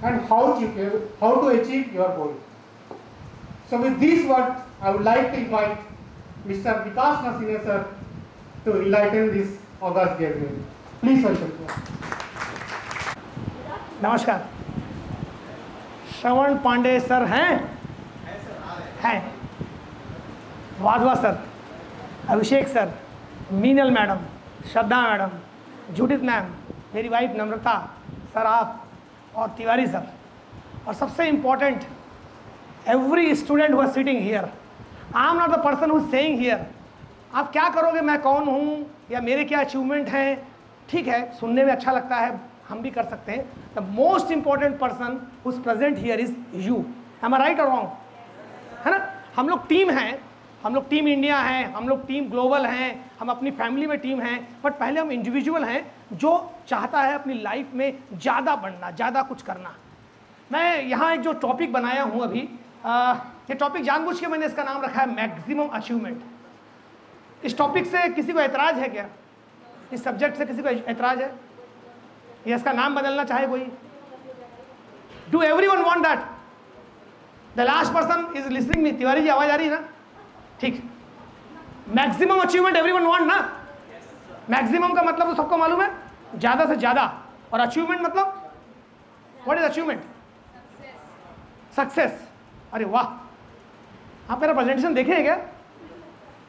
and how to achieve your goal. So with these words, I would like to invite Mr. Vikas Nasine sir to enlighten this august gathering. Please welcome. नमस्कार, श्रवण Pandey sir हैं? हैं। Wadhwa sir, Abhishek sir, Meenal madam, Shraddha madam, Judith ma'am, मेरी wife Namrata sir, आप और Tiwari sir, और सबसे important every student who are sitting here. I am not the person who saying here. आप क्या करोगे, मैं कौन हूँ या मेरे क्या अचीवमेंट हैं, ठीक है, सुनने में अच्छा लगता है, हम भी कर सकते हैं. The most important person who is present here is you. Am I right और रॉन्ग? है ना? हम लोग टीम हैं, हम लोग टीम इंडिया हैं, हम लोग टीम ग्लोबल हैं, हम अपनी फैमिली में टीम हैं, बट पहले हम इंडिविजुअल हैं जो चाहता है अपनी लाइफ में ज़्यादा बढ़ना, ज़्यादा कुछ करना. मैं यहाँ एक जो टॉपिक बनाया हूँ अभी, ये टॉपिक जानबूझ के मैंने इसका नाम रखा है मैक्सिमम अचीवमेंट. इस टॉपिक से किसी को एतराज़ है क्या? इस सब्जेक्ट से किसी को एतराज़ है या इसका नाम बदलना चाहे कोई? Do everyone want that? The last person is listening me. Tiwari ji, आवाज़ आ रही है ना? ठीक. मैक्सिमम अचीवमेंट एवरीवन वांट ना? मैक्सिमम का मतलब तो सबको मालूम है, ज़्यादा से ज़्यादा. और अचीवमेंट मतलब व्हाट इज अचीवमेंट? सक्सेस. अरे वाह, आप मेरा प्रेजेंटेशन देखे हैं क्या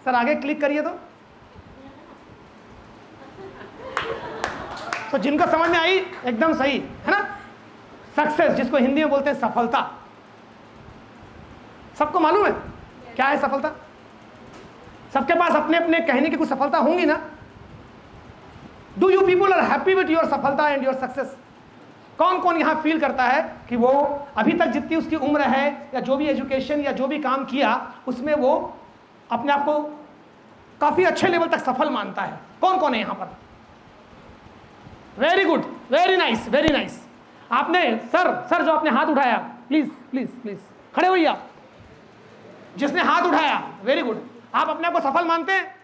सर? आगे क्लिक करिए तो जिनका समझ में आई एकदम सही है ना. सक्सेस, जिसको हिंदी में बोलते हैं सफलता. सबको मालूम है क्या है सफलता? सबके पास अपने अपने कहने की कुछ सफलता होंगी ना. Do you people are happy with your सफलता एंड योर सक्सेस? कौन कौन यहाँ फील करता है कि वो अभी तक जितनी उसकी उम्र है या जो भी एजुकेशन या जो भी काम किया उसमें वो अपने आप को काफ़ी अच्छे लेवल तक सफल मानता है? कौन कौन है यहाँ पर? Very good, very nice, very nice. आपने सर जो आपने हाथ उठाया, प्लीज प्लीज प्लीज खड़े होइए आप. जिसने हाथ उठाया, वेरी गुड. आप अपने आप को सफल मानते हैं?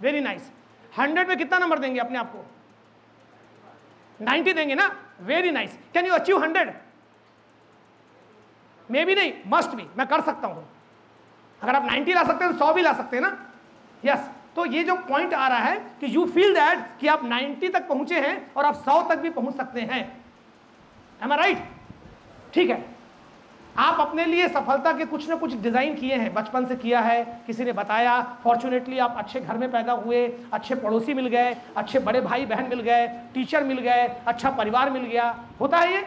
Very nice. 100 में कितना नंबर देंगे अपने आप को? 90 देंगे ना? Very nice. Can you achieve 100? मे भी नहीं, मस्ट भी. मैं कर सकता हूं. अगर आप 90 ला सकते हैं तो 100 भी ला सकते हैं ना? यस. तो ये जो पॉइंट आ रहा है कि यू फील दैट कि आप 90 तक पहुंचे हैं और आप 100 तक भी पहुंच सकते हैं. M I right? ठीक है. आप अपने लिए सफलता के कुछ ना कुछ डिजाइन किए हैं, बचपन से किया है, किसी ने बताया. फॉर्चुनेटली आप अच्छे घर में पैदा हुए, अच्छे पड़ोसी मिल गए, अच्छे बड़े भाई बहन मिल गए, टीचर मिल गए, अच्छा परिवार मिल गया. होता है ये.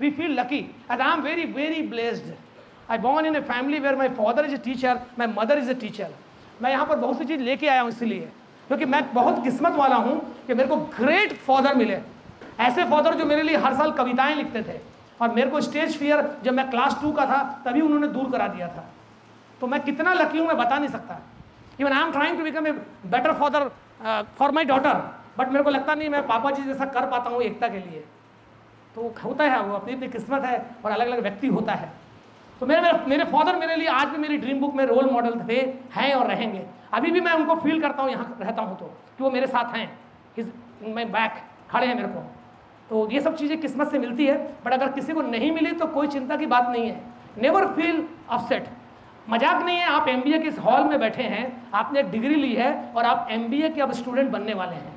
We feel lucky. And I am very very blessed. I born in a family where my father is a teacher, my mother is a teacher. मैं यहाँ पर बहुत सी चीज़ लेके आया हूँ इसलिए क्योंकि मैं बहुत किस्मत वाला हूँ कि मेरे को ग्रेट फादर मिले. ऐसे फादर जो मेरे लिए हर साल कविताएं लिखते थे और मेरे को स्टेज फियर जब मैं क्लास 2 का था तभी उन्होंने दूर करा दिया था. तो मैं कितना लकी हूँ मैं बता नहीं सकता. Even I am trying to become a better father for my daughter, but मेरे को लगता नहीं मैं पापा जी जैसा कर पाता हूँ एकता के लिए. तो होता है, वो अपनी अपनी किस्मत है और अलग अलग व्यक्ति होता है. तो मेरे फादर मेरे लिए आज भी मेरी ड्रीम बुक में रोल मॉडल थे, हैं और रहेंगे. अभी भी मैं उनको फील करता हूँ यहाँ रहता हूँ तो कि वो मेरे साथ हैं, इस मैं बैक खड़े हैं मेरे को. तो ये सब चीज़ें किस्मत से मिलती है. बट अगर किसी को नहीं मिली तो कोई चिंता की बात नहीं है. Never feel upset. मजाक नहीं है. आप MBA के इस हॉल में बैठे हैं, आपने डिग्री ली है और आप MBA के अब स्टूडेंट बनने वाले हैं.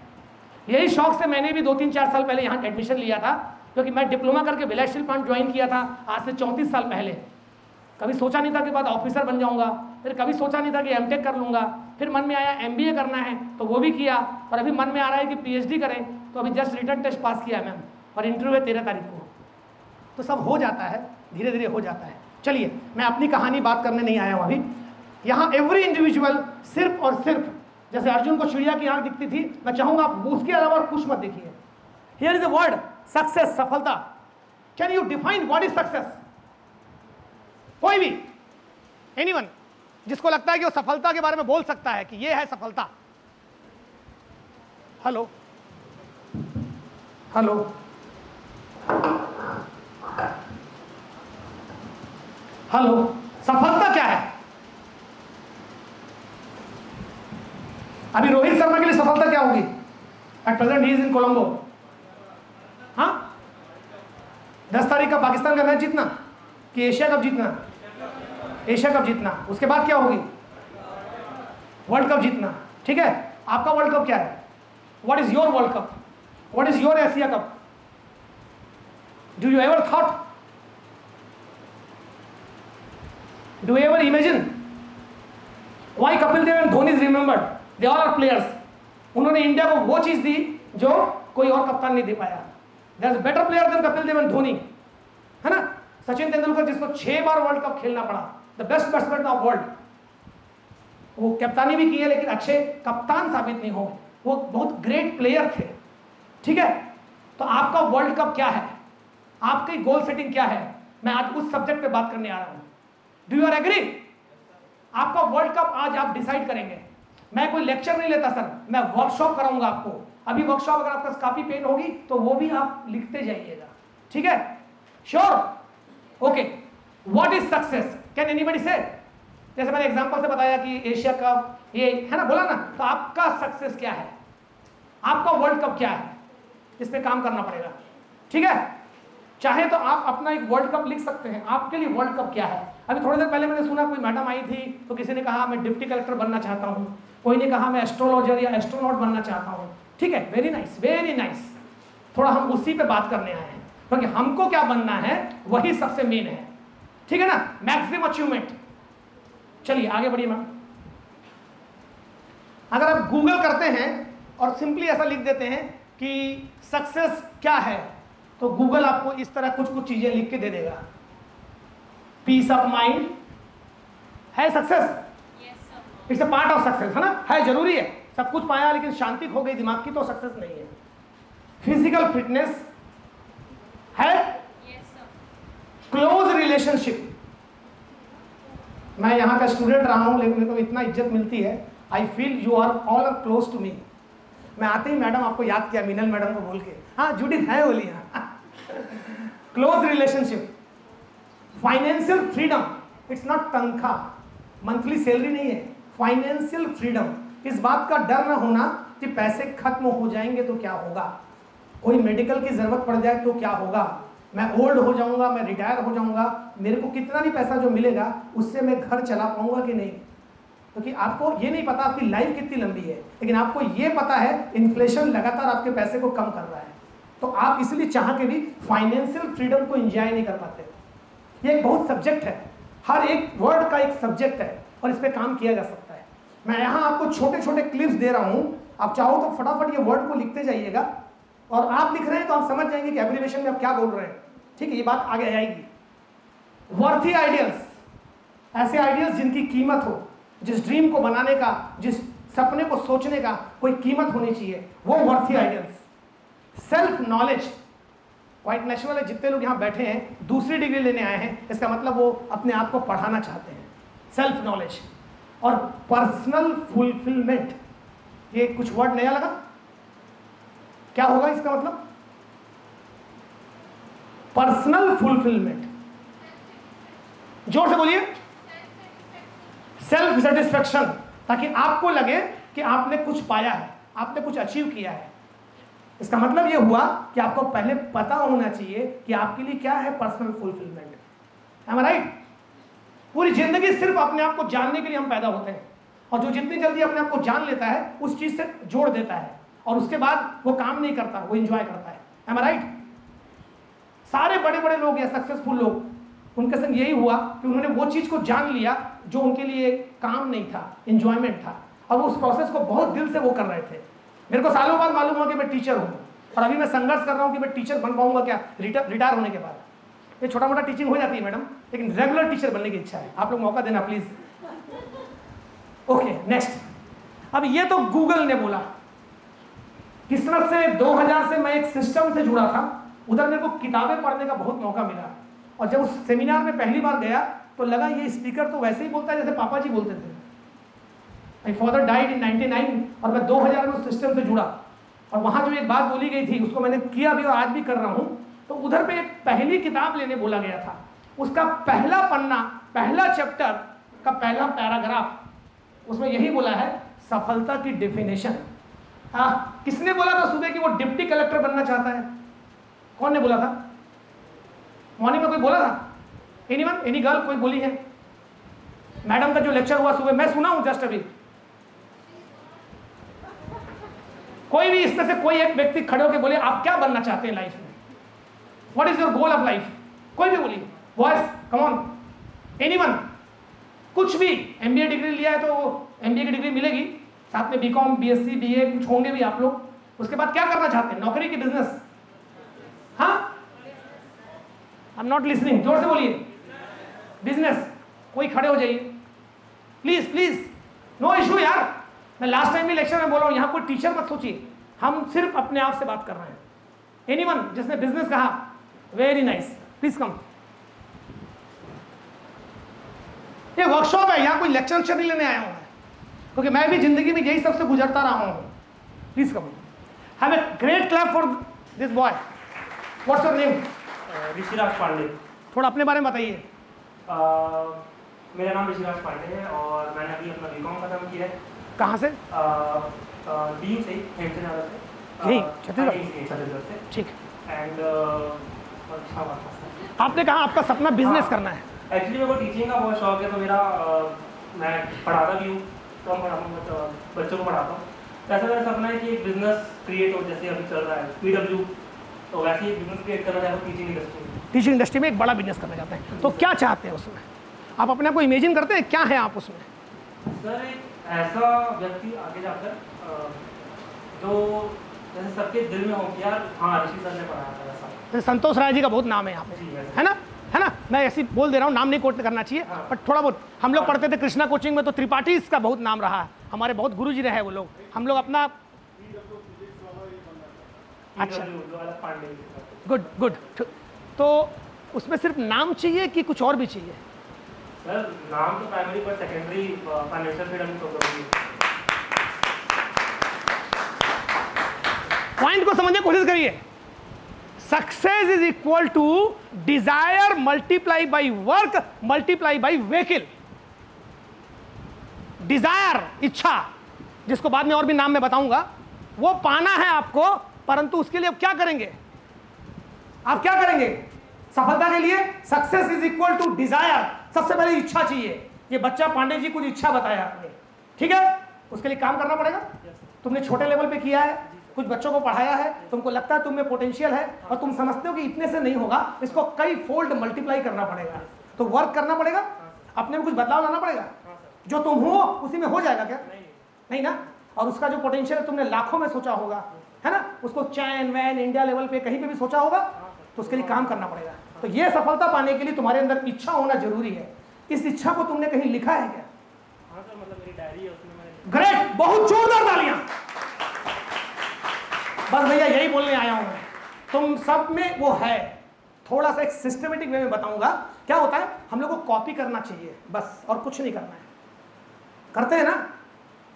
यही शौक से मैंने भी 2-3-4 साल पहले यहाँ एडमिशन लिया था क्योंकि मैं डिप्लोमा करके विलायशील प्लांट ज्वाइन किया था आज से 34 साल पहले. कभी सोचा नहीं था कि बाद ऑफिसर बन जाऊंगा, फिर कभी सोचा नहीं था कि M.Tech कर लूँगा, फिर मन में आया MBA करना है तो वो भी किया और अभी मन में आ रहा है कि PhD करें. तो अभी जस्ट रिटन टेस्ट पास किया मैम और इंटरव्यू है 13 तारीख को. तो सब हो जाता है, धीरे धीरे हो जाता है. चलिए, मैं अपनी कहानी बात करने नहीं आया हूँ अभी. यहाँ एवरी इंडिविजुअल सिर्फ और सिर्फ जैसे अर्जुन को चिड़िया की आँख दिखती थी, मैं चाहूँगा आप उसके अलावा और कुछ मत देखिए. Here is a word success, सफलता. Can you define what is success? कोई भी, एनीवन जिसको लगता है कि वो सफलता के बारे में बोल सकता है कि ये है सफलता. हेलो हेलो हेलो, सफलता क्या है? अभी रोहित शर्मा के लिए सफलता क्या होगी? At present he is in Colombo. हाँ, 10 तारीख का पाकिस्तान का मैच जीतना कि एशिया कप जीतना? एशिया कप जीतना। उसके बाद क्या होगी? वर्ल्ड कप जीतना। ठीक है, आपका वर्ल्ड कप क्या है? What is your world cup? What is your Asia cup? Do you ever thought, do you ever imagine why Kapil Dev and Dhoni is remembered? They all are players. उन्होंने इंडिया को वो चीज दी जो कोई और कप्तान नहीं दे पाया। There is better player than Kapil Dev and Dhoni, है ना? सचिन तेंदुलकर जिसको 6 बार वर्ल्ड कप खेलना पड़ा, the best batsman of world, वो कप्तानी भी की है लेकिन अच्छे कप्तान साबित नहीं हो, वो बहुत ग्रेट प्लेयर थे। ठीक है, तो आपका वर्ल्ड कप क्या है? आपकी गोल सेटिंग क्या है? मैं आज उस सब्जेक्ट पे बात करने आ रहा हूं। Do you are agree? आपका वर्ल्ड कप आज आप डिसाइड करेंगे। मैं कोई लेक्चर नहीं लेता सर, मैं वर्कशॉप कराऊंगा आपको। अभी वर्कशॉप अगर आपका कॉपी पेन होगी तो वो भी आप लिखते जाइएगा। ठीक है, sure? Okay, what is success? Can anybody से? जैसे मैंने एग्जांपल से बताया कि एशिया कप ये है ना, बोला ना, तो आपका सक्सेस क्या है? आपका वर्ल्ड कप क्या है? इस पे काम करना पड़ेगा। ठीक है, चाहे तो आप अपना एक वर्ल्ड कप लिख सकते हैं। आपके लिए वर्ल्ड कप क्या है? अभी थोड़ी देर पहले मैंने सुना कोई मैडम आई थी तो किसी ने कहा मैं डिप्टी कलेक्टर बनना चाहता हूं, कोई ने कहा मैं एस्ट्रोलॉजर या एस्ट्रोनॉट बनना चाहता हूं। ठीक है, वेरी नाइस, वेरी नाइस। थोड़ा हम उसी पे बात करने आए हैं क्योंकि हमको क्या बनना है वही सबसे मेन है। ठीक है ना, मैक्सिमम अचीवमेंट। चलिए आगे बढ़िए मैम। अगर आप गूगल करते हैं और सिंपली ऐसा लिख देते हैं कि सक्सेस क्या है, तो गूगल आपको इस तरह कुछ कुछ चीजें लिख के दे देगा। पीस ऑफ माइंड है success, it's a part of success, है ना? है, जरूरी है। सब कुछ पाया लेकिन शांति खो गई दिमाग की तो सक्सेस नहीं है। फिजिकल फिटनेस है, क्लोज रिलेशनशिप। मैं यहाँ का स्टूडेंट रहा हूँ लेकिन मेरे को इतना इज्जत मिलती है, I feel you are all are close to me. मैं आते ही मैडम आपको याद किया, मीनल मैडम को बोल के, हाँ जुडित है बोली। Close relationship, financial freedom, it's not तनख्वाह, मंथली सैलरी नहीं है, फाइनेंशियल फ्रीडम। इस बात का डर ना होना कि पैसे खत्म हो जाएंगे तो क्या होगा, कोई मेडिकल की जरूरत पड़ जाए तो क्या होगा, मैं ओल्ड हो जाऊंगा, मैं रिटायर हो जाऊंगा, मेरे को कितना भी पैसा जो मिलेगा उससे मैं घर चला पाऊंगा कि नहीं। क्योंकि आपको ये नहीं पता आपकी लाइफ कितनी लंबी है, लेकिन आपको ये पता है इन्फ्लेशन लगातार आपके पैसे को कम कर रहा है, तो आप इसलिए चाह के भी फाइनेंशियल फ्रीडम को एंजॉय नहीं कर पाते। ये एक बहुत सब्जेक्ट है, हर एक वर्ड का एक सब्जेक्ट है और इस पर काम किया जा सकता है। मैं यहाँ आपको छोटे छोटे क्लिप्स दे रहा हूँ, आप चाहो तो फटाफट ये वर्ड को लिखते जाइएगा और आप लिख रहे हैं तो आप समझ जाएंगे कि एब्रिविएशन में आप क्या बोल रहे हैं। ठीक है, ये बात आगे आएगी। वर्थी आइडियल्स, ऐसे आइडियल्स जिनकी कीमत हो, जिस ड्रीम को बनाने का, जिस सपने को सोचने का कोई कीमत होनी चाहिए, वो worthy ideals. Self knowledge, quite natural है, जितने लोग यहाँ बैठे हैं दूसरी डिग्री लेने आए हैं, इसका मतलब वो अपने आप को पढ़ाना चाहते हैं। सेल्फ नॉलेज और पर्सनल फुलफिलमेंट, ये कुछ वर्ड नया लगा, क्या होगा इसका मतलब? पर्सनल फुलफिलमेंट, जोर से बोलिए। सेल्फ सेटिस्फेक्शन, ताकि आपको लगे कि आपने कुछ पाया है, आपने कुछ अचीव किया है। इसका मतलब यह हुआ कि आपको पहले पता होना चाहिए कि आपके लिए क्या है personal fulfilment. M I right? पूरी जिंदगी सिर्फ अपने आप को जानने के लिए हम पैदा होते हैं, और जो जितनी जल्दी अपने आप को जान लेता है उस चीज से जोड़ देता है और उसके बाद वो काम नहीं करता, वो एंजॉय करता है। M I right? सारे बड़े बड़े लोग या सक्सेसफुल लोग, उनके संग यही हुआ कि उन्होंने वो चीज को जान लिया जो उनके लिए काम नहीं था, एंजॉयमेंट था, और उस प्रोसेस को बहुत दिल से वो कर रहे थे। मेरे को सालों बाद मालूम हुआ कि मैं टीचर हूँ और अभी मैं संघर्ष कर रहा हूँ कि मैं टीचर बन पाऊंगा क्या रिटायर होने के बाद। ये छोटा मोटा टीचिंग हो जाती है मैडम, लेकिन रेगुलर टीचर बनने की इच्छा है। आप लोग मौका देना प्लीज। Okay, next. अब ये तो गूगल ने बोला, किस्मत से 2000 से मैं एक सिस्टम से जुड़ा था, उधर मेरे को किताबें पढ़ने का बहुत मौका मिला, और जब उस सेमिनार में पहली बार गया तो लगा ये स्पीकर तो वैसे ही बोलता है जैसे पापा जी बोलते थे। माय फादर डाइड इन 99 और मैं 2000 में उस सिस्टम से जुड़ा, और वहाँ जो एक बात बोली गई थी उसको मैंने किया भी और आज भी कर रहा हूँ। तो उधर पे एक पहली किताब लेने बोला गया था, उसका पहला पन्ना, पहला चैप्टर का पहला पैराग्राफ, उसमें यही बोला है सफलता की डेफिनेशन। हाँ, किसने बोला था सुबह कि वो डिप्टी कलेक्टर बनना चाहता है? कौन ने बोला था? मॉर्निंग में कोई बोला था? एनीवन, एनी गर्ल, कोई बोली है? मैडम का जो लेक्चर हुआ सुबह मैं सुना हूं जस्ट अभी। कोई भी इसमें से कोई एक व्यक्ति खड़े होकर बोले आप क्या बनना चाहते हैं लाइफ में, what is your goal of life? कोई भी बोलिए, बॉयज कम ऑन, एनीवन। कुछ भी, एमबीए डिग्री लिया है तो एमबीए की डिग्री मिलेगी, साथ में बीकॉम, बीएससी, बीए कुछ होंगे भी आप लोग। उसके बाद क्या करना चाहते हैं, नौकरी की बिजनेस? हाँ, आई एम नॉट लिसनिंग, जोर से बोलिए, बिजनेस। कोई खड़े हो जाइए प्लीज प्लीज, नो इशू यार। मैं लास्ट टाइम भी लेक्चर में बोल रहा हूं, यहां कोई टीचर मत सोचिए, हम सिर्फ अपने आप से बात कर रहे हैं। एनीवन जिसने बिजनेस कहा, वेरी नाइस, प्लीज कम। ये वर्कशॉप है, यहां कोई लेक्चर नहीं लेने आया हूं मैं, क्योंकि मैं भी जिंदगी में यही सबसे गुजरता रहा हूं। Please come, have a great clap for this boy. What's your name? Rishiraj Pandey. थोड़ा अपने बारे में बताइए। मेरा नाम ऋषिराज पांडे है और मैंने अभी अपना बीकॉम खत्म किया है। कहाँ से? डीन से, हेमचंद से। यही छत्तीसगढ़ से। ठीक। एंड आपने कहा आपका सपना बिजनेस करना है। एक्चुअली मेरे को टीचिंग का बहुत शौक है, तो मेरा मैं पढ़ाता भी हूँ, तो बच्चों को पढ़ाता हूँ। तो ऐसा मेरा सपना है कि एक बिजनेस क्रिएट हो, जैसे अभी चल रहा है PW, तो वैसे ही बिजनेस क्रिएट करना चाहता हूँ टीचिंग इंडस्ट्री में। टीचिंग इंडस्ट्री में एक बड़ा बिजनेस करना चाहते हैं, तो क्या चाहते हैं उसमें? आप अपने आप को इमेजिन करते हैं, क्या है आप उसमें? सर एक ऐसा व्यक्ति आगे जाकर जो जैसे सबके दिल में हो कि यार हाँ ऋषि सर ने पढ़ाया था ऐसा। संतोष राय जी का बहुत नाम है यहाँ पे, है ना, है ना? मैं ऐसी बोल दे रहा हूँ, नाम नहीं कोट करना चाहिए, हाँ। बट थोड़ा बहुत हम लोग पढ़ते थे कृष्णा कोचिंग में, तो त्रिपाठी इसका बहुत नाम रहा है, हमारे बहुत गुरु जी रहे वो लोग। हम लोग अपना अच्छा, गुड गुड। तो उसमें सिर्फ नाम चाहिए कि कुछ और भी चाहिए? सर नाम तो प्राइमरी पर सेकेंडरी फाइनेंशियल फ्रीडम तो करूँगी। पॉइंट को समझने की कोशिश करिए। Success is equal to desire multiply by work multiply by vehicle. Desire, इच्छा, जिसको बाद में और भी नाम में बताऊंगा, वो पाना है आपको, परंतु उसके लिए आप क्या करेंगे? आप क्या करेंगे सफलता के लिए? Success is equal to desire. सबसे पहले इच्छा चाहिए। ये बच्चा पांडे जी कुछ इच्छा बताया आपने, ठीक है, उसके लिए काम करना पड़ेगा। तुमने छोटे लेवल पे किया है, कुछ बच्चों को पढ़ाया है, तुमको लगता है तुम में पोटेंशियल है और तुम समझते हो कि इतने से नहीं होगा, इसको कई फोल्ड मल्टीप्लाई करना पड़ेगा। तो वर्क करना पड़ेगा, अपने में कुछ बदलाव लाना पड़ेगा। जो तुम हो उसी में हो जाएगा क्या? नहीं ना। और उसका जो पोटेंशियल तुमने लाखों में सोचा होगा, है ना, उसको चैन वैन इंडिया लेवल पे कहीं पे भी सोचा होगा, तो उसके लिए काम करना पड़ेगा। तो ये सफलता पाने के लिए तुम्हारे अंदर इच्छा होना जरूरी है। इस इच्छा को तुमने कहीं लिखा है क्या? हाँ सर, मतलब मेरी डायरी है, उसमें मैंने। ग्रेट, बहुत जोरदार तालियां। बस भैया यही बोलने आया हूं मैं, तुम सब में वो है। थोड़ा सा एक सिस्टमेटिक वे में बताऊंगा। क्या होता है, हम लोग को कॉपी करना चाहिए बस, और कुछ नहीं करना है। करते हैं ना,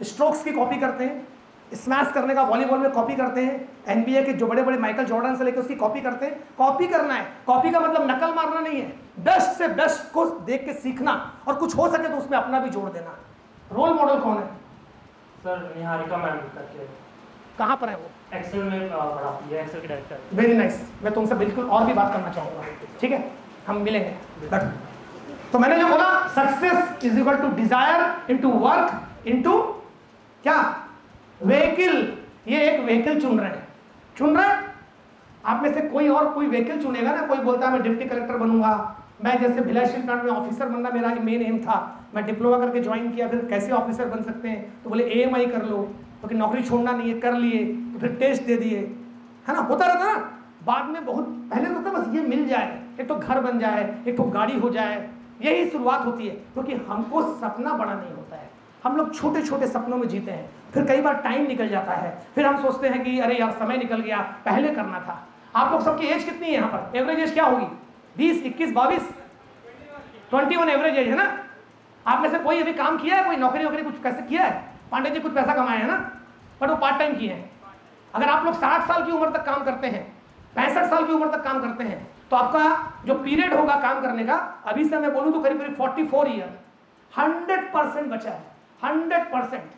स्ट्रोक्स की कॉपी करते हैं, स्मैश करने का वॉलीबॉल में कॉपी करते हैं, एनबीए के जो बड़े बड़े माइकल जॉर्डन से लेकर उसकी कॉपी करते हैं। कॉपी करना है, कॉपी का मतलब नकल मारना नहीं है, बेस्ट से बेस्ट को देख के सीखना, और कुछ हो सके तो उसमें अपना भी जोड़ देना। रोल मॉडल कौन है? सर निहारिका मैम करके। कहाँ पर है वो? एक्सेल में पढ़ाती है, एक्सेल की डायरेक्टर। Very nice. मैं तुमसे बिल्कुल और भी बात करना चाहूँगा, ठीक है, हम मिलेंगे। तो मैंने जो बोला, success is equal to desire into work into क्या? व्हीकल। ये एक व्हीकल चुन रहे हैं। आप में से कोई और कोई व्हीकल चुनेगा ना। कोई बोलता है मैं डिप्टी कलेक्टर बनूंगा, मैं जैसे भिलाई स्टील प्लांट में ऑफिसर बनना मेरा मेन एम था, मैं डिप्लोमा करके ज्वाइन किया, फिर कैसे ऑफिसर बन सकते हैं? तो बोले AMI कर लो, क्योंकि नौकरी छोड़ना नहीं है, कर लिए, तो फिर टेस्ट दे दिए, है ना, होता रहता ना। बाद में बहुत पहले तो होता बस ये मिल जाए, एक तो घर बन जाए, एक तो गाड़ी हो जाए, यही शुरुआत होती है। क्योंकि हमको सपना बड़ा नहीं होता है, हम लोग छोटे छोटे सपनों में जीते हैं। फिर कई बार टाइम निकल जाता है, फिर हम सोचते हैं कि अरे यार समय निकल गया, पहले करना था। आप लोग सबकी एज कितनी है यहाँ पर? एवरेज एज क्या होगी? 20, 21, 22, 21 एवरेज एज है ना। आप में से कोई अभी काम किया है, कोई नौकरी वोकरी कुछ कैसे किया है? पांडे जी कुछ पैसा कमाए है ना, बट वो पार्ट टाइम किए हैं। अगर आप लोग 60 साल की उम्र तक काम करते हैं, 65 साल की उम्र तक काम करते हैं, तो आपका जो पीरियड होगा काम करने का, अभी से मैं बोलूँ तो करीब करीब 44 ईयर, 100% बचा है, 100%।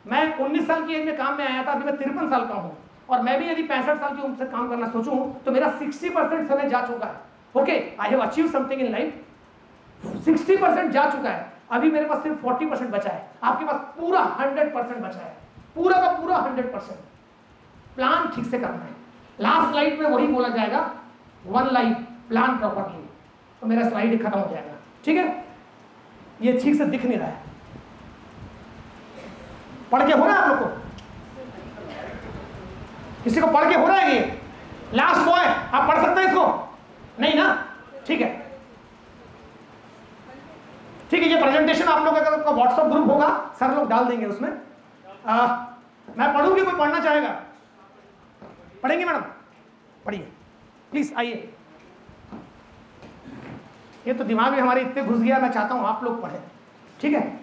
मैं 19 साल की एज में काम में आया था, अभी मैं 53 साल का हूँ, और मैं भी यदि 65 साल की उम्र से काम करना सोचूं तो मेरा 60% समय जा चुका है। Okay, I have achieve something in life, 60% जा चुका है, अभी मेरे पास सिर्फ 40% बचा है, आपके पास पूरा 100% बचा है, पूरा का पूरा 100%। प्लान ठीक से करना है। लास्ट स्लाइड में वही बोला जाएगा, वन लाइफ प्लान प्रॉपरली, तो मेरा स्लाइड खत्म हो जाएगा, ठीक है। ये ठीक से दिख नहीं रहा है, पढ़ के हो रहा है आप लोग को? किसी को पढ़ के हो रहा है? ये लास्ट बॉय, आप पढ़ सकते हैं इसको? नहीं ना, ठीक है, ठीक है। ये प्रेजेंटेशन आप लोग का व्हाट्सएप ग्रुप होगा, सर लोग डाल देंगे उसमें। मैं पढ़ूंगी, कोई पढ़ना चाहेगा? पढ़ेंगे मैडम? पढ़िए प्लीज, आइए। ये तो दिमाग में हमारे इतने घुस गया, मैं चाहता हूं आप लोग पढ़ें, ठीक है।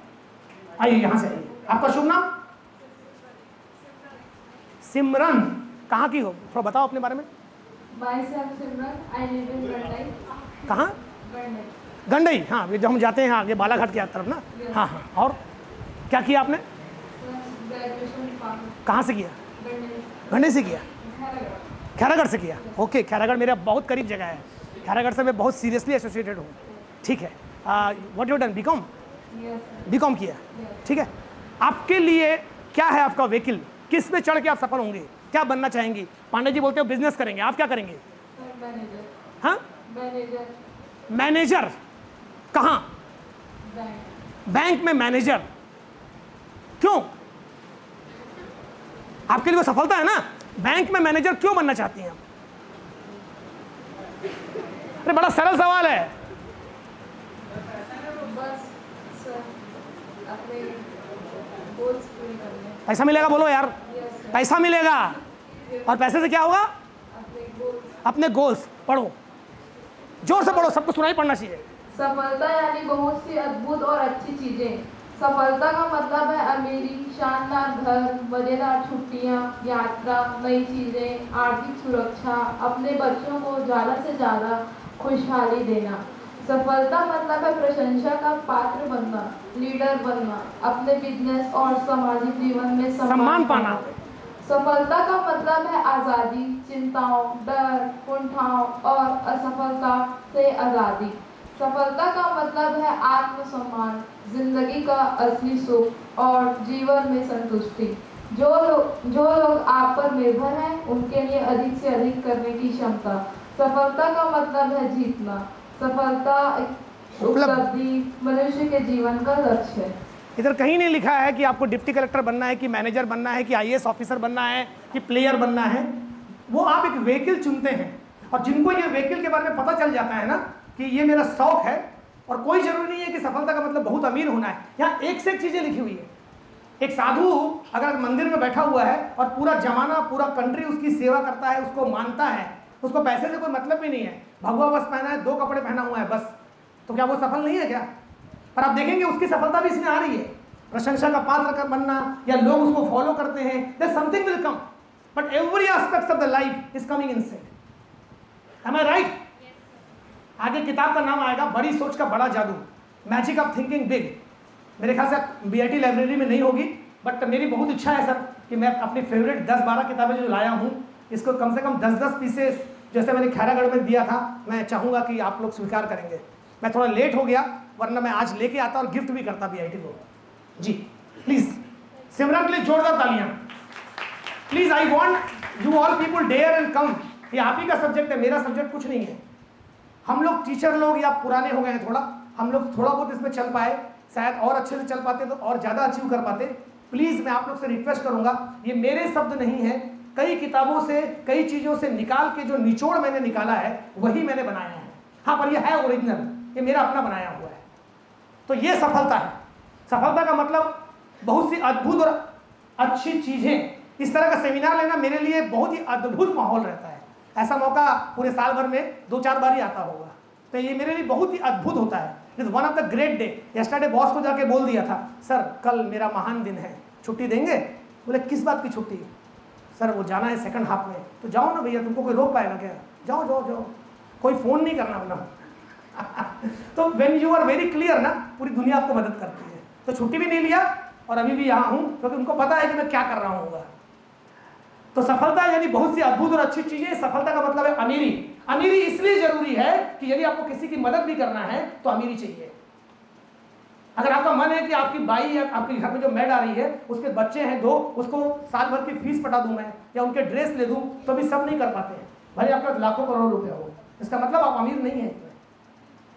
आइए, यहां से आइए। आपका शुभ नाम? सिमरन। कहाँ की हो, थोड़ा बताओ अपने बारे में। कहाँ? गंडई, हाँ, जब हम जाते हैं आगे बालाघाट की तरफ ना। हाँ हाँ, और क्या किया आपने? कहाँ से किया? गंडई से किया? खैरागढ़ से किया? ओके, खैरागढ़ मेरा बहुत करीब जगह है, खैरागढ़ से मैं बहुत सीरियसली एसोसिएटेड हूँ, ठीक है। What you done? BCom? BCom किया, ठीक है। आपके लिए क्या है आपका व्हीकल, किस में चढ़ के आप सफल होंगे, क्या बनना चाहेंगी? पांडे जी बोलते हो बिजनेस करेंगे, आप क्या करेंगे? हाँ, मैनेजर। कहाँ? बैंक में मैनेजर। क्यों? आपके लिए वो सफलता है ना? बैंक में मैनेजर क्यों बनना चाहती हैं आप? अरे बड़ा सरल सवाल है। बस सर, अपने गोल्स पूरे करने। पैसा मिलेगा? बोलो यार। पैसा मिलेगा, और पैसे से क्या होगा? अपने गोल्स। पढ़ो, जोर से पढ़ो, सबको सुनाई पड़ना चाहिए। सफलता यानी बहुत सी अद्भुत और अच्छी चीजें। सफलता का मतलब है अमीरी, शानदार घर, मजेदार छुट्टियां, यात्रा, नई चीजें, आर्थिक सुरक्षा, अपने बच्चों को ज्यादा से ज्यादा खुशहाली देना। सफलता मतलब है प्रशंसा का पात्र बनना, लीडर बनना, अपने बिजनेस और सामाजिक जीवन में सम्मान पाना। सफलता का मतलब है आज़ादी, चिंताओं, डर, कुंठाओं और असफलता से आज़ादी। सफलता का मतलब है आत्मसम्मान, जिंदगी का असली सुख और जीवन में संतुष्टि। जो लोग आप पर निर्भर हैं, उनके लिए अधिक से अधिक करने की क्षमता। सफलता का मतलब है जीतना। सफलता उपलब्धि मनुष्य के जीवन का लक्ष्य है। इधर कहीं नहीं लिखा है कि आपको डिप्टी कलेक्टर बनना है, कि मैनेजर बनना है, कि आईएएस ऑफिसर बनना है, कि प्लेयर बनना है। वो आप एक व्हीकल चुनते हैं, और जिनको ये व्हीकल के बारे में पता चल जाता है ना कि ये मेरा शौक है, और कोई जरूरी नहीं है कि सफलता का मतलब बहुत अमीर होना है। यहाँ एक से एक चीजें लिखी हुई है। एक साधु अगर मंदिर में बैठा हुआ है और पूरा जमाना, पूरा कंट्री उसकी सेवा करता है, उसको मानता है, उसको पैसे से कोई मतलब भी नहीं है, भगवा बस पहना है, 2 कपड़े पहना हुआ है बस, तो क्या वो सफल नहीं है क्या? पर आप देखेंगे उसकी सफलता भी इसमें आ रही है। प्रशंसा का पात्र का बनना, या लोग उसको फॉलो करते हैं, there something will come, but every aspect of the life is coming inside. Am I right? आगे किताब का नाम आएगा बड़ी सोच का बड़ा जादू, मैजिक ऑफ थिंकिंग बिग। मेरे ख्याल से बीआईटी लाइब्रेरी में नहीं होगी, बट मेरी बहुत इच्छा है सर कि मैं अपनी फेवरेट 10-12 किताबें जो लाया हूँ, इसको कम से कम 10-10 पीसेस, जैसे मैंने खैरागढ़ में दिया था, मैं चाहूँगा कि आप लोग स्वीकार करेंगे। मैं थोड़ा लेट हो गया, वरना मैं आज लेके आता और गिफ्ट भी करता बीआईटी को। जी प्लीज सिमरन के लिए जोरदार तालियां please. I want you all people dare and come. ये आप ही का सब्जेक्ट है, मेरा सब्जेक्ट कुछ नहीं है। हम लोग टीचर लोग या पुराने हो गए हैं थोड़ा, हम लोग थोड़ा बहुत इसमें चल पाए, शायद और अच्छे से चल पाते तो और ज़्यादा अचीव कर पाते। प्लीज़ मैं आप लोग से रिक्वेस्ट करूंगा, ये मेरे शब्द नहीं है, कई किताबों से, कई चीज़ों से निकाल के जो निचोड़ मैंने निकाला है वही मैंने बनाया है। हाँ, पर यह है ओरिजिनल, ये मेरा अपना बनाया हुआ है। तो ये सफलता है। सफलता का मतलब बहुत सी अद्भुत और अच्छी चीज़ें। इस तरह का सेमिनार लेना मेरे लिए बहुत ही अद्भुत माहौल रहता है। ऐसा मौका पूरे साल भर में 2-4 बार ही आता होगा, तो ये मेरे लिए बहुत ही अद्भुत होता है। It's one of the great day. Yesterday boss को जाके बोल दिया था, सर कल मेरा महान दिन है, छुट्टी देंगे? बोले किस बात की छुट्टी? सर वो जाना है सेकंड हाफ में। तो जाओ ना भैया, तुमको कोई रोक पाएगा क्या? जाओ जाओ जाओ, कोई फ़ोन नहीं करना अपना। तो when you are very clear ना, पूरी दुनिया आपको मदद करती है। तो छुट्टी भी नहीं लिया और अभी भी यहाँ हूँ, क्योंकि उनको पता है कि मैं क्या कर रहा हूँ। तो सफलता यानी बहुत सी अद्भुत और अच्छी चीजें। सफलता का मतलब है अमीरी। अमीरी इसलिए जरूरी है कि यदि आपको किसी की मदद भी करना है तो अमीरी चाहिए। अगर आपका मन है कि आपकी बाई या आपके घर में जो मैड आ रही है उसके बच्चे हैं 2, उसको साल भर की फीस पटा दूं मैं या उनके ड्रेस ले दूं, तो भी सब नहीं कर पाते हैं, भले आपका लाखों करोड़ रुपया हो। इसका मतलब आप अमीर नहीं है।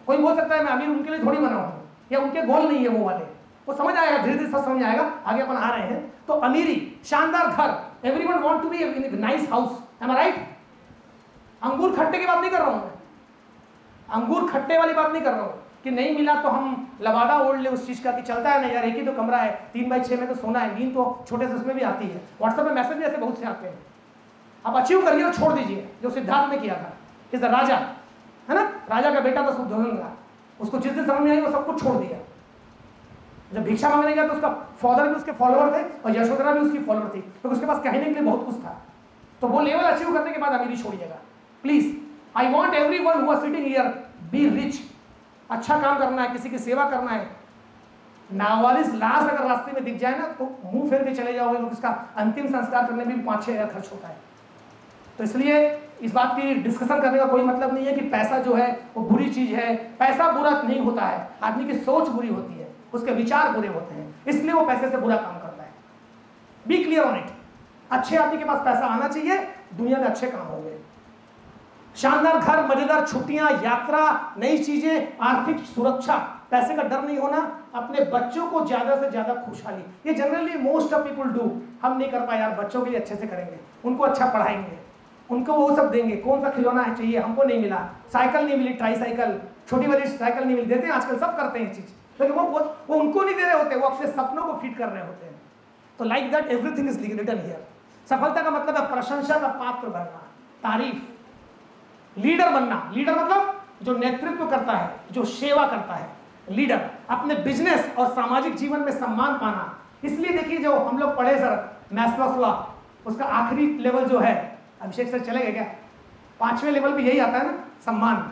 कोई बोल सकता है मैं अमीर उनके लिए थोड़ी बना हूं, या उनके गोल नहीं है वो वाले, वो समझ आएगा, धीरे धीरे सब समझ आएगा, आगे अपन आ रहे हैं। तो अमीरी, शानदार घर, everyone want to be in nice house, am I right? अंगूर खट्टे की बात नहीं कर रहा हूं मैं, अंगूर खट्टे वाली बात नहीं कर रहा हूं कि नहीं मिला तो हम लवादा ओढ़ ले उस चीज का कि चलता है ना यार, एक ही तो कमरा है, 3x6 में तो सोना है, नींद तो छोटे से उसमें भी आती है। व्हाट्सएप में मैसेज ऐसे बहुत से आते हैं। आप अचीव करिए और छोड़ दीजिए, जो सिद्धार्थ ने किया था। इस राजा है ना, राजा का बेटा था शुद्धोधन का, उसको जिस दिन समझ में आई वो सब कुछ छोड़ दिया। जब भिक्षा मांगने गया तो उसका फादर भी उसके फॉलोअर थे और यशोधरा भी उसकी फॉलोअर थी, तो उसके पास कहने के लिए बहुत कुछ था। तो वो लेवल अचीव करने के बाद अमीरी छोड़िएगा please. I want everyone who are sitting here be rich. अच्छा काम करना है, किसी की सेवा करना है। नावालिस लाश अगर रास्ते में दिख जाए ना तो मुंह फेर के चले जाओगे, क्योंकि उसका अंतिम संस्कार करने में भी 5-6 हज़ार खर्च होता है। तो इसलिए इस बात की डिस्कशन करने का कोई मतलब नहीं है कि पैसा जो है वो बुरी चीज है। पैसा बुरा नहीं होता है, आदमी की सोच बुरी होती है, उसके विचार बुरे होते हैं, इसलिए वो पैसे से बुरा काम करता है। Be clear on it. अच्छे आदमी के पास पैसा आना चाहिए, दुनिया में अच्छे काम होंगे। शानदार घर, मजेदार छुट्टियां, यात्रा, नई चीजें, आर्थिक सुरक्षा, पैसे का डर नहीं होना, अपने बच्चों को ज्यादा से ज्यादा खुशहाली। ये generally most of people do. हम नहीं कर पाए यार, बच्चों के लिए अच्छे से करेंगे, उनको अच्छा पढ़ाएंगे, उनको वो सब देंगे। कौन सा खिलौना है चाहिए, हमको नहीं मिला, साइकिल नहीं मिली, ट्राई साइकिल, छोटी वाली साइकिल नहीं मिली, देते हैं आजकल, सब करते हैं ये चीज, लेकिन वो उनको नहीं दे रहे होते, वो अपने सपनों को फीड कर रहे होते हैं। तो like that everything is written here. सफलता का मतलब है प्रशंसा का पात्र बनना, तारीफ, लीडर बनना। लीडर मतलब जो नेतृत्व करता है, जो सेवा करता है, लीडर। अपने बिजनेस और सामाजिक जीवन में सम्मान पाना। इसलिए देखिए जो हम लोग पढ़े सर मैस्लोस लॉ, उसका आखिरी लेवल जो है, अभिषेक सर चले गए क्या, 5वें लेवल पे यही आता है ना, सम्मान।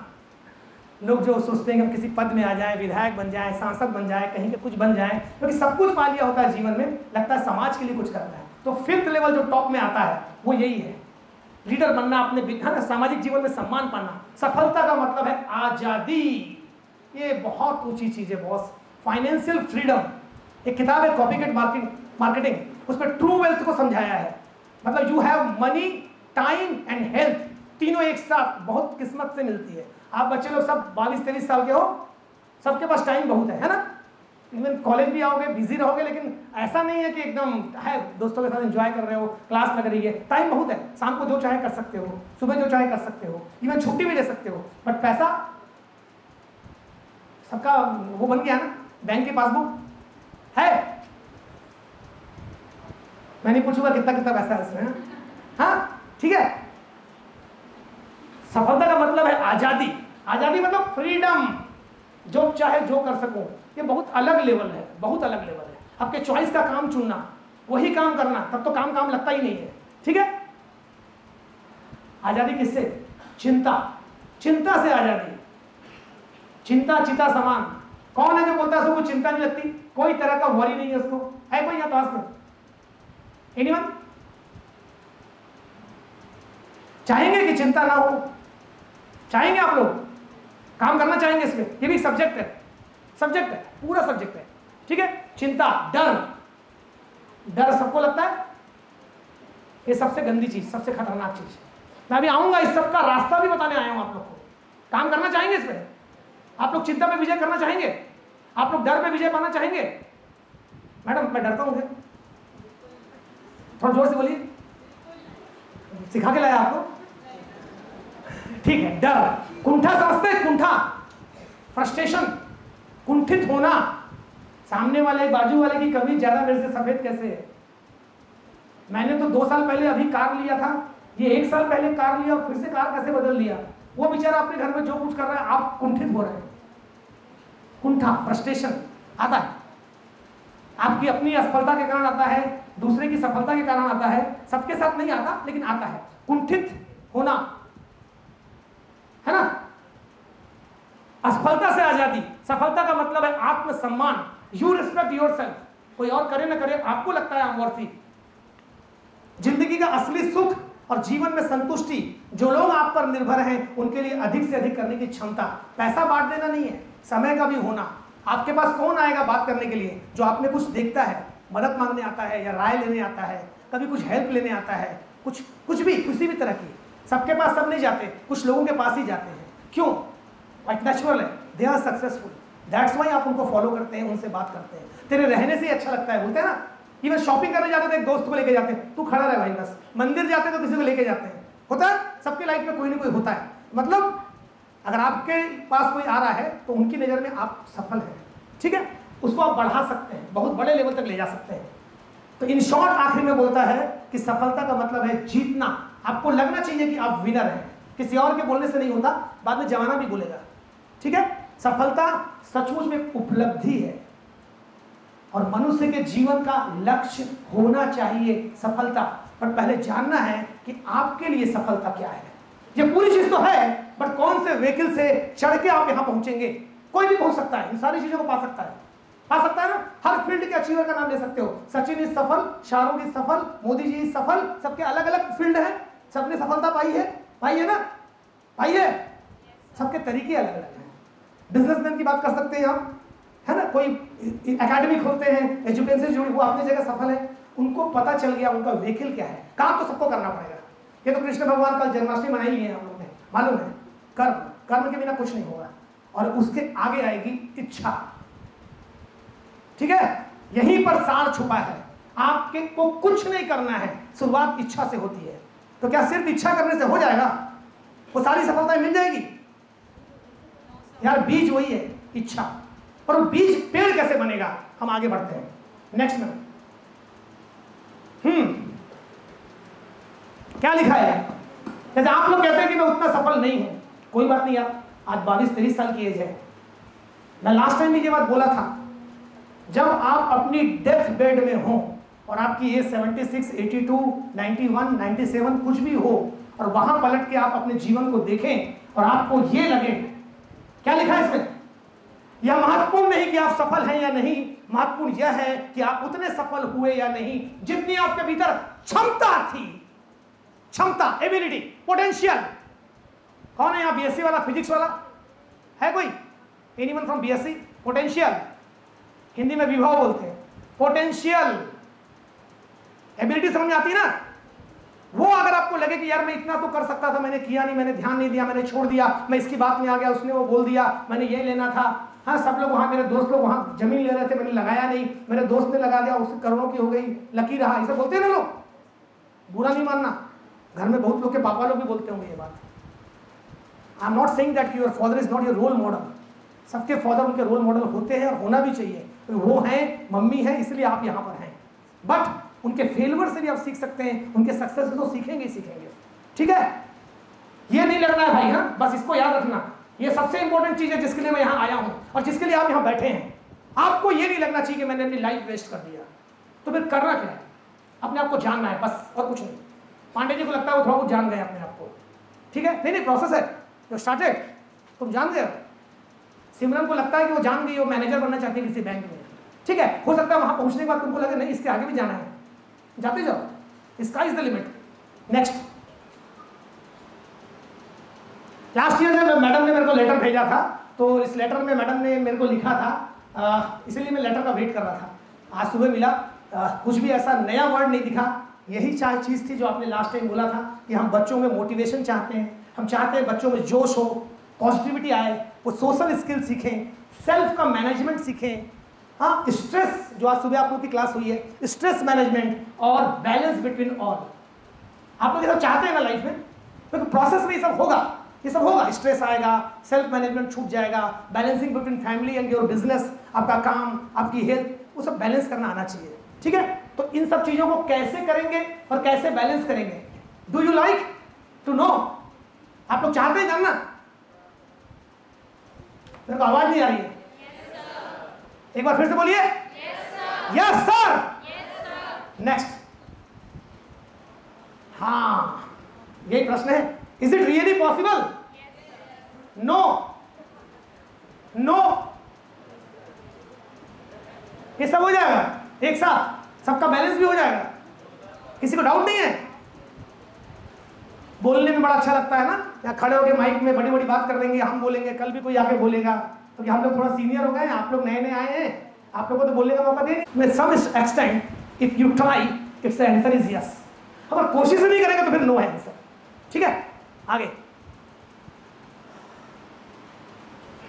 लोग जो सोचते हैं कि हम किसी पद में आ जाए, विधायक बन जाए, सांसद बन जाए, कहीं के कुछ बन जाए, क्योंकि सब कुछ पा लिया होता है जीवन में, लगता है समाज के लिए कुछ करना है। तो 5th लेवल जो टॉप में आता है वो यही है, लीडर बनना, अपने है ना सामाजिक जीवन में सम्मान पाना। सफलता का मतलब है आजादी। ये बहुत ऊंची चीज है बॉस। फाइनेंशियल फ्रीडम, एक किताब है कॉपीकैट मार्केटिंग, उसमें ट्रू वेल्थ को समझाया है। मतलब you have money, time and health, तीनों एक साथ बहुत किस्मत से मिलती है। आप बच्चे लोग सब 22-23 साल के हो, सबके पास टाइम बहुत है ना। इवन कॉलेज भी आओगे, बिजी रहोगे, लेकिन ऐसा नहीं है कि एकदम है दोस्तों के साथ एंजॉय कर रहे हो, क्लास लग रही है, टाइम बहुत है। शाम को जो चाहे कर सकते हो, सुबह जो चाहे कर सकते हो, इवन छुट्टी भी ले सकते हो। बट पैसा सबका वो बन गया ना, बैंक की पासबुक है, मैं नहीं पूछूंगा कितना कितना पैसा है इसमें। हाँ ठीक है। सफलता का मतलब है आजादी। आजादी मतलब फ्रीडम, जो चाहे जो कर सकूं। ये बहुत अलग लेवल है, बहुत अलग लेवल है। आपके चॉइस का काम चुनना, वही काम करना, तब तो काम लगता ही नहीं है। ठीक है। आजादी किससे? चिंता, चिंता से आजादी। चिंता चिता समान। कौन है जो बोलता है उसको चिंता नहीं लगती, कोई तरह का वरी नहीं है उसको? है कोई यहाँ पास में? एनीवन? चाहेंगे कि चिंता ना हो? चाहेंगे आप लोग? काम करना चाहेंगे इसमें? ये भी सब्जेक्ट है, सब्जेक्ट है, पूरा सब्जेक्ट है। ठीक है। चिंता, डर, डर सबको लगता है ये सबसे गंदी चीज, सबसे खतरनाक चीज। मैं अभी आऊंगा, इस सब का रास्ता भी बताने आया हूं आप लोग को। काम करना चाहेंगे इसमें? आप लोग चिंता पे विजय करना चाहेंगे? आप लोग डर पे विजय पाना चाहेंगे? मैडम मैं डरता हूं, थोड़ा जोर से बोलिए, सिखा के लाया आपको। ठीक है। डर, कुंठा समझते हैं? कुंठा, फ्रस्ट्रेशन, कुंठित होना, सामने वाले बाजू वाले की कभी ज्यादा मेरे से सफेद कैसे है। मैंने तो 2 साल पहले अभी कार लिया था, ये 1 साल पहले कार लिया, फिर से कार कैसे बदल लिया। वो बेचारा अपने घर में जो कुछ कर रहा है, आप कुंठित हो रहे हैं। कुंठा, फ्रस्ट्रेशन आता है, आपकी अपनी असफलता के कारण आता है, दूसरे की सफलता के कारण आता है, सबके साथ नहीं आता लेकिन आता है। कुंठित होना है ना। असफलता से आजादी। सफलता का मतलब है आत्मसम्मान। You respect yourself. कोई और करे ना करे, आपको लगता है आप वर्थी। जिंदगी जिंदगी का असली सुख और जीवन में संतुष्टि जो लोग आप पर निर्भर हैं उनके लिए अधिक से अधिक करने की क्षमता। पैसा बांट देना नहीं है, समय का भी होना। आपके पास कौन आएगा बात करने के लिए? जो आप में कुछ देखता है, मदद मांगने आता है या राय लेने आता है, कभी कुछ हेल्प लेने आता है, कुछ भी किसी भी तरह की। सबके पास सब नहीं जाते, कुछ लोगों के पास ही जाते हैं। क्यों? वाइट नेचुरल है, they are successful, that's why आप उनको फॉलो करते हैं, उनसे बात करते हैं। तेरे रहने से ही अच्छा लगता है, बोलते हैं ना। इवन शॉपिंग करने जाते तो एक दोस्त को लेके जाते हैं, तू खड़ा रहे भाई बस। मंदिर जाते तो किसी को लेके जाते हैं, होता है सबके लाइफ में कोई ना कोई होता है। मतलब अगर आपके पास कोई आ रहा है तो उनकी नज़र में आप सफल हैं, ठीक है। उसको आप बढ़ा सकते हैं, बहुत बड़े लेवल तक ले जा सकते हैं। तो इन शॉर्ट आखिर में बोलता है कि सफलता का मतलब है जीतना। आपको लगना चाहिए कि आप विनर हैं, किसी और के बोलने से नहीं होता, बाद में जमाना भी बोलेगा, ठीक है। सफलता सचमुच में उपलब्धि है और मनुष्य के जीवन का लक्ष्य होना चाहिए सफलता। पर पहले जानना है कि आपके लिए सफलता क्या है। ये पूरी चीज तो है, बट कौन से व्हीकल से चढ़ के आप यहां पहुंचेंगे? कोई भी पहुंच सकता है, इन सारी चीजों को पा सकता है ना। हर फील्ड के अचीवर का नाम ले सकते हो। सचिन इज सफल, शाहरुख इज सफल, मोदी जी इज सफल। सबके अलग अलग फील्ड है, सबने सफलता पाई है ना, पाई है। सबके तरीके अलग अलग हैं। बिजनेसमैन की बात कर सकते हैं आप, है ना। कोई एकेडमी खोलते हैं, एजुकेशन से जुड़ी, वो अपनी जगह सफल है। उनको पता चल गया उनका व्हीकल क्या है। काम तो सबको करना पड़ेगा। ये तो कृष्ण भगवान कल जन्माष्टमी मनाई लिए हम लोग ने, मालूम है। कर्म के बिना कुछ नहीं होगा और उसके आगे आएगी इच्छा, ठीक है। यहीं पर सार छुपा है। आपके को कुछ नहीं करना है, शुरुआत इच्छा से होती है। तो क्या सिर्फ इच्छा करने से हो जाएगा? वो सारी सफलताएं मिल जाएगी? यार बीज वही है, इच्छा। पर वो बीज पेड़ कैसे बनेगा? हम आगे बढ़ते हैं नेक्स्ट में। क्या लिखा है? जैसे आप लोग कहते हैं कि मैं उतना सफल नहीं हूं, कोई बात नहीं यार, आज 22-23 साल की एज है। मैं लास्ट टाइम भी ये बात बोला था, जब आप अपनी डेथ बेड में हो और आपकी एज 76, 82, 91, 97 कुछ भी हो, और वहां पलट के आप अपने जीवन को देखें और आपको ये लगे, क्या लिखा है इसमें? यह महत्वपूर्ण नहीं कि आप सफल हैं या नहीं, महत्वपूर्ण यह है कि आप उतने सफल हुए या नहीं जितनी आपके भीतर क्षमता थी। क्षमता, एबिलिटी, पोटेंशियल। कौन है यहाँ बीएससी वाला, फिजिक्स वाला है कोई? Anyone from BSc? Potential Hindi में विभव बोलते हैं। पोटेंशियल, एबिलिटी समझ में आती है ना। वो अगर आपको लगे कि यार मैं इतना तो कर सकता था, मैंने किया नहीं, मैंने ध्यान नहीं दिया, मैंने छोड़ दिया, मैं इसकी बात में आ गया, उसने वो बोल दिया, मैंने ये लेना था, हाँ सब लोग वहाँ, मेरे दोस्त लोग वहाँ जमीन ले रहे थे, मैंने लगाया नहीं, मेरे दोस्त ने लगा दिया, उससे करोड़ों की हो गई, लकी रहा, ऐसा बोलते हैं ना लोग। बुरा नहीं मानना, घर में बहुत लोग के पापा लोग भी बोलते होंगे ये बात। I am not saying that your father is not your role model. सबके फादर उनके रोल मॉडल होते हैं और होना भी चाहिए। वो हैं, मम्मी है, इसलिए आप यहाँ पर हैं। बट उनके फेलियर से भी आप सीख सकते हैं, उनके सक्सेस से तो सीखेंगे ही सीखेंगे, ठीक है। ये नहीं लड़ना है भाई, हाँ बस इसको याद रखना। ये सबसे इंपॉर्टेंट चीज है जिसके लिए मैं यहाँ आया हूँ और जिसके लिए आप यहाँ बैठे हैं। आपको ये नहीं लगना चाहिए कि मैंने अपनी लाइफ वेस्ट कर दिया। तो फिर करना क्या है? अपने आप को जानना है बस, और कुछ नहीं। पांडे जी को लगता है वो थोड़ा बहुत जान गए अपने आप को, ठीक है। नहीं प्रोसेस है जो स्टार्टेड, तुम जान गए। सिमरन को लगता है कि वो जान गई, वो मैनेजर बनना चाहती है किसी बैंक में, ठीक है। हो सकता है वहां पहुंचने के बाद तुमको लगे नहीं इसके आगे भी जाना है, जाते जाओ, sky is the limit. Next, last year जब मैडम ने मेरे को लेटर भेजा था, तो इस लेटर में मैडम ने मेरे को लिखा था, इसलिए मैं लेटर का वेट कर रहा था। आज सुबह मिला, कुछ भी ऐसा नया वर्ड नहीं दिखा। यही चीज़ थी जो आपने लास्ट टाइम बोला था कि हम बच्चों में मोटिवेशन चाहते हैं, हम चाहते हैं बच्चों में जोश हो, पॉजिटिविटी आए, वो सोशल स्किल सीखें, सेल्फ का मैनेजमेंट सीखें। हाँ, स्ट्रेस, जो आज सुबह आप लोग की क्लास हुई है, स्ट्रेस मैनेजमेंट और बैलेंस बिटवीन ऑल, आप लोग ये सब चाहते हैं ना लाइफ में। तो प्रोसेस में ये सब होगा, ये सब होगा। स्ट्रेस आएगा, सेल्फ मैनेजमेंट छूट जाएगा, balancing between family and your business, आपका काम, आपकी हेल्थ, वो सब बैलेंस करना आना चाहिए, ठीक है। तो इन सब चीजों को कैसे करेंगे और कैसे बैलेंस करेंगे? Do you like to know? आप लोग चाहते हैं जानना? मेरे को आवाज नहीं आ रही है, एक बार फिर से बोलिए। Yes sir. नेक्स्ट, हाँ यही प्रश्न है। Is it really possible? No, no. ये सब हो जाएगा एक साथ, सबका बैलेंस भी हो जाएगा, किसी को डाउट नहीं है। बोलने में बड़ा अच्छा लगता है ना, या खड़े होकर माइक में बड़ी बड़ी बात कर देंगे, हम बोलेंगे, कल भी कोई आके बोलेगा, तो कि हम लोग थोड़ा सीनियर हो गए हैं, आप लोग नए नए आए हैं, आप लोगों को तो बोलने का मौका दे। With some extent if you try its answer is yes. अगर कोशिश नहीं करेंगे तो फिर नो है आंसर। ठीक है, आगे।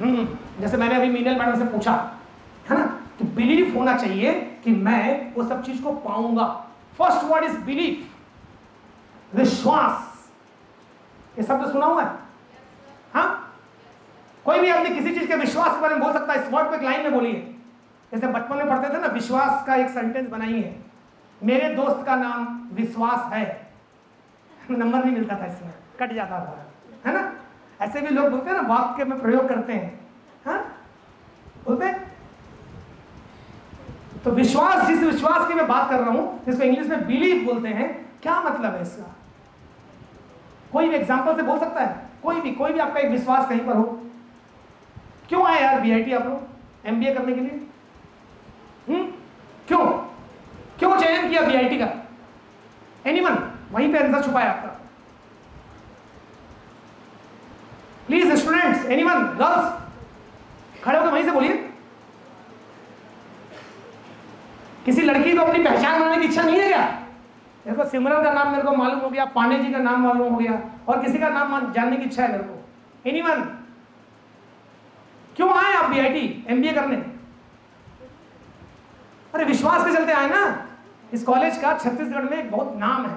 जैसे मैंने अभी मीनल मैडम से पूछा है ना, तो बिलीव होना चाहिए कि मैं वो सब चीज को पाऊंगा। फर्स्ट वर्ड इज बिलीव, विश्वास। ये शब्द तो सुना हुआ है? हाँ, कोई भी आदमी किसी चीज के विश्वास के बारे में बोल सकता है। इस वर्ड को एक लाइन में बोलिए। जैसे बचपन में पढ़ते थे ना, विश्वास का एक सेंटेंस बनाई है, मेरे दोस्त का नाम विश्वास है। नंबर नहीं मिलता था, इसमें कट जाता था, है ना। ऐसे भी लोग बोलते हैं ना, वाक्य में प्रयोग करते हैं, हाँ बोलते हैं। तो विश्वास, जिस विश्वास की मैं बात कर रहा हूं, जिसको इंग्लिश में बिलीव बोलते हैं, क्या मतलब है इसका? कोई भी एग्जांपल से बोल सकता है? कोई भी आपका एक विश्वास कहीं पर हो। क्यों आए यार बीआईटी आप लोग एमबीए करने के लिए? क्यों चयन किया बीआईटी का? एनीवन? वहीं पे आंसर छुपा है आपका। प्लीज स्टूडेंट्स, एनीवन, गर्ल्स, खड़े होकर वहीं से बोलिए। किसी लड़की को अपनी पहचान बनाने की इच्छा नहीं है क्या? मेरे को सिमरन का नाम मेरे को मालूम हो गया, पांडे जी का नाम मालूम हो गया, और किसी का नाम जानने की इच्छा है मेरे को। एनीवन? क्यों आए आप बीआईटी एमबीए करने? अरे विश्वास के चलते आए ना। इस कॉलेज का छत्तीसगढ़ में एक बहुत नाम है।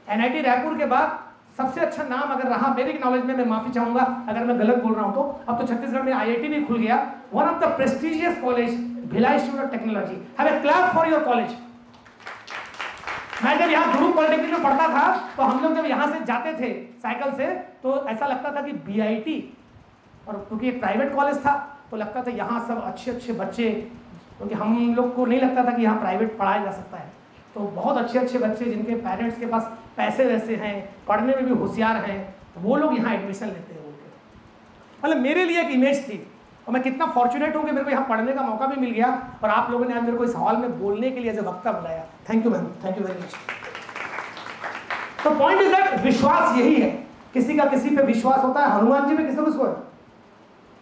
एनआईटी रायपुर के बाद सबसे अच्छा नाम अगर रहा मेरी नॉलेज में, मैं माफी चाहूंगा अगर मैं गलत बोल रहा हूं तो, अब तो छत्तीसगढ़ में आईआईटी भी खुल गया। One of the prestigious college, Bhilai institute of technology. Have a clap for your college. मैं जब यहाँ गुरु पॉलिटेक्निक में पढ़ता था, तो हम लोग जब यहाँ से जाते थे साइकिल से, तो ऐसा लगता था कि बीआईटी, और क्योंकि एक प्राइवेट कॉलेज था तो लगता था यहाँ सब अच्छे अच्छे बच्चे, क्योंकि हम लोग को नहीं लगता था कि यहाँ प्राइवेट पढ़ाया जा सकता है, तो बहुत अच्छे अच्छे बच्चे जिनके पेरेंट्स के पास पैसे वैसे हैं, पढ़ने में भी होशियार हैं, वो लोग यहाँ एडमिशन लेते हैं। मतलब मेरे लिए एक इमेज थी, और मैं कितना फॉर्चुनेट हूँ कि मेरे को यहाँ पढ़ने का मौका भी मिल गया, और आप लोगों ने आज मेरे को इस हॉल में बोलने के लिए एज ए वक्ता बुलाया। Thank you ma'am, thank you very much. तो पॉइंट इज दैट विश्वास यही है, किसी का किसी पे विश्वास होता है। हनुमान जी पे किसी को?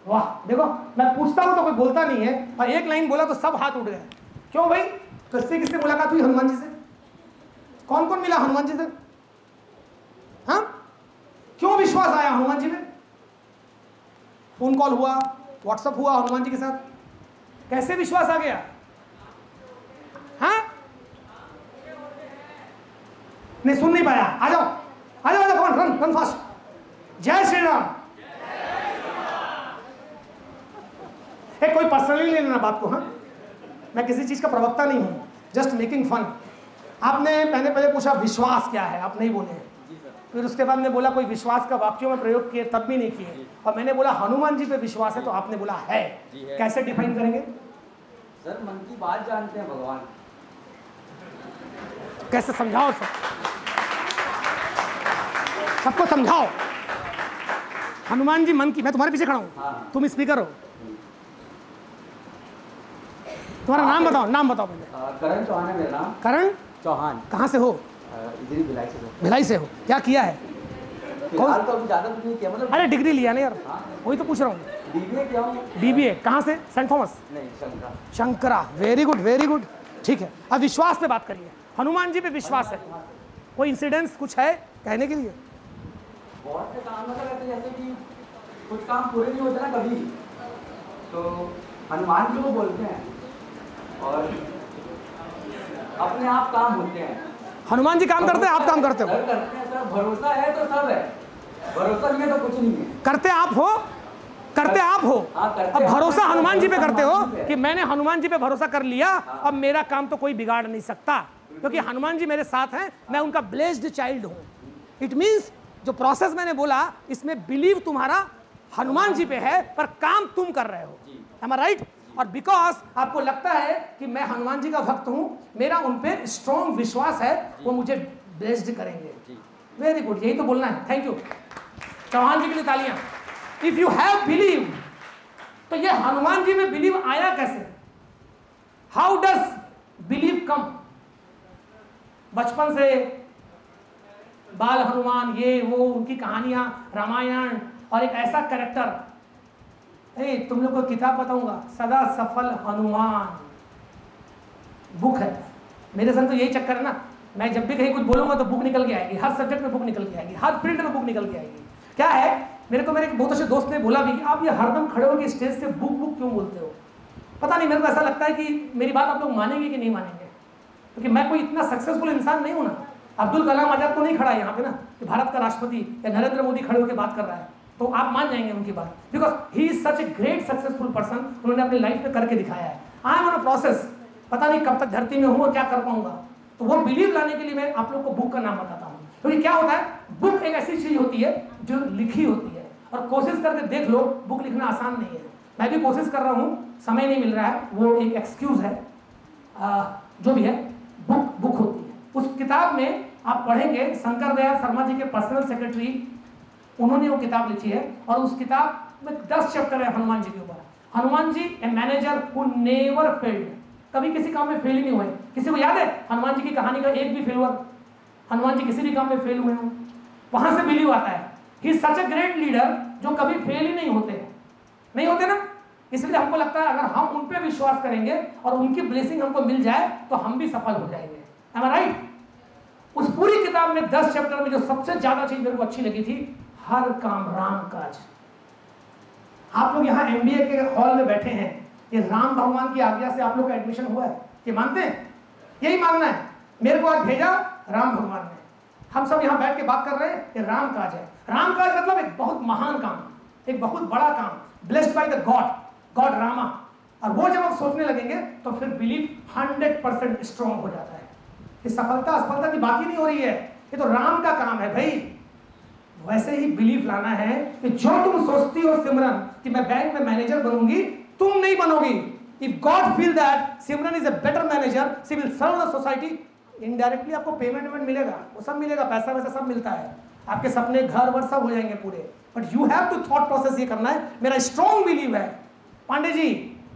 वाह, देखो मैं पूछता हूँ तो कोई बोलता नहीं है, और एक लाइन बोला तो सब हाथ उठ गए। क्यों भाई? तो इससे किससे मुलाकात हुई? हनुमान जी से। कौन कौन मिला हनुमान जी से? हाँ, क्यों विश्वास आया हनुमान जी में? फोन कॉल हुआ, व्हाट्सएप हुआ हनुमान जी के साथ, कैसे विश्वास आ गया? हाँ, नहीं सुन नहीं पाया। आ जाओ आ जाओ, कौन? Run fast. जय श्री राम। कोई पर्सनली नहीं लेना बात को। हाँ, मैं किसी चीज का प्रवक्ता नहीं हूं, जस्ट मेकिंग फन। आपने मैंने पहले पूछा विश्वास क्या है, आप नहीं बोले। फिर उसके बाद मैं बोला कोई विश्वास का वाक्यों में प्रयोग किए, तब भी नहीं किए, और मैंने बोला हनुमान जी पे विश्वास है, तो आपने बोला है। कैसे डिफाइन करेंगे सर? मन की बात जानते हैं भगवान। कैसे समझाओ सबको समझाओ। हनुमान जी मन की, मैं तुम्हारे पीछे खड़ा हूँ। हाँ। तुम स्पीकर हो। तुम्हारा नाम बताओ, नाम बताओ पहले। करण चौहान है मेरा नाम। करण चौहान। कहाँ से हो? इधर ही भिलाई से हो। भिलाई से हो। क्या किया है? फिलहाल तो अभी ज़्यादा कुछ नहीं किया, मतलब। अरे डिग्री लिया ना यार। हाँ। वही तो पूछ रहा हूँ। बीबीए किया हूँ। बीबीए कहाँ से? Saint Thomas? नहीं, Shankara. Shankara, very good very good. ठीक है, अब विश्वास पे बात करिए। हनुमान जी पे विश्वास है, कोई इंसिडेंस कुछ है कहने के लिए? बहुत से काम मतलब ऐसे, जैसे कि कुछ काम पूरे नहीं होते ना कभी, तो हनुमान जी को बोलते हैं और अपने आप काम होते हैं। हनुमान जी काम करते हैं, आप काम करते हो? करते हैं सर, भरोसा है तो सब है, भरोसा नहीं है तो कुछ नहीं है। करते आप हो, करते आप हो। अब भरोसा हनुमान जी पे करते हो कि मैंने हनुमान जी पे भरोसा कर लिया, अब मेरा काम तो कोई बिगाड़ नहीं सकता, क्योंकि हनुमान जी मेरे साथ हैं, मैं उनका ब्लेस्ड चाइल्ड हूँ। इट मीन्स जो प्रोसेस मैंने बोला, इसमें बिलीव तुम्हारा हनुमान जी पे है, पर काम तुम कर रहे हो। Am I right? और बिकॉज आपको लगता है कि मैं हनुमान जी का भक्त हूं, मेरा उन पे स्ट्रॉन्ग विश्वास है, वो मुझे ब्लेस्ड करेंगे। वेरी गुड, यही तो बोलना है। थैंक यू चौहान जी के लिए तालियां। इफ यू हैव बिलीव, तो ये हनुमान जी में बिलीव आया कैसे? हाउ डज बिलीव कम? बचपन से बाल हनुमान, ये वो उनकी कहानियां, रामायण, और एक ऐसा कैरेक्टर, तुम लोग को किताब बताऊंगा, सदा सफल हनुमान बुक है। मेरे संग तो यही चक्कर है ना, मैं जब भी कहीं कुछ बोलूंगा तो बुक निकल के आएगी, हर सब्जेक्ट में बुक निकल के आएगी, हर फील्ड में बुक निकल के आएगी। क्या है, मेरे को मेरे बहुत अच्छे दोस्त ने बोला भी कि आप ये हरदम खड़े होकर स्टेज से बुक बुक क्यों बोलते हो। पता नहीं, मेरे को ऐसा लगता है कि मेरी बात आप लोग मानेंगे कि नहीं मानेंगे, क्योंकि मैं कोई इतना सक्सेसफुल इंसान नहीं हूं ना। अब्दुल कलाम आजाद तो नहीं खड़ा है यहाँ पे ना कि भारत का राष्ट्रपति या नरेंद्र मोदी खड़े होकर बात कर रहा है, तो आप मान जाएंगे उनकी बात, because he is such a great successful person. उन्होंने अपनी लाइफ में करके दिखाया है। I am on a process, पता नहीं कब तक धरती में हूँ और क्या कर पाऊंगा। तो वो बिलीव लाने के लिए मैं आप लोग को बुक का नाम बताता हूँ, क्योंकि क्या होता है, बुक एक ऐसी चीज होती है जो लिखी होती है, और कोशिश करके देख लो, बुक लिखना आसान नहीं है। मैं भी कोशिश कर रहा हूँ, समय नहीं मिल रहा है, वो एक एक्सक्यूज है, जो भी है, बुक होती है। उस किताब में आप पढ़ेंगे, शंकर दयाल शर्मा जी के पर्सनल सेक्रेटरी, उन्होंने वो किताब लिखी है, और उस किताब में 10 चैप्टर है हनुमान जी के ऊपर। Hanuman ji a manager who never failed, कभी किसी काम में फेल ही नहीं हुए। किसी को याद है हनुमान जी की कहानी का एक भी फेलुअर? हनुमान जी किसी भी काम में फेल हुए हों, वहां से बिलीव आता है। He is such a great leader जो कभी फेल ही नहीं होते ना। इसलिए हमको लगता है अगर हम उन पे विश्वास करेंगे और उनकी ब्लेसिंग हमको मिल जाए तो हम भी सफल हो जाएंगे। Am I right? उस पूरी किताब में 10 चैप्टर में जो सबसे ज्यादा चीज मेरे को अच्छी लगी थी, हर काम राम काज। आप लोग यहाँ MBA के हॉल में बैठे हैं, ये राम भगवान की आज्ञा से आप लोग का एडमिशन हुआ है, ये मानते हैं? यही मानना है। मेरे को आज भेजा राम भगवान ने, हम सब यहाँ बैठ के बात कर रहे हैं, ये राम काज है। राम काज मतलब एक बहुत महान काम, एक बहुत बड़ा काम, blessed by the God Rama. और वो जब आप सोचने लगेंगे तो फिर बिलीफ 100% स्ट्रॉन्ग हो जाता है। ये सफलता असफलता की बात ही नहीं हो रही है, ये तो राम का काम है भाई। वैसे ही बिलीफ लाना है कि जो तुम सोचती हो सिमरन कि मैं बैंक में मैनेजर बनूंगी, तुम नहीं बनोगी। If God feel that Simran is a better manager, she will serve the society, indirectly आपको पेमेंट मिलेगा, वो सब मिलेगा, पैसा वैसा सब मिलता है, आपके सपने घर वर सब हो जाएंगे पूरे। But you have to thought process ये करना है। मेरा स्ट्रॉन्ग बिलीव है पांडे जी,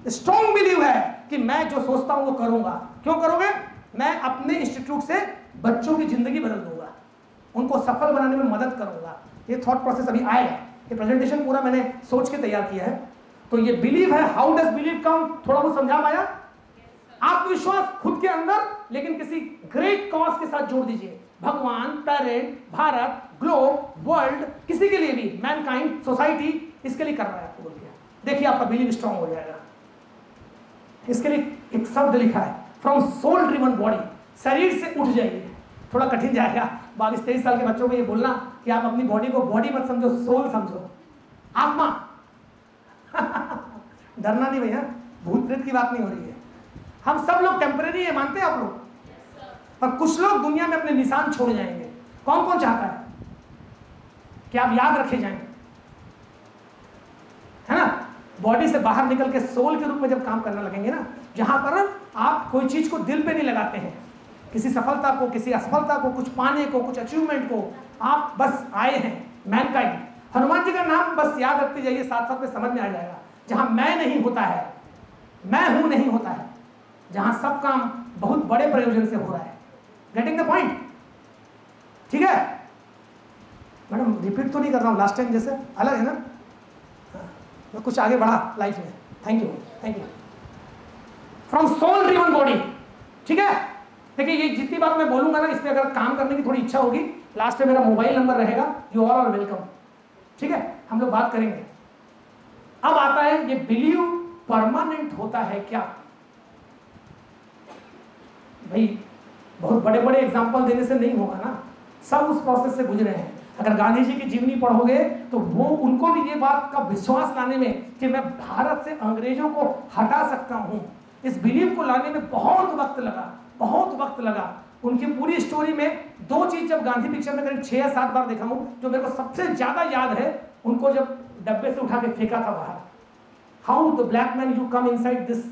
स्ट्रॉन्ग बिलीव है कि मैं जो सोचता हूं वो करूंगा। क्यों करोगे? मैं अपने इंस्टीट्यूट से बच्चों की जिंदगी बदल दूंगा, उनको सफल बनाने में मदद करूंगा। ये थॉट प्रोसेस अभी आएगा, ये प्रेजेंटेशन पूरा मैंने सोच के तैयार किया है। तो ये बिलीव है। हाउ डज बिलीव कम? थोड़ा बहुत समझा पाया? आत्मविश्वास खुद के अंदर, लेकिन किसी ग्रेट कॉज के साथ जोड़ दीजिए। भगवान, पेरेंट, भारत, ग्लोब, वर्ल्ड, किसी के लिए भी, मैनकाइंड, सोसाइटी, इसके लिए कर रहा है आपको बोल दिया। देखिए आपका बिलीव स्ट्रॉन्ग हो जाएगा। इसके लिए एक शब्द लिखा है, फ्रॉम सोल ड्रिवन बॉडी, शरीर से उठ जाइए। थोड़ा कठिन जाएगा 22-23 साल के बच्चों को ये बोलना कि आप अपनी बॉडी को बॉडी मत समझो, सोल समझो, आत्मा। डरना नहीं भैया, भूत प्रेत की बात नहीं हो रही है। हम सब लोग टेम्परेरी है, मानते हैं आप लोग? और कुछ लोग दुनिया में अपने निशान छोड़ जाएंगे। कौन कौन चाहता है कि आप याद रखे जाएं, है ना? बॉडी से बाहर निकल के सोल के रूप में जब काम करने लगेंगे ना, जहां पर आप कोई चीज को दिल पे नहीं लगाते हैं, किसी सफलता को, किसी असफलता को, कुछ पाने को, कुछ अचीवमेंट को, आप बस आए हैं मैनकाइंड। हनुमान जी का नाम बस याद रखते जाइए, साथ साथ में समझ में आ जाएगा। जहां मैं नहीं होता है, मैं हूं नहीं होता है, जहां सब काम बहुत बड़े प्रयोजन से हो रहा है। Getting the point? ठीक है मैडम, रिपीट तो नहीं कर रहा हूं लास्ट टाइम जैसे, अलग है ना? मैं कुछ आगे बढ़ा लाइफ में। Thank you. From soul driven body, ठीक है? देखिए ये जितनी बात मैं बोलूंगा ना, इस पर अगर काम करने की थोड़ी इच्छा होगी, लास्ट में मेरा मोबाइल नंबर रहेगा, यू ऑल आर वेलकम, ठीक है? हम लोग बात करेंगे। अब आता है ये बिलीव परमानेंट होता है क्या? भाई बहुत बड़े बड़े एग्जाम्पल देने से नहीं होगा ना, सब उस प्रोसेस से गुजरे हैं। अगर गांधी जी की जीवनी पढ़ोगे तो वो, उनको भी ये बात का विश्वास लाने में कि मैं भारत से अंग्रेजों को हटा सकता हूं, इस बिलीव को लाने में बहुत वक्त लगा। उनकी पूरी स्टोरी में 2 चीज जब गांधी पिक्चर में करीब 6 या 7 बार देखा हूं, जो मेरे को सबसे ज्यादा याद है, उनको जब डब्बे से उठा के फेंका था बाहर, how the black man you come inside this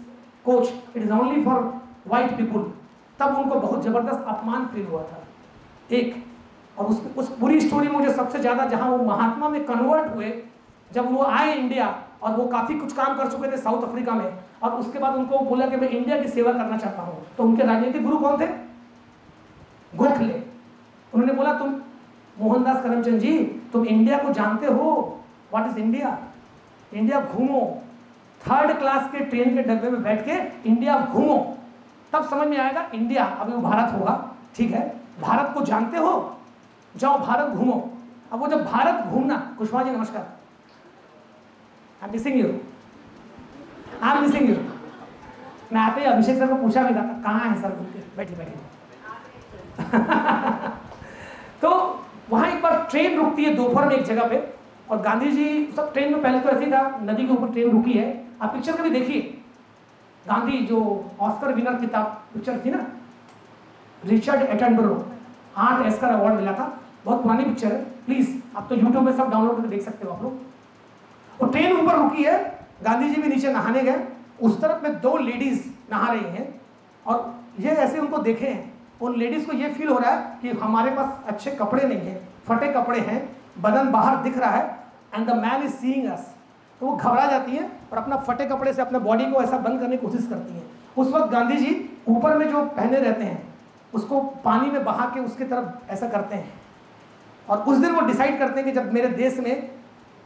coach, it is only for white people, तब उनको बहुत जबरदस्त अपमान फील हुआ था एक। और उस पूरी स्टोरी में मुझे सबसे ज्यादा, जहां वो महात्मा में कन्वर्ट हुए, जब वो आए इंडिया और वो काफी कुछ काम कर चुके थे साउथ अफ्रीका में, और उसके बाद उनको बोला कि मैं इंडिया की सेवा करना चाहता हूं, तो उनके राजनीतिक गुरु कौन थे? गोखले। उन्होंने बोला तुम मोहनदास करमचंद जी, तुम इंडिया को जानते हो? What is India? इंडिया घूमो, 3rd क्लास के ट्रेन के डब्बे में बैठ के इंडिया घूमो, तब समझ में आएगा इंडिया। अभी वो भारत होगा, ठीक है, भारत को जानते हो, जाओ भारत घूमो। अब वो जब भारत घूमना, कुशवाहा जी नमस्कार, I am missing you, I am missing you. मैं आते ही अभिषेक सर को पूछा भी था कहाँ है सर, बैठिए बैठिए। तो वहां एक बार ट्रेन रुकती है दोपहर में एक जगह पे, और गांधी जी सब ट्रेन में, पहले तो ऐसे ही था, नदी के ऊपर ट्रेन रुकी है। आप पिक्चर कभी देखिए, गांधी जो ऑस्कर विनर किताब पिक्चर थी ना, रिचर्ड एटनबरो, 8 ऑस्कर अवार्ड मिला था, बहुत पुरानी पिक्चर है, प्लीज आप तो यूट्यूब में सब डाउनलोड करके देख सकते हो आप लोग। वो ट्रेन ऊपर रुकी है, गांधी जी भी नीचे नहाने गए, उस तरफ में 2 लेडीज नहा रही हैं, और ये ऐसे उनको देखे हैं। उन लेडीज को ये फील हो रहा है कि हमारे पास अच्छे कपड़े नहीं हैं, फटे कपड़े हैं, बदन बाहर दिख रहा है, and the man is seeing us. तो वो घबरा जाती हैं और अपना फटे कपड़े से अपने बॉडी को ऐसा बंद करने की कोशिश करती हैं। उस वक्त गांधी जी ऊपर में जो पहने रहते हैं उसको पानी में बहा के उसके तरफ ऐसा करते हैं, और उस दिन वो डिसाइड करते हैं कि जब मेरे देश में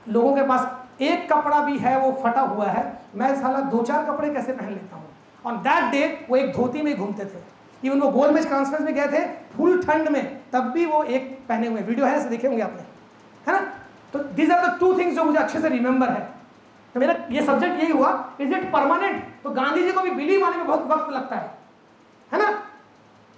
लोगों के पास एक कपड़ा भी है वो फटा हुआ है, मैं साला 2-4 कपड़े कैसे पहन लेता हूँ। ऑन दैट डे वो एक धोती में घूमते थे। इवन वो गोलमेज कॉन्फ्रेंस में गए थे फुल ठंड में, तब भी वो एक पहने हुए, वीडियो है, देखे होंगे आपने, है ना। तो दीज आर द 2 थिंग्स जो मुझे अच्छे से रिमेंबर है। तो मेरा ये सब्जेक्ट यही हुआ, इज इट परमानेंट। तो गांधी जी को भी बिलीव आने में बहुत वक्त लगता है ना,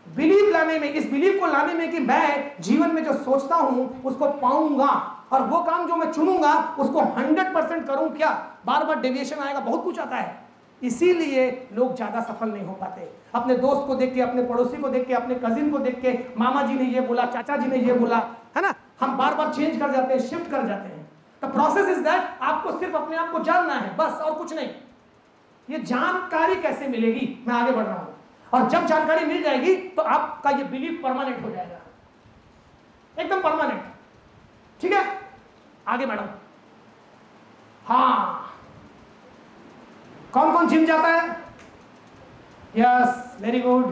बिलीव लाने में, इस बिलीव को लाने में कि मैं जीवन में जो सोचता हूं उसको पाऊंगा, और वो काम जो मैं चुनूंगा उसको 100% करूं। क्या बार बार डेविएशन आएगा, बहुत कुछ आता है, इसीलिए लोग ज्यादा सफल नहीं हो पाते। अपने दोस्त को देख के, अपने पड़ोसी को देख के, अपने कजिन को देख के, मामा जी ने ये बोला, चाचा जी ने ये बोला, है ना, हम बार बार चेंज कर जाते हैं, शिफ्ट कर जाते हैं। द प्रोसेस इज दैट आपको सिर्फ अपने आप को जानना है, बस, और कुछ नहीं। ये जानकारी कैसे मिलेगी, मैं आगे बढ़ रहा हूं, और जब जानकारी मिल जाएगी तो आपका ये बिलीफ परमानेंट हो जाएगा, एकदम परमानेंट। ठीक है, आगे मैडम। हाँ, कौन कौन जिम जाता है? Yes, very good.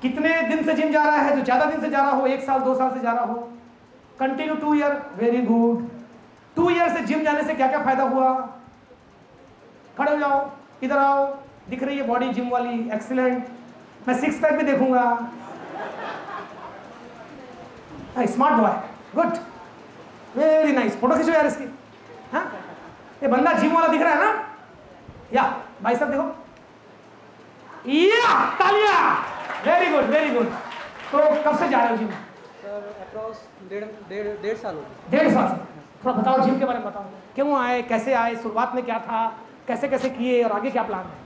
कितने दिन से जिम जा रहा है? जो ज्यादा दिन से जा रहा हो, 1 साल 2 साल से जा रहा हो, continue 2 year, very good. 2 year से जिम जाने से क्या क्या फायदा हुआ? खड़े हो जाओ, इधर आओ, दिख रही है बॉडी जिम वाली, एक्सीलेंट। मैं 6 पैक भी देखूंगा। Smart boy, good, very nice. Photo खींचो यार इसकी। हाँ, ये बंदा जिम वाला दिख रहा है ना? या भाई साहब देखो, या तालियां, वेरी गुड वेरी गुड। तो कब से जा रहे हो जिम? सर अप्रॉक्स 1.5 साल हो गए। 1.5 साल से। थोड़ा बताओ जिम के बारे में, बताओ क्यों आए, कैसे आए, शुरुआत में क्या था, कैसे कैसे किए, और आगे क्या प्लान है?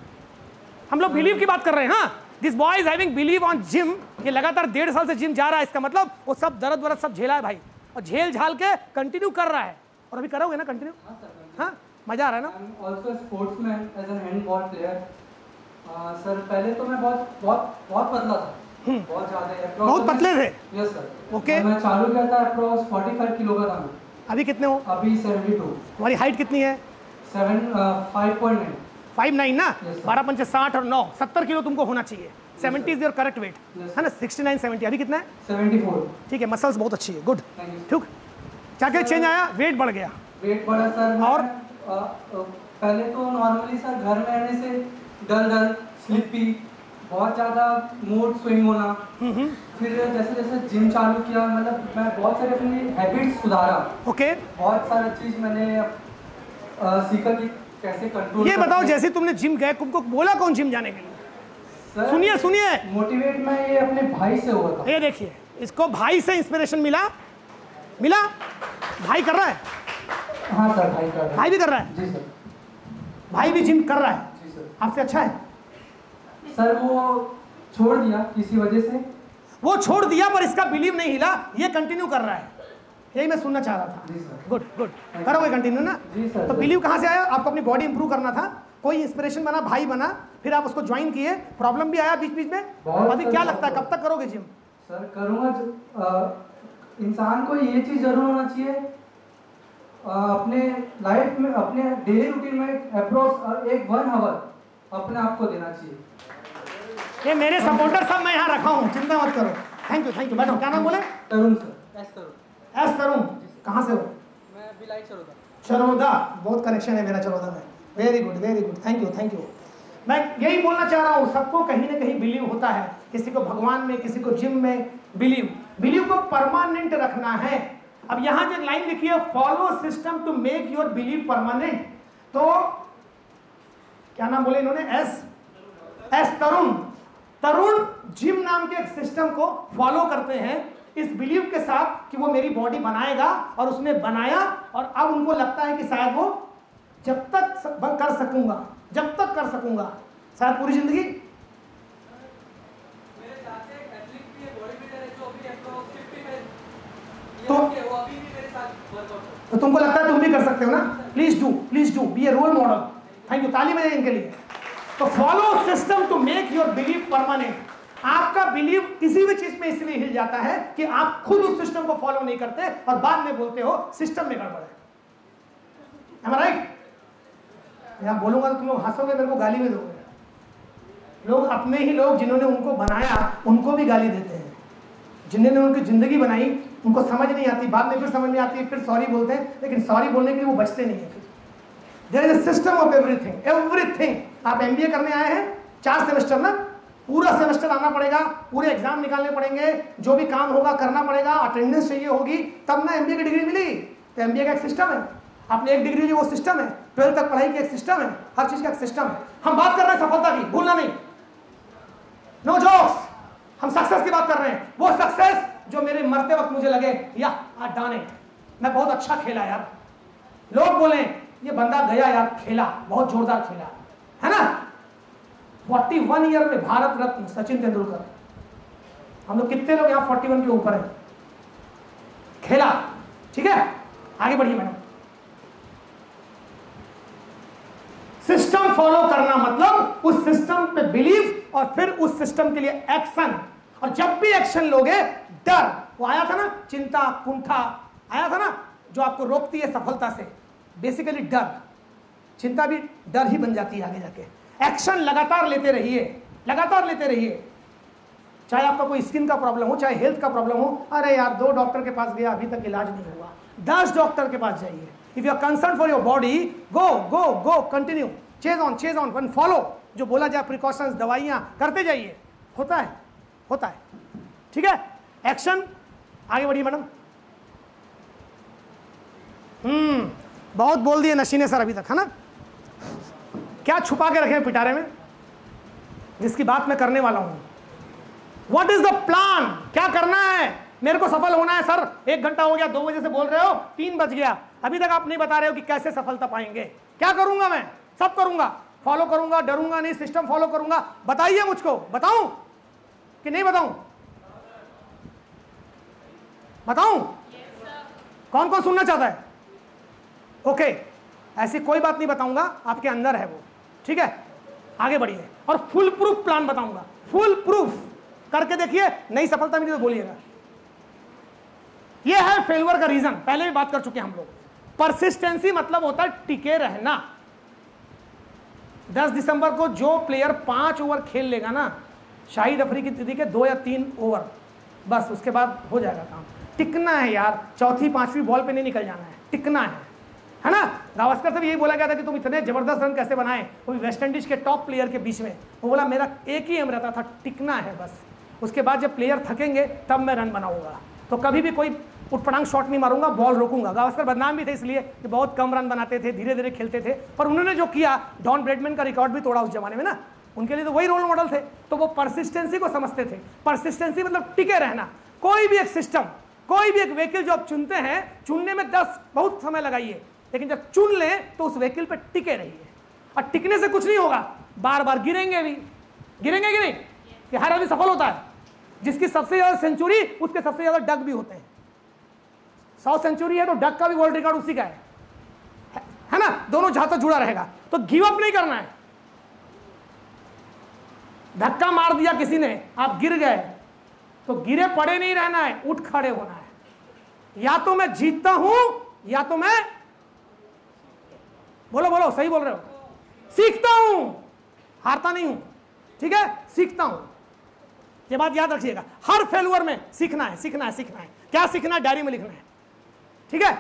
हम लोग बिलीव की बात कर रहे हैं। हाँ, this boy is having believe on gym. ये लगातार 1.5 साल से जिम जा रहा है, इसका मतलब वो सब दर्द वर्द सब झेला है भाई, और झेल झाल के कंटिन्यू कर रहा है। और अभी करोगे ना कंटिन्यू? हाँ, मजा आ रहा है ना? I am also sportsman as an handball player. Sir पहले तो मैं बहुत पतला था, बहुत ज्यादा, बहुत पतले थे। Yes sir. ओके। मैं चालू किया था अप्रॉक्स 45 किलो का था मैं। अभी कितने हो? अभी 72। तुम्हारी हाइट कितनी है? 5.9। 5'9" ना? Yes, sir. 12 पंचे 60 और 9, 70 किलो तुमको होना चाहिए। 70 is your correct weight, Yes, है ना? 69 70। अभी कितना है? 74। ठीक है, मसल्स बहुत अच्छी है, गुड। Thank you. ठीक, क्या क्या चेंज आया? वेट बढ़ गया? वेट बढ़ा सर। और? पहले तो नॉर्मली सर घर में रहने से डल स्लिपी, बहुत ज़्यादा मूड स्विंग होना। फिर जैसे जैसे जिम चालू किया, मतलब मैं बहुत सारे अपनी हैबिट्स सुधारा। ओके। बहुत सारी चीज़ मैंने सीखा कि कैसे कंट्रोल। ये बताओ, जैसे तुमने जिम गए, तुमको बोला कौन जिम जाने के लिए? सर सुनिए सुनिए, मोटिवेट मैं ये अपने भाई से हुआ था। ये देखिए, इसको भाई से इंस्पिरेशन मिला। भाई कर रहा है? हाँ सर, भाई कर रहा है। भाई भी कर रहा है? जी सर। भाई भी जिम कर रहा है? जी सर। आपसे अच्छा है? सर वो छोड़ दिया किसी वजह से। वो छोड़ दिया, पर इसका बिलीव नहीं हिला, ये कंटिन्यू कर रहा है। यही मैं सुनना चाह रहा था। जी सर। गुड गुड, करोगे कंटिन्यू ना? जी सर। तो बिलीव कहाँ से आया? आपको अपनी बॉडी इंप्रूव करना था, कोई इंस्पिरेशन बना, भाई बना, फिर आप उसको ज्वाइन किए, प्रॉब्लम भी आया बीच बीच में। अभी क्या लगता है कब तक करोगे जिम? सर करूँगा। इंसान को ये चीज़ जरूर होना चाहिए, अपने लाइफ में, अपने डेली रूटीन में अप्रोक्स 1 आवर अपने आप को देना चाहिए। ये मेरे सपोर्टर सब मैं यहाँ रखा हूँ, चिंता मत करो। थैंक यू, बैठो। क्या नाम बोले? तरुण सर। एस तरुण। एस तरुण, कहाँ से हो? मैं भिलाई चरोदा। चरोदा, बहुत कनेक्शन है मेरा चरोदा में। Very good, thank you, thank you. मैं यही बोलना चाह रहा हूँ, सबको कहीं ना कहीं बिलीव होता है, किसी को भगवान में, किसी को जिम में। बिलीव को परमानेंट रखना है। अब यहाँ जो लाइन लिखी है, follow system to make your believe permanent, तो क्या नाम बोले इन्होंने? एस तरुण जिम नाम के एक सिस्टम को फॉलो करते हैं इस बिलीव के साथ कि वो मेरी बॉडी बनाएगा, और उसने बनाया, और अब उनको लगता है कि शायद वो जब तक कर सकूंगा, शायद पूरी जिंदगी। मेरे साथ एक एथलीट भी है, बॉडी बिल्डर है, जो अभी अप्रोक्स 50 में तो वो अभी भी मेरे साथ वर्कआउट करता है। तो तुमको लगता है तुम भी कर सकते हो ना? Please do, be a role model. Thank you, ताली बजाइए इनके लिए। तो follow system to make your believe permanent. आपका बिलीव किसी भी चीज में इसलिए हिल जाता है कि आप खुद उस सिस्टम को फॉलो नहीं करते और बाद में बोलते हो सिस्टम में गड़बड़ है। Am I right? यहाँ बोलूंगा तो तुम लोग हंसोगे, मेरे को गाली भी दोगे। लोग अपने ही लोग जिन्होंने उनको बनाया उनको भी गाली देते हैं। जिन्होंने उनकी जिंदगी बनाई उनको समझ नहीं आती, बाद में फिर समझ में आती है, फिर सॉरी बोलते हैं, लेकिन सॉरी बोलने के लिए वो बचते नहीं है। फिर there is a system of everything. आप एमबीए करने आए हैं, 4 सेमेस्टर ना, पूरा सेमेस्टर आना पड़ेगा, पूरे एग्जाम निकालने पड़ेंगे, जो भी काम होगा करना पड़ेगा, अटेंडेंस चाहिए होगी, तब ना एमबीए की डिग्री मिली। तो एमबीए का एक सिस्टम है, आपने एक डिग्री ली वो सिस्टम है, 12th तक पढ़ाई की एक सिस्टम है, हर चीज का एक सिस्टम है। हम बात कर रहे हैं सफलता की, भूलना नहीं, नो जोक्स। हम सक्सेस की बात कर रहे हैं, वो सक्सेस जो मेरे मरते वक्त मुझे लगे या आज डाने मैं बहुत अच्छा खेला यार, लोग बोले ये बंदा गया यार, खेला बहुत जोरदार खेला, है ना। 41 ईयर में भारत रत्न सचिन तेंदुलकर। हम लोग कितने लोग यहाँ 41 के ऊपर हैं? खेला, ठीक है। आगे बढ़िए मैडम। सिस्टम फॉलो करना मतलब उस सिस्टम पे बिलीव और फिर उस सिस्टम के लिए एक्शन। और जब भी एक्शन लोगे, डर वो आया था ना, चिंता कुंठा आया था ना, जो आपको रोकती है सफलता से। बेसिकली डर, चिंता भी डर ही बन जाती है आगे जाके। एक्शन लगातार लेते रहिए, चाहे आपका कोई स्किन का प्रॉब्लम हो, चाहे हेल्थ का प्रॉब्लम हो। अरे यार 2 डॉक्टर के पास गया, अभी तक इलाज नहीं हुआ, 10 डॉक्टर के पास जाइए। If you are concern for your body, go continue, chase on one follow. जो बोला जाए प्रिकॉशंस, दवाइयां करते जाइए, होता है, ठीक है। एक्शन, आगे बढ़िए मैडम। बहुत बोल दिए नशीने सर अभी तक, है ना। क्या छुपा के रखे पिटारे में, जिसकी बात मैं करने वाला हूं। What is the plan? क्या करना है? मेरे को सफल होना है सर, 1 घंटा हो गया, 2 बजे से बोल रहे हो, 3 बज गया, अभी तक आप नहीं बता रहे हो कि कैसे सफलता पाएंगे। क्या करूंगा मैं? सब करूंगा, फॉलो करूंगा, डरूंगा नहीं, सिस्टम फॉलो करूंगा। बताइए मुझको, बताऊं कि नहीं बताऊं? बताऊं? कौन कौन सुनना चाहता है? ओके, ऐसी कोई बात नहीं बताऊंगा, आपके अंदर है वो, ठीक है। आगे बढ़िए, और फुल प्रूफ प्लान बताऊंगा, फुल प्रूफ करके देखिए, नई सफलता मिली तो बोलिएगा। ये है फेलियर का रीजन, पहले भी बात कर चुके हैं हम लोग। परसिस्टेंसी मतलब होता है टिके रहना। 10 दिसंबर को जो प्लेयर 5 ओवर खेल लेगा ना, शाहिद अफरीदी की दीदी के 2 या 3 ओवर, बस उसके बाद हो जाएगा काम। टिकना है यार, 4थी 5वीं बॉल पे नहीं निकल जाना है, टिकना है ना। गावस्कर से भी यही बोला गया था कि तुम इतने जबरदस्त रन कैसे बनाए, वो भी वेस्ट इंडीज के टॉप प्लेयर के बीच में। वो बोला मेरा एक ही एम रहता था, टिकना है बस। उसके बाद जब प्लेयर थकेंगे तब मैं रन बनाऊंगा, तो कभी भी कोई उठपटांग शॉट नहीं मारूंगा, बॉल रोकूंगा। गावस्कर बदनाम भी थे इसलिए कि बहुत कम रन बनाते थे, धीरे धीरे खेलते थे, पर उन्होंने जो किया, डॉन ब्रैडमैन का रिकॉर्ड भी तोड़ा उस जमाने में ना, उनके लिए तो वही रोल मॉडल थे। तो वो परसिस्टेंसी को समझते थे। परसिस्टेंसी मतलब टिके रहना। कोई भी एक सिस्टम, कोई भी एक व्हीकल जो आप चुनते हैं, चुनने में 10 बहुत समय लगाइए, लेकिन जब चुन लें तो उस व्हीकल पे टिके रहिए। और टिकने से कुछ नहीं होगा, बार बार गिरेंगे भी, गिरेंगे कि नहीं? कि हर आदमी सफल होता है? जिसकी सबसे ज्यादा सेंचुरी, उसके सबसे ज्यादा डक भी होते हैं। 100 सेंचुरी है तो डक का भी वर्ल्ड रिकॉर्ड उसी का है ना। दोनों जहां तक जुड़ा रहेगा, तो गिव अप नहीं करना है। धक्का मार दिया किसी ने, आप गिर गए, तो गिरे पड़े नहीं रहना है, उठ खड़े होना है। या तो मैं जीतता हूं, या तो मैं, बोलो सही बोल रहे हो, सीखता हूं, हारता नहीं हूं, ठीक है, सीखता हूं। ये बात याद रखिएगा, हर फेलियर में सीखना है। क्या सीखना है? डायरी में लिखना है। ठीक है,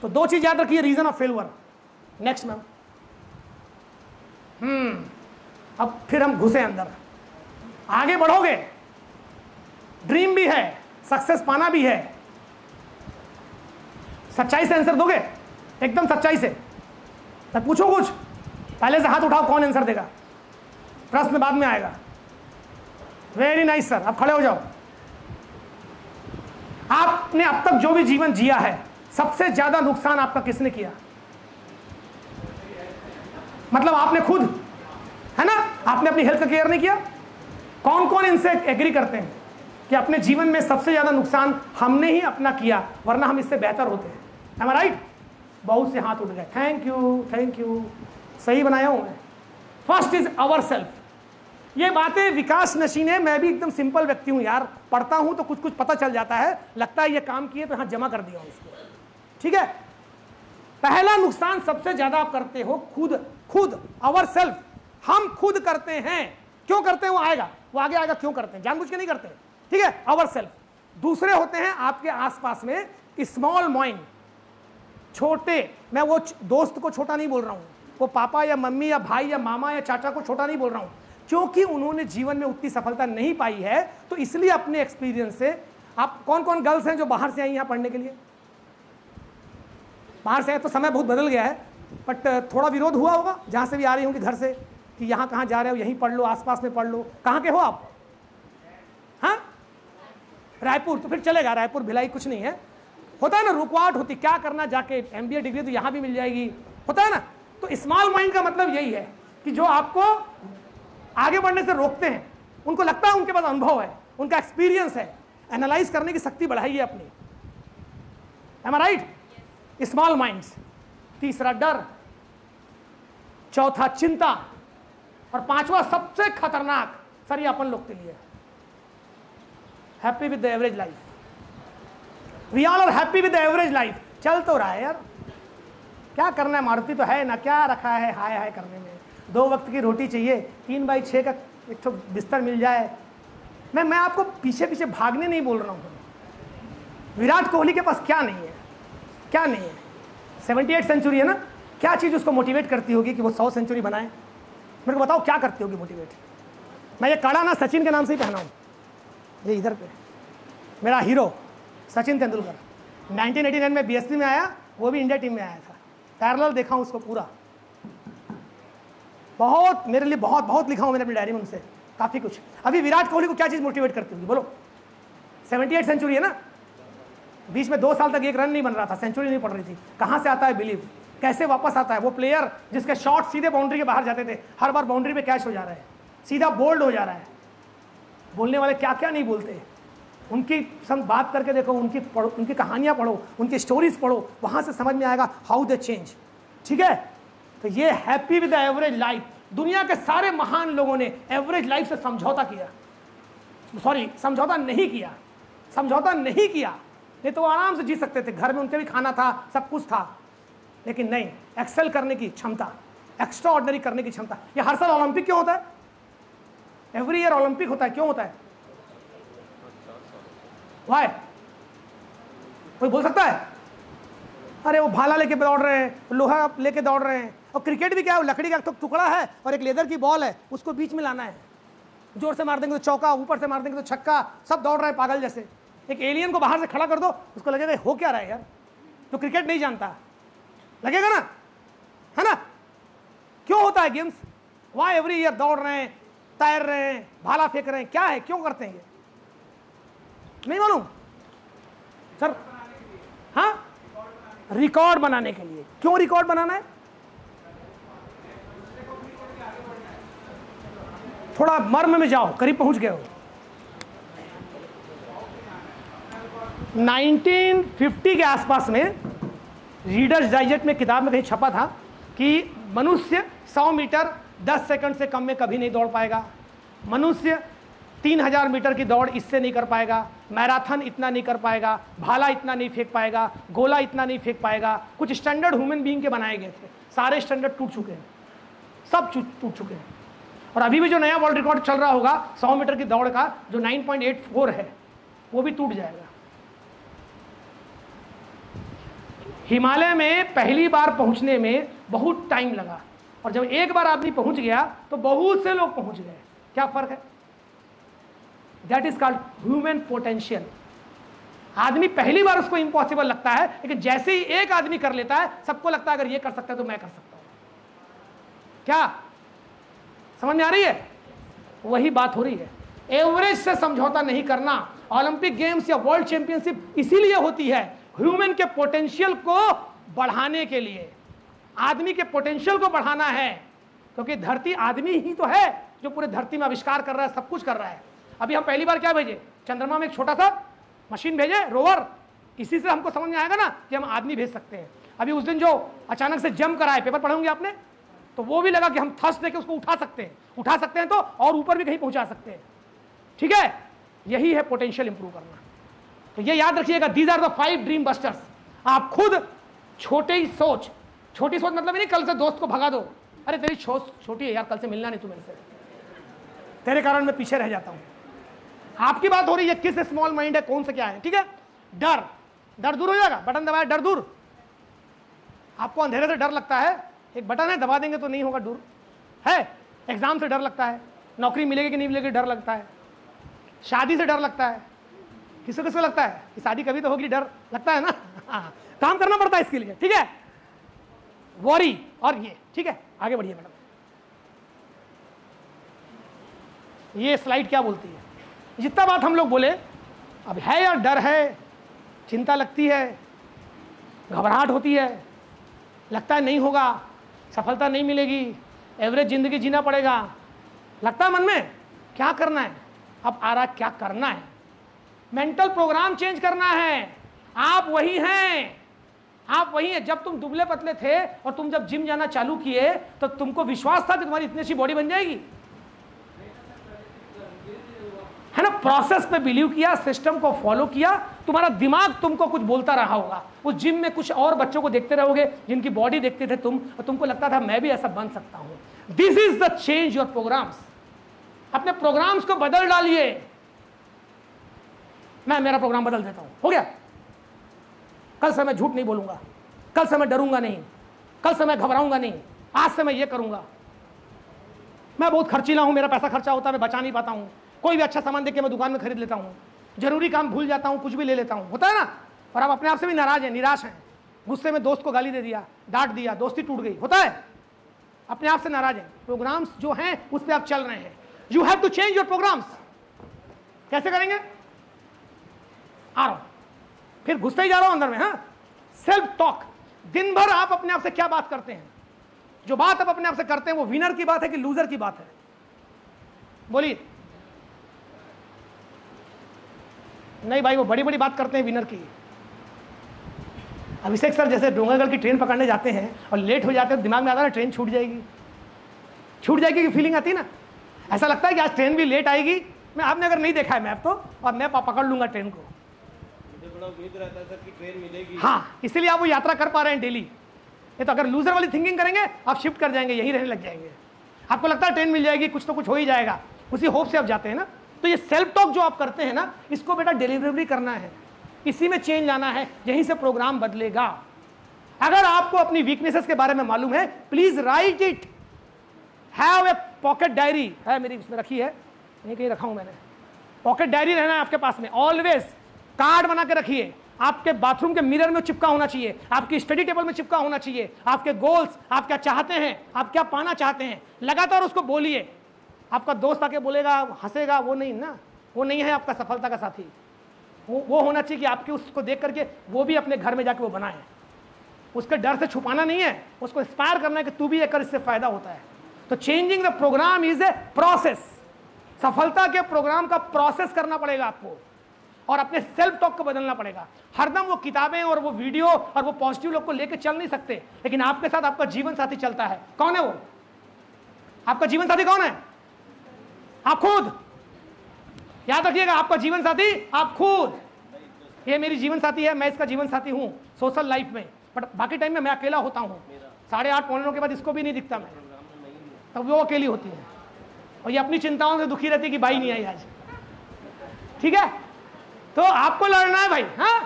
तो दो चीज याद रखिए, reason of failure. Next ma'am. अब फिर हम घुसे अंदर, आगे बढ़ोगे, ड्रीम भी है, सक्सेस पाना भी है, सच्चाई से आंसर दोगे, एकदम सच्चाई से। मैं पूछूं कुछ, पहले से हाथ उठाओ, कौन आंसर देगा, प्रश्न बाद में आएगा। वेरी नाइस सर, अब खड़े हो जाओ। आपने अब तक जो भी जीवन जिया है, सबसे ज्यादा नुकसान आपका किसने किया? मतलब आपने खुद, है ना, आपने अपनी हेल्थ का केयर नहीं किया। कौन कौन इनसे एग्री करते हैं कि अपने जीवन में सबसे ज्यादा नुकसान हमने ही अपना किया, वरना हम इससे बेहतर होते हैं? Am I right? बहुत से हाथ उठ गए। थैंक यू, थैंक यू, सही बनाया हूं मैं। First is our self. ये बातें विकास नशीन है, मैं भी एकदम सिंपल व्यक्ति हूं यार, पढ़ता हूं तो कुछ कुछ पता चल जाता है, लगता है ये काम किए तो यहां जमा कर दिया इसको, ठीक है। पहला नुकसान सबसे ज्यादा आप करते हो खुद, अवर सेल्फ, हम खुद करते हैं। क्यों करते हैं वो आएगा, वो आगे आएगा, क्यों करते हैं, जानबूझ के नहीं करते, ठीक है, अवर सेल्फ। दूसरे होते हैं आपके आसपास में स्मॉल माइंड, छोटे। मैं वो दोस्त को छोटा नहीं बोल रहा हूं, वो पापा या मम्मी या भाई या मामा या चाचा को छोटा नहीं बोल रहा हूं, क्योंकि उन्होंने जीवन में उतनी सफलता नहीं पाई है, तो इसलिए अपने एक्सपीरियंस से। आप कौन कौन गर्ल्स हैं जो बाहर से आई यहाँ पढ़ने के लिए? बाहर से आए तो समय बहुत बदल गया है, बट थोड़ा विरोध हुआ होगा जहाँ से भी आ रही होंगी घर से, कि यहाँ कहाँ जा रहे हो, यहीं पढ़ लो, आसपास में पढ़ लो। कहाँ के हो आप? हाँ, रायपुर, तो फिर चलेगा, रायपुर भिलाई कुछ नहीं है। होता है ना, रुकावट होती, क्या करना जाके, MBA डिग्री तो यहाँ भी मिल जाएगी, होता है ना। तो स्मॉल माइंड का मतलब यही है कि जो आपको आगे बढ़ने से रोकते हैं, उनको लगता है उनके पास अनुभव है, उनका एक्सपीरियंस है, एनालाइज करने की शक्ति बढ़ाइए अपनी। M I right? Small minds. तीसरा डर, चौथा चिंता, और पांचवा सबसे खतरनाक, सर ये अपन लोग के लिए, happy with the average life. We all are happy with the average life. चल तो रहा है यार, क्या करना है, मारुति तो है ना, क्या रखा है हाय हाय करने में। 2 वक्त की रोटी चाहिए, 3x6 का एक तो बिस्तर मिल जाए। मैं आपको पीछे पीछे भागने नहीं बोल रहा हूँ। विराट कोहली के पास क्या नहीं है, क्या नहीं है? 78 सेंचुरी है ना, क्या चीज़ उसको मोटिवेट करती होगी कि वो 100 सेंचुरी बनाए? मेरे को बताओ क्या करती होगी मोटिवेट। मैं ये कड़ा ना सचिन के नाम से ही पहना हूँ, ये इधर पे मेरा हीरो सचिन तेंदुलकर। 1989 में BSP में आया, वो भी इंडिया टीम में आया था। पैरेलल देखा हूँ उसको पूरा, बहुत मेरे लिए बहुत लिखा हूँ मैंने अपनी डायरी में उनसे, काफ़ी कुछ। अभी विराट कोहली को क्या चीज़ मोटिवेट करती होगी बोलो? 78 सेंचुरी है ना, बीच में 2 साल तक एक रन नहीं बन रहा था, सेंचुरी नहीं पड़ रही थी। कहाँ से आता है बिलीव, कैसे वापस आता है? वो प्लेयर जिसके शॉट सीधे बाउंड्री के बाहर जाते थे, हर बार बाउंड्री पे कैच हो जा रहा है, सीधा बोल्ड हो जा रहा है। बोलने वाले क्या क्या नहीं बोलते, उनकी संग बात करके देखो, उनकी कहानियाँ पढ़ो, उनकी स्टोरीज पढ़ो, वहाँ से समझ में आएगा हाउ दे चेंज, ठीक है। तो ये happy with the average life, दुनिया के सारे महान लोगों ने एवरेज लाइफ से समझौता किया, सॉरी समझौता नहीं किया, नहीं तो वो आराम से जी सकते थे, घर में उनके भी खाना था, सब कुछ था, लेकिन नहीं, एक्सेल करने की क्षमता, एक्स्ट्रा ऑर्डिनरी करने की क्षमता। ये हर साल ओलंपिक क्यों होता है? एवरी ईयर ओलंपिक होता है, क्यों होता है? वाई? कोई बोल सकता है? अरे वो भाला लेके दौड़ रहे हैं, लोहा लेके दौड़ रहे हैं, और क्रिकेट भी क्या है, लकड़ी का टुकड़ा है और एक लेदर की बॉल है, उसको बीच में लाना है, जोर से मार देंगे तो चौका, ऊपर से मार देंगे तो छक्का, सब दौड़ रहे हैं पागल जैसे। एक एलियन को बाहर से खड़ा कर दो, उसको लगेगा हो क्या रहा है यार, तो क्रिकेट नहीं जानता, लगेगा ना, है ना? क्यों होता है गेम्स? वाई एवरी ईयर दौड़ रहे हैं, तैर रहे हैं, भाला फेंक रहे हैं, क्या है, क्यों करते हैं ये? नहीं मालूम सर? हाँ, रिकॉर्ड बनाने के लिए। क्यों रिकॉर्ड बनाना है? थोड़ा मर्म में जाओ, करीब पहुंच गए हो। 1950 के आसपास में रीडर्स डाइजेस्ट में किताब में कहीं छपा था कि मनुष्य 100 मीटर 10 सेकंड से कम में कभी नहीं दौड़ पाएगा, मनुष्य 3000 मीटर की दौड़ इससे नहीं कर पाएगा, मैराथन इतना नहीं कर पाएगा, भाला इतना नहीं फेंक पाएगा, गोला इतना नहीं फेंक पाएगा। कुछ स्टैंडर्ड ह्यूमन बीइंग के बनाए गए थे, सारे स्टैंडर्ड टूट चुके हैं, सब टूट चुके हैं। और अभी भी जो नया वर्ल्ड रिकॉर्ड चल रहा होगा 100 मीटर की दौड़ का, जो 9.84 है, वो भी टूट जाएगा। हिमालय में पहली बार पहुंचने में बहुत टाइम लगा, और जब एक बार आदमी पहुंच गया तो बहुत से लोग पहुंच गए। क्या फर्क है? That is called human potential. आदमी पहली बार उसको इम्पॉसिबल लगता है, लेकिन जैसे ही एक आदमी कर लेता है सबको लगता है अगर ये कर सकता है तो मैं कर सकता हूं। क्या समझ में आ रही है? वही बात हो रही है। एवरेज से समझौता नहीं करना। ओलंपिक गेम्स या वर्ल्ड चैंपियनशिप इसीलिए होती है, ह्यूमन के पोटेंशियल को बढ़ाने के लिए। आदमी के पोटेंशियल को बढ़ाना है, क्योंकि धरती आदमी ही तो है जो पूरे धरती में आविष्कार कर रहा है, सब कुछ कर रहा है। अभी हम पहली बार क्या भेजे? चंद्रमा में एक छोटा सा मशीन भेजे, रोवर। इसी से हमको समझ में आएगा ना कि हम आदमी भेज सकते हैं। अभी उस दिन जो अचानक से जंप कराए, पेपर पढ़ोगे आपने, तो वो भी लगा कि हम थ्रस्ट देके उसको उठा सकते हैं तो और ऊपर भी कहीं पहुंचा सकते हैं। ठीक है, यही है पोटेंशियल इंप्रूव करना। तो ये याद रखिएगा, these are the 5 dream busters. आप खुद छोटी सोच मतलब नहीं कल से दोस्त को भगा दो, अरे तेरी सोच छोटी है यार, कल से मिलना नहीं तू मेरे से, तेरे कारण मैं पीछे रह जाता हूं। आपकी बात हो रही है किस स्मॉल माइंड है, कौन सा क्या है। ठीक है, डर दूर हो जाएगा, बटन दबाया डर दूर। आपको अंधेरे से डर लगता है, एक बटन है दबा देंगे तो नहीं होगा दूर है। एग्जाम से डर लगता है, नौकरी मिलेगी कि नहीं मिलेगी डर लगता है, शादी से डर लगता है। किसको लगता है कि शादी कभी तो होगी, डर लगता है ना। हाँ, काम करना पड़ता है इसके लिए। ठीक है, वॉरी और ये। ठीक है, आगे बढ़िए मैडम। ये स्लाइड क्या बोलती है? जितना बात हम लोग बोले, अब है या डर है, चिंता लगती है, घबराहट होती है, लगता है नहीं होगा, सफलता नहीं मिलेगी, एवरेज जिंदगी जीना पड़ेगा, लगता है मन में। क्या करना है? अब आ रहा क्या करना है? मेंटल प्रोग्राम चेंज करना है। आप वही हैं, आप वही हैं। जब तुम दुबले पतले थे और तुम जब जिम जाना चालू किए तो तुमको विश्वास था कि तुम्हारी इतनी अच्छी बॉडी बन जाएगी, है ना। प्रोसेस पे बिलीव किया, सिस्टम को फॉलो किया, तुम्हारा दिमाग तुमको कुछ बोलता रहा होगा। उस जिम में कुछ और बच्चों को देखते रहोगे जिनकी बॉडी देखते थे तुम, और तुमको लगता था मैं भी ऐसा बन सकता हूं। This is the change your programs. अपने प्रोग्राम्स को बदल डालिए। मैं मेरा प्रोग्राम बदल देता हूं, हो गया। कल से मैं झूठ नहीं बोलूंगा, कल से मैं डरूंगा नहीं, कल से मैं घबराऊंगा नहीं, आज से मैं ये करूंगा। मैं बहुत खर्चीला हूं, मेरा पैसा खर्चा होता है, मैं बचा नहीं पाता हूं। कोई भी अच्छा सामान देख के मैं दुकान में खरीद लेता हूं, जरूरी काम भूल जाता हूं, कुछ भी ले लेता हूं, होता है ना। और आप अपने आप से भी नाराज हैं, निराश हैं, गुस्से में दोस्त को गाली दे दिया, डांट दिया, दोस्ती टूट गई, होता है। अपने आप से नाराज हैं। प्रोग्राम्स जो हैं उस पर आप चल रहे हैं। You have to change your programs. कैसे करेंगे? आ रहा हूं, फिर घुसते ही जा रहा हूं अंदर में। हाँ, सेल्फ टॉक। दिन भर आप अपने आप से क्या बात करते हैं? जो बात आप अपने आप से करते हैं वो विनर की बात है कि लूजर की बात है? बोलिए। नहीं भाई, वो बड़ी बड़ी बात करते हैं विनर की। अभिषेक सर जैसे डोंगरगढ़ की ट्रेन पकड़ने जाते हैं और लेट हो जाते हैं, दिमाग में आता है ना ट्रेन छूट जाएगी की फीलिंग आती है ना। ऐसा लगता है कि आज ट्रेन भी लेट आएगी। मैं आपने अगर नहीं देखा है मैप तो, और मैं पकड़ लूंगा ट्रेन को। मुझे बड़ा उम्मीद रहता है सर कि ट्रेन मिलेगी। हाँ, इसीलिए आप वो यात्रा कर पा रहे हैं डेली। ये तो अगर लूजर वाली थिंकिंग करेंगे आप शिफ्ट कर जाएंगे, यहीं रहने लग जाएंगे। आपको लगता है ट्रेन मिल जाएगी, कुछ तो कुछ हो ही जाएगा, उसी होप से आप जाते हैं ना। तो ये सेल्फ टॉक जो आप करते हैं ना, इसको बेटा डिलीवरी करना है, इसी में चेंज लाना है, यहीं से प्रोग्राम बदलेगा। अगर आपको अपनी वीकनेसेस के बारे में मालूम है, please right it. Have a pocket diary है मेरी, इसमें रखी है, नहीं कहीं रखा हूं मैंने। पॉकेट डायरी रहना है आपके पास में ऑलवेज। कार्ड बना के रखिए, आपके बाथरूम के मिरर में चिपका होना चाहिए, आपकी स्टडी टेबल में चिपका होना चाहिए। आपके गोल्स, आप क्या चाहते हैं, आप क्या पाना चाहते हैं, लगातार उसको बोलिए। आपका दोस्त आके बोलेगा, हंसेगा, वो नहीं ना, वो नहीं है आपका सफलता का साथी। वो होना चाहिए कि आपके उसको देख करके वो भी अपने घर में जाके वो बनाए। उसके डर से छुपाना नहीं है, उसको इंस्पायर करना है कि तू भी ये कर, इससे फायदा होता है। तो changing the program is a process. सफलता के प्रोग्राम का प्रोसेस करना पड़ेगा आपको, और अपने सेल्फ टॉक को बदलना पड़ेगा। हरदम वो किताबें और वो वीडियो और वो पॉजिटिव लोग को लेकर चल नहीं सकते, लेकिन आपके साथ आपका जीवन साथी चलता है। कौन है वो? आपका जीवन साथी कौन है? आप खुद। याद रखिएगा, आपका जीवन साथी आप खुद। ये मेरी जीवन साथी है, मैं इसका जीवन साथी हूं सोशल लाइफ में, बट बाकी टाइम में मैं अकेला होता हूं। 8:30 पौने 9 के बाद इसको भी नहीं दिखता मैं, तब वो अकेली होती है और ये अपनी चिंताओं से दुखी रहती है कि भाई नहीं आई आज। ठीक है, तो आपको लड़ना है भाई। हाँ,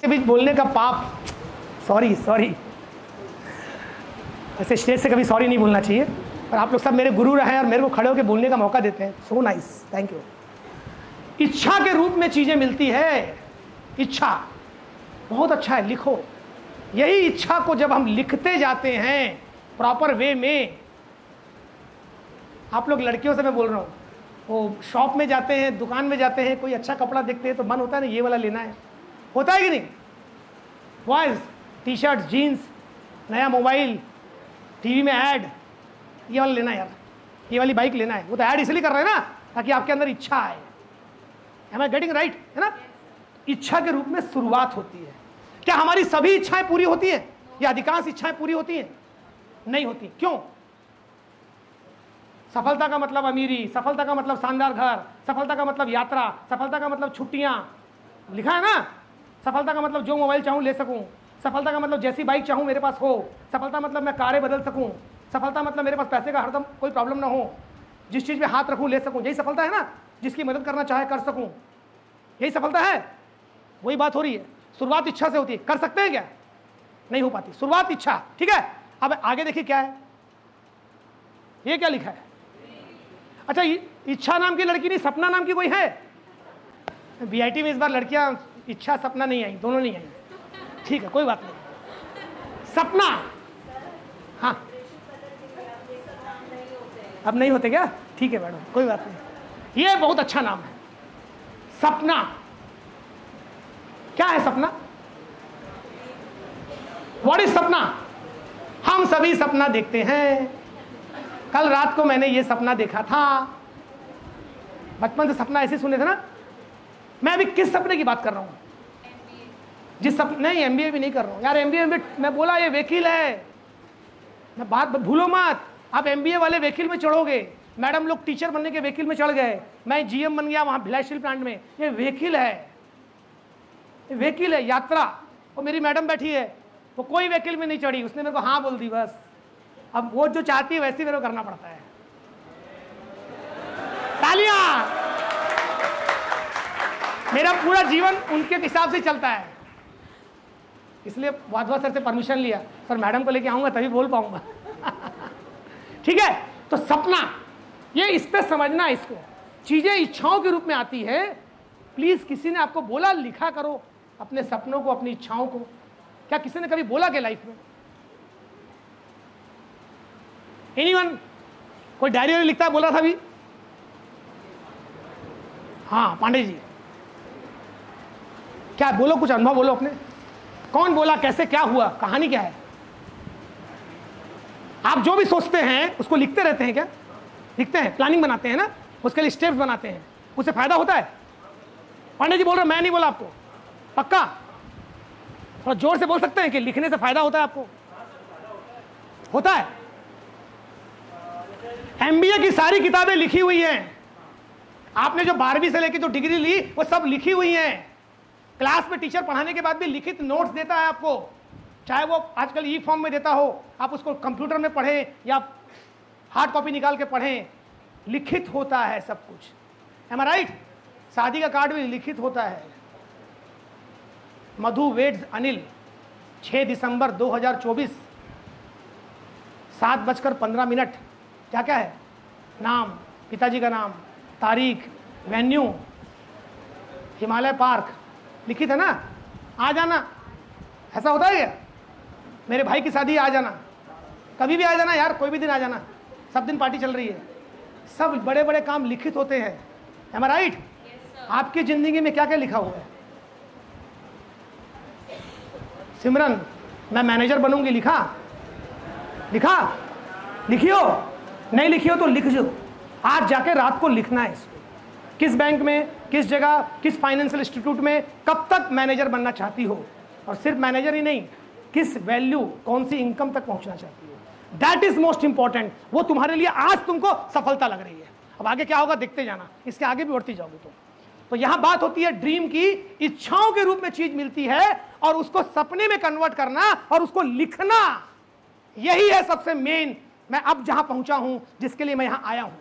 के बीच बोलने का पाप सॉरी सॉरी, ऐसे स्टेज से कभी सॉरी नहीं बोलना चाहिए, पर आप लोग सब मेरे गुरु रहे हैं और मेरे को खड़े होकर बोलने का मौका देते हैं, सो नाइस, थैंक यू। इच्छा के रूप में चीज़ें मिलती है, इच्छा बहुत अच्छा है, लिखो। यही इच्छा को जब हम लिखते जाते हैं प्रॉपर वे में, आप लोग लड़कियों से मैं बोल रहा हूँ, वो शॉप में जाते हैं, दुकान में जाते हैं, कोई अच्छा कपड़ा देखते हैं तो मन होता है ना ये वाला लेना है, होता है कि नहीं? बॉयज टी शर्ट जीन्स, नया मोबाइल, टीवी में ऐड, ये वाला लेना है यार, ये वाली बाइक लेना है, वो तो ऐड इसलिए कर रहे हैं ना ताकि आपके अंदर इच्छा आए। एम आई गेटिंग राइट, है ना? इच्छा के रूप में शुरुआत होती है। क्या हमारी सभी इच्छाएं पूरी होती हैं या अधिकांश इच्छाएं पूरी होती हैं? नहीं होती। क्यों? सफलता का मतलब अमीरी, सफलता का मतलब शानदार घर, सफलता का मतलब यात्रा, सफलता का मतलब छुट्टियां, लिखा है ना? सफलता का मतलब जो मोबाइल चाहूं ले सकूं, सफलता का मतलब जैसी बाइक चाहूं मेरे पास हो, सफलता मतलब मैं कारें बदल सकूं, सफलता मतलब मेरे पास पैसे का हरदम कोई प्रॉब्लम ना हो, जिस चीज़ में हाथ रखूं ले सकूं, यही सफलता है ना? जिसकी मदद करना चाहे कर सकूं, यही सफलता है। वही बात हो रही है, शुरुआत इच्छा से होती है। कर सकते हैं क्या? नहीं हो पाती, शुरुआत इच्छा। ठीक है, अब आगे देखिए क्या है, ये क्या लिखा है? अच्छा, इच्छा नाम की लड़की नहीं, सपना नाम की कोई है? बीआईटी में इस बार लड़कियां इच्छा सपना नहीं आई, दोनों नहीं आई। ठीक है, कोई बात नहीं। सपना, हाँ अब नहीं होते क्या? ठीक है मैडम, कोई बात नहीं, ये बहुत अच्छा नाम है, सपना। क्या है सपना? व्हाट इज सपना? हम सभी सपना देखते हैं। कल रात को मैंने ये सपना देखा था, बचपन से सपना ऐसे सुने थे ना। मैं अभी किस सपने की बात कर रहा हूं? जिस सपने, नहीं एमबीए भी नहीं कर रहा हूं यार। एमबीए में मैं बोला ये वकील है, मैं बात भूलो मत। आप एमबीए वाले वकील में चढ़ोगे, मैडम लोग टीचर बनने के वकील में चढ़ गए, मैं जीएम बन गया वहां भिलाई स्टील प्लांट में। ये वकील है, ये वकील है, यात्रा। और मेरी मैडम बैठी है, वो कोई वकील में नहीं चढ़ी, उसने मेरे को हाँ बोल दी बस। अब वो जो चाहती है वैसे मेरे को करना पड़ता है। तालियां! मेरा पूरा जीवन उनके हिसाब से चलता है, इसलिए वाधवा सर से परमिशन लिया, सर मैडम को लेके आऊंगा तभी बोल पाऊंगा। ठीक है, तो सपना, ये इस पे समझना, इसको चीजें इच्छाओं के रूप में आती है। प्लीज, किसी ने आपको बोला लिखा करो अपने सपनों को, अपनी इच्छाओं को? क्या किसी ने कभी बोला कि लाइफ में? एनीवन? कोई डायरी लिखता है, बोल रहा था अभी? हाँ पांडे जी, क्या बोलो, कुछ अनुभव बोलो अपने। कौन बोला, कैसे, क्या हुआ, कहानी क्या है? आप जो भी सोचते हैं उसको लिखते रहते हैं क्या? लिखते हैं, प्लानिंग बनाते हैं ना, उसके लिए स्टेप्स बनाते हैं, उससे फायदा होता है? पांडे जी बोल रहे, मैं नहीं बोला आपको, पक्का? थोड़ा जोर से बोल सकते हैं कि लिखने से फायदा होता है आपको? होता है। एमबीए की सारी किताबें लिखी हुई हैं, आपने जो 12वीं से लेकर जो डिग्री ली वो सब लिखी हुई हैं। क्लास में टीचर पढ़ाने के बाद भी लिखित नोट्स देता है आपको, चाहे वो आजकल ई फॉर्म में देता हो, आप उसको कंप्यूटर में पढ़ें या हार्ड कॉपी निकाल के पढ़ें, लिखित होता है सब कुछ। M I right? शादी का कार्ड भी लिखित होता है। मधु वेड्स अनिल, 6 दिसंबर 2024, 7:15। क्या क्या है? नाम, पिताजी का नाम, तारीख, वेन्यू, हिमालय पार्क, लिखित है ना? आ जाना। ऐसा होता है क्या? मेरे भाई की शादी, आ जाना, कभी भी आ जाना यार, कोई भी दिन आ जाना, सब दिन पार्टी चल रही है। सब बड़े बड़े काम लिखित होते हैं। M I right? आपकी जिंदगी में क्या क्या लिखा हुआ है? सिमरन, मैं मैनेजर बनूंगी, लिखा? लिखा? लिखियो? नहीं लिखियो तो लिख जो, आज जाके रात को लिखना है इसको। किस बैंक में, किस जगह, किस फाइनेंशियल इंस्टीट्यूट में, कब तक मैनेजर बनना चाहती हो, और सिर्फ मैनेजर ही नहीं, किस वैल्यू, कौन सी इनकम तक पहुंचना चाहती हो। That is most important. वो तुम्हारे लिए आज तुमको सफलता लग रही है, अब आगे क्या होगा देखते जाना, इसके आगे भी बढ़ती जाओगे तुम। तो यहां बात होती है ड्रीम की, इच्छाओं के रूप में चीज मिलती है और उसको सपने में कन्वर्ट करना और उसको लिखना, यही है सबसे मेन। मैं अब जहां पहुंचा हूं, जिसके लिए मैं यहां आया हूं,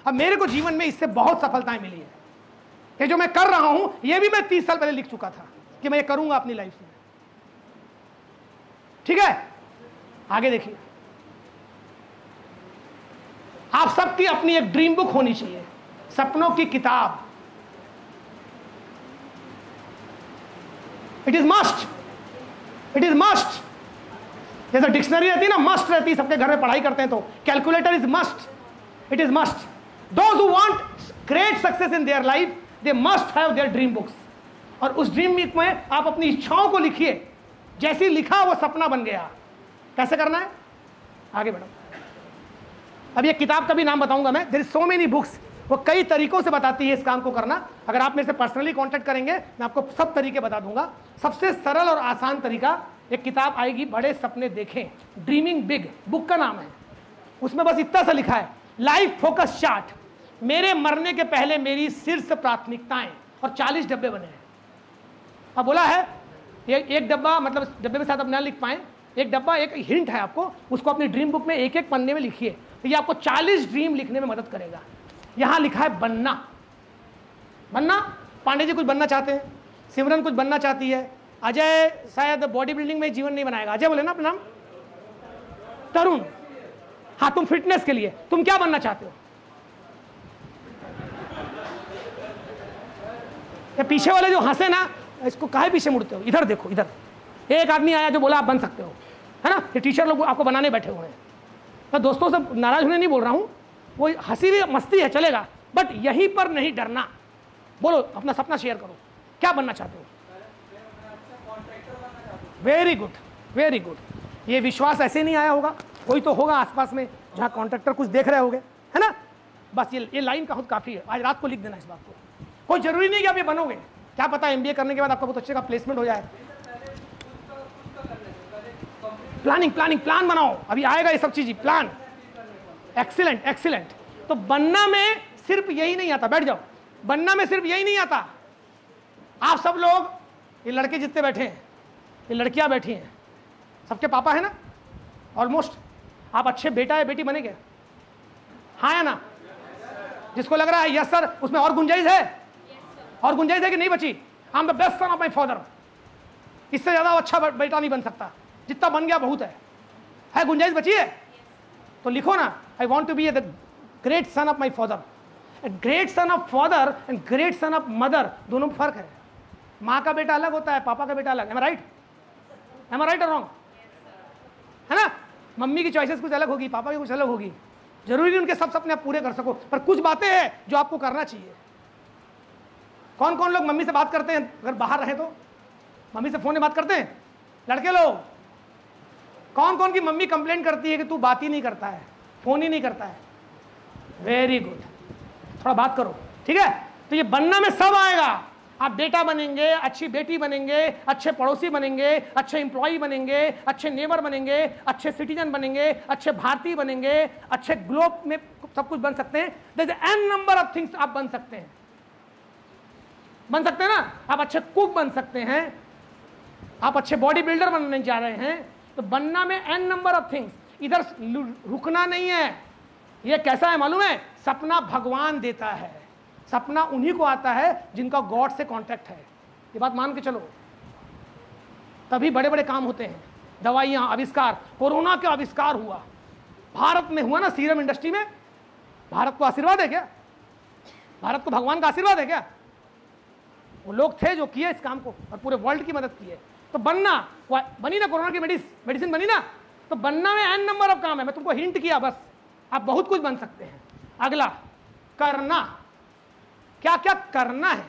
अब मेरे को जीवन में इससे बहुत सफलताएं मिली है। ये जो मैं कर रहा हूं, ये भी मैं 30 साल पहले लिख चुका था कि मैं ये करूंगा अपनी लाइफ में। ठीक है, आगे देखिए, आप सबकी अपनी एक ड्रीम बुक होनी चाहिए, सपनों की किताब। It is must, it is must. जैसे डिक्शनरी रहती है ना, मस्ट रहती है, सबके घर में पढ़ाई करते हैं तो calculator is must, it is must. Those who want great success in their life they must have their dream books. और उस ड्रीम बुक में आप अपनी इच्छाओं को लिखिए, जैसी लिखा वो सपना बन गया। कैसे करना है, आगे बढ़ो। अब ये किताब का भी नाम बताऊंगा मैं, there is so many books, वो कई तरीकों से बताती है इस काम को करना। अगर आप मेरे से पर्सनली कांटेक्ट करेंगे मैं आपको सब तरीके बता दूंगा। सबसे सरल और आसान तरीका, एक किताब आएगी, बड़े सपने देखें, ड्रीमिंग बिग, बुक का नाम है। उसमें बस इतना सा लिखा है, लाइफ फोकस चार्ट, मेरे मरने के पहले मेरी शीर्ष प्राथमिकताएं, और 40 डब्बे बने हैं। अब बोला है एक डब्बा, मतलब डब्बे में साथ आप ना लिख पाए, एक डब्बा एक हिंट है आपको, उसको अपनी ड्रीम बुक में एक एक पन्ने में लिखिए, तो ये आपको 40 ड्रीम लिखने में मदद करेगा। यहां लिखा है बनना, बनना। पांडे जी कुछ बनना चाहते हैं, सिमरन कुछ बनना चाहती है, अजय शायद बॉडी बिल्डिंग में जीवन नहीं बनाएगा। अजय बोले ना अपना नाम, तरुण, हाँ तुम फिटनेस के लिए, तुम क्या बनना चाहते हो? ये पीछे वाले जो हंसे ना, इसको काहे पीछे मुड़ते हो? इधर देखो, इधर एक आदमी आया जो बोला आप बन सकते हो, है ना? ये टीचर लोग आपको बनाने बैठे हुए हैं। मैं दोस्तों से नाराज होने नहीं बोल रहा हूं, वो हंसी भी मस्ती है, चलेगा, बट यहीं पर नहीं डरना। बोलो, अपना सपना शेयर करो, क्या बनना चाहते हो? Very good, very good. ये विश्वास ऐसे नहीं आया होगा, कोई तो होगा आसपास में जहां कॉन्ट्रैक्टर कुछ देख रहे होंगे, है ना? बस ये लाइन का खुद काफी है, आज रात को लिख देना इस बात को। कोई जरूरी नहीं कि आप ये बनोगे, क्या पता एमबीए करने के बाद आपका बहुत अच्छे का प्लेसमेंट हो जाए। प्लानिंग, प्लानिंग, प्लान बनाओ, अभी आएगा ये सब चीज, प्लान। Excellent, excellent. तो बनना में सिर्फ यही नहीं आता, बैठ जाओ, बनना में सिर्फ यही नहीं आता। आप सब लोग, ये लड़के जितने बैठे हैं, ये लड़कियां बैठी हैं, सबके पापा है ना ऑलमोस्ट। आप अच्छे बेटा या बेटी बनेंगे, हाँ या ना? जिसको लग रहा है यस सर, उसमें और गुंजाइश है, और गुंजाइश है कि नहीं बची? आई am the best sun of my father, इससे ज्यादा अच्छा बेटा नहीं बन सकता, जितना बन गया बहुत है गुंजाइश बची है? तो लिखो ना, I want to be the great son of my father. Great son of father and great son of mother, दोनों में फर्क है। माँ का बेटा अलग होता है, पापा का बेटा अलग, M I right? M I right और रॉन्ग? है ना? मम्मी की चॉइसेस कुछ अलग होगी, पापा की कुछ अलग होगी। जरूरी नहीं उनके सब सपने आप पूरे कर सको, पर कुछ बातें हैं जो आपको करना चाहिए। कौन कौन लोग मम्मी से बात करते हैं अगर बाहर रहे तो? मम्मी से फोन में बात करते हैं लड़के लोग? कौन कौन की मम्मी कंप्लेंट करती है कि तू बात ही नहीं करता है, फोन ही नहीं करता है? वेरी गुड, थोड़ा बात करो, ठीक है? तो ये बनना में सब आएगा। आप बेटा बनेंगे, अच्छी बेटी बनेंगे, अच्छे पड़ोसी बनेंगे, अच्छे एम्प्लॉई बनेंगे, अच्छे नेबर बनेंगे, अच्छे सिटीजन बनेंगे, अच्छे भारतीय बनेंगे, अच्छे ग्लोब में सब कुछ बन सकते हैं। There is an number of things आप बन सकते हैं, बन सकते हैं ना? आप अच्छे कुक बन सकते हैं, आप अच्छे बॉडी बिल्डर बनने जा रहे हैं, तो बनना में एन नंबर ऑफ थिंग्स। इधर रुकना नहीं है। ये कैसा है मालूम है? सपना भगवान देता है, सपना उन्हीं को आता है जिनका गॉड से कांटेक्ट है। ये बात मान के चलो, तभी बड़े बड़े काम होते हैं। दवाइयां, आविष्कार, कोरोना का आविष्कार हुआ भारत में, हुआ ना, सीरम इंडस्ट्री में। भारत को आशीर्वाद है क्या? भारत को भगवान का आशीर्वाद है क्या? वो लोग थे जो किए इस काम को और पूरे वर्ल्ड की मदद की है। तो बनना बनी ना, कोरोना की मेडिसिन बनी ना, तो बनना में एन नंबर ऑफ काम है। मैं तुमको हिंट किया बस, आप बहुत कुछ बन सकते हैं। अगला, करना। क्या क्या करना है,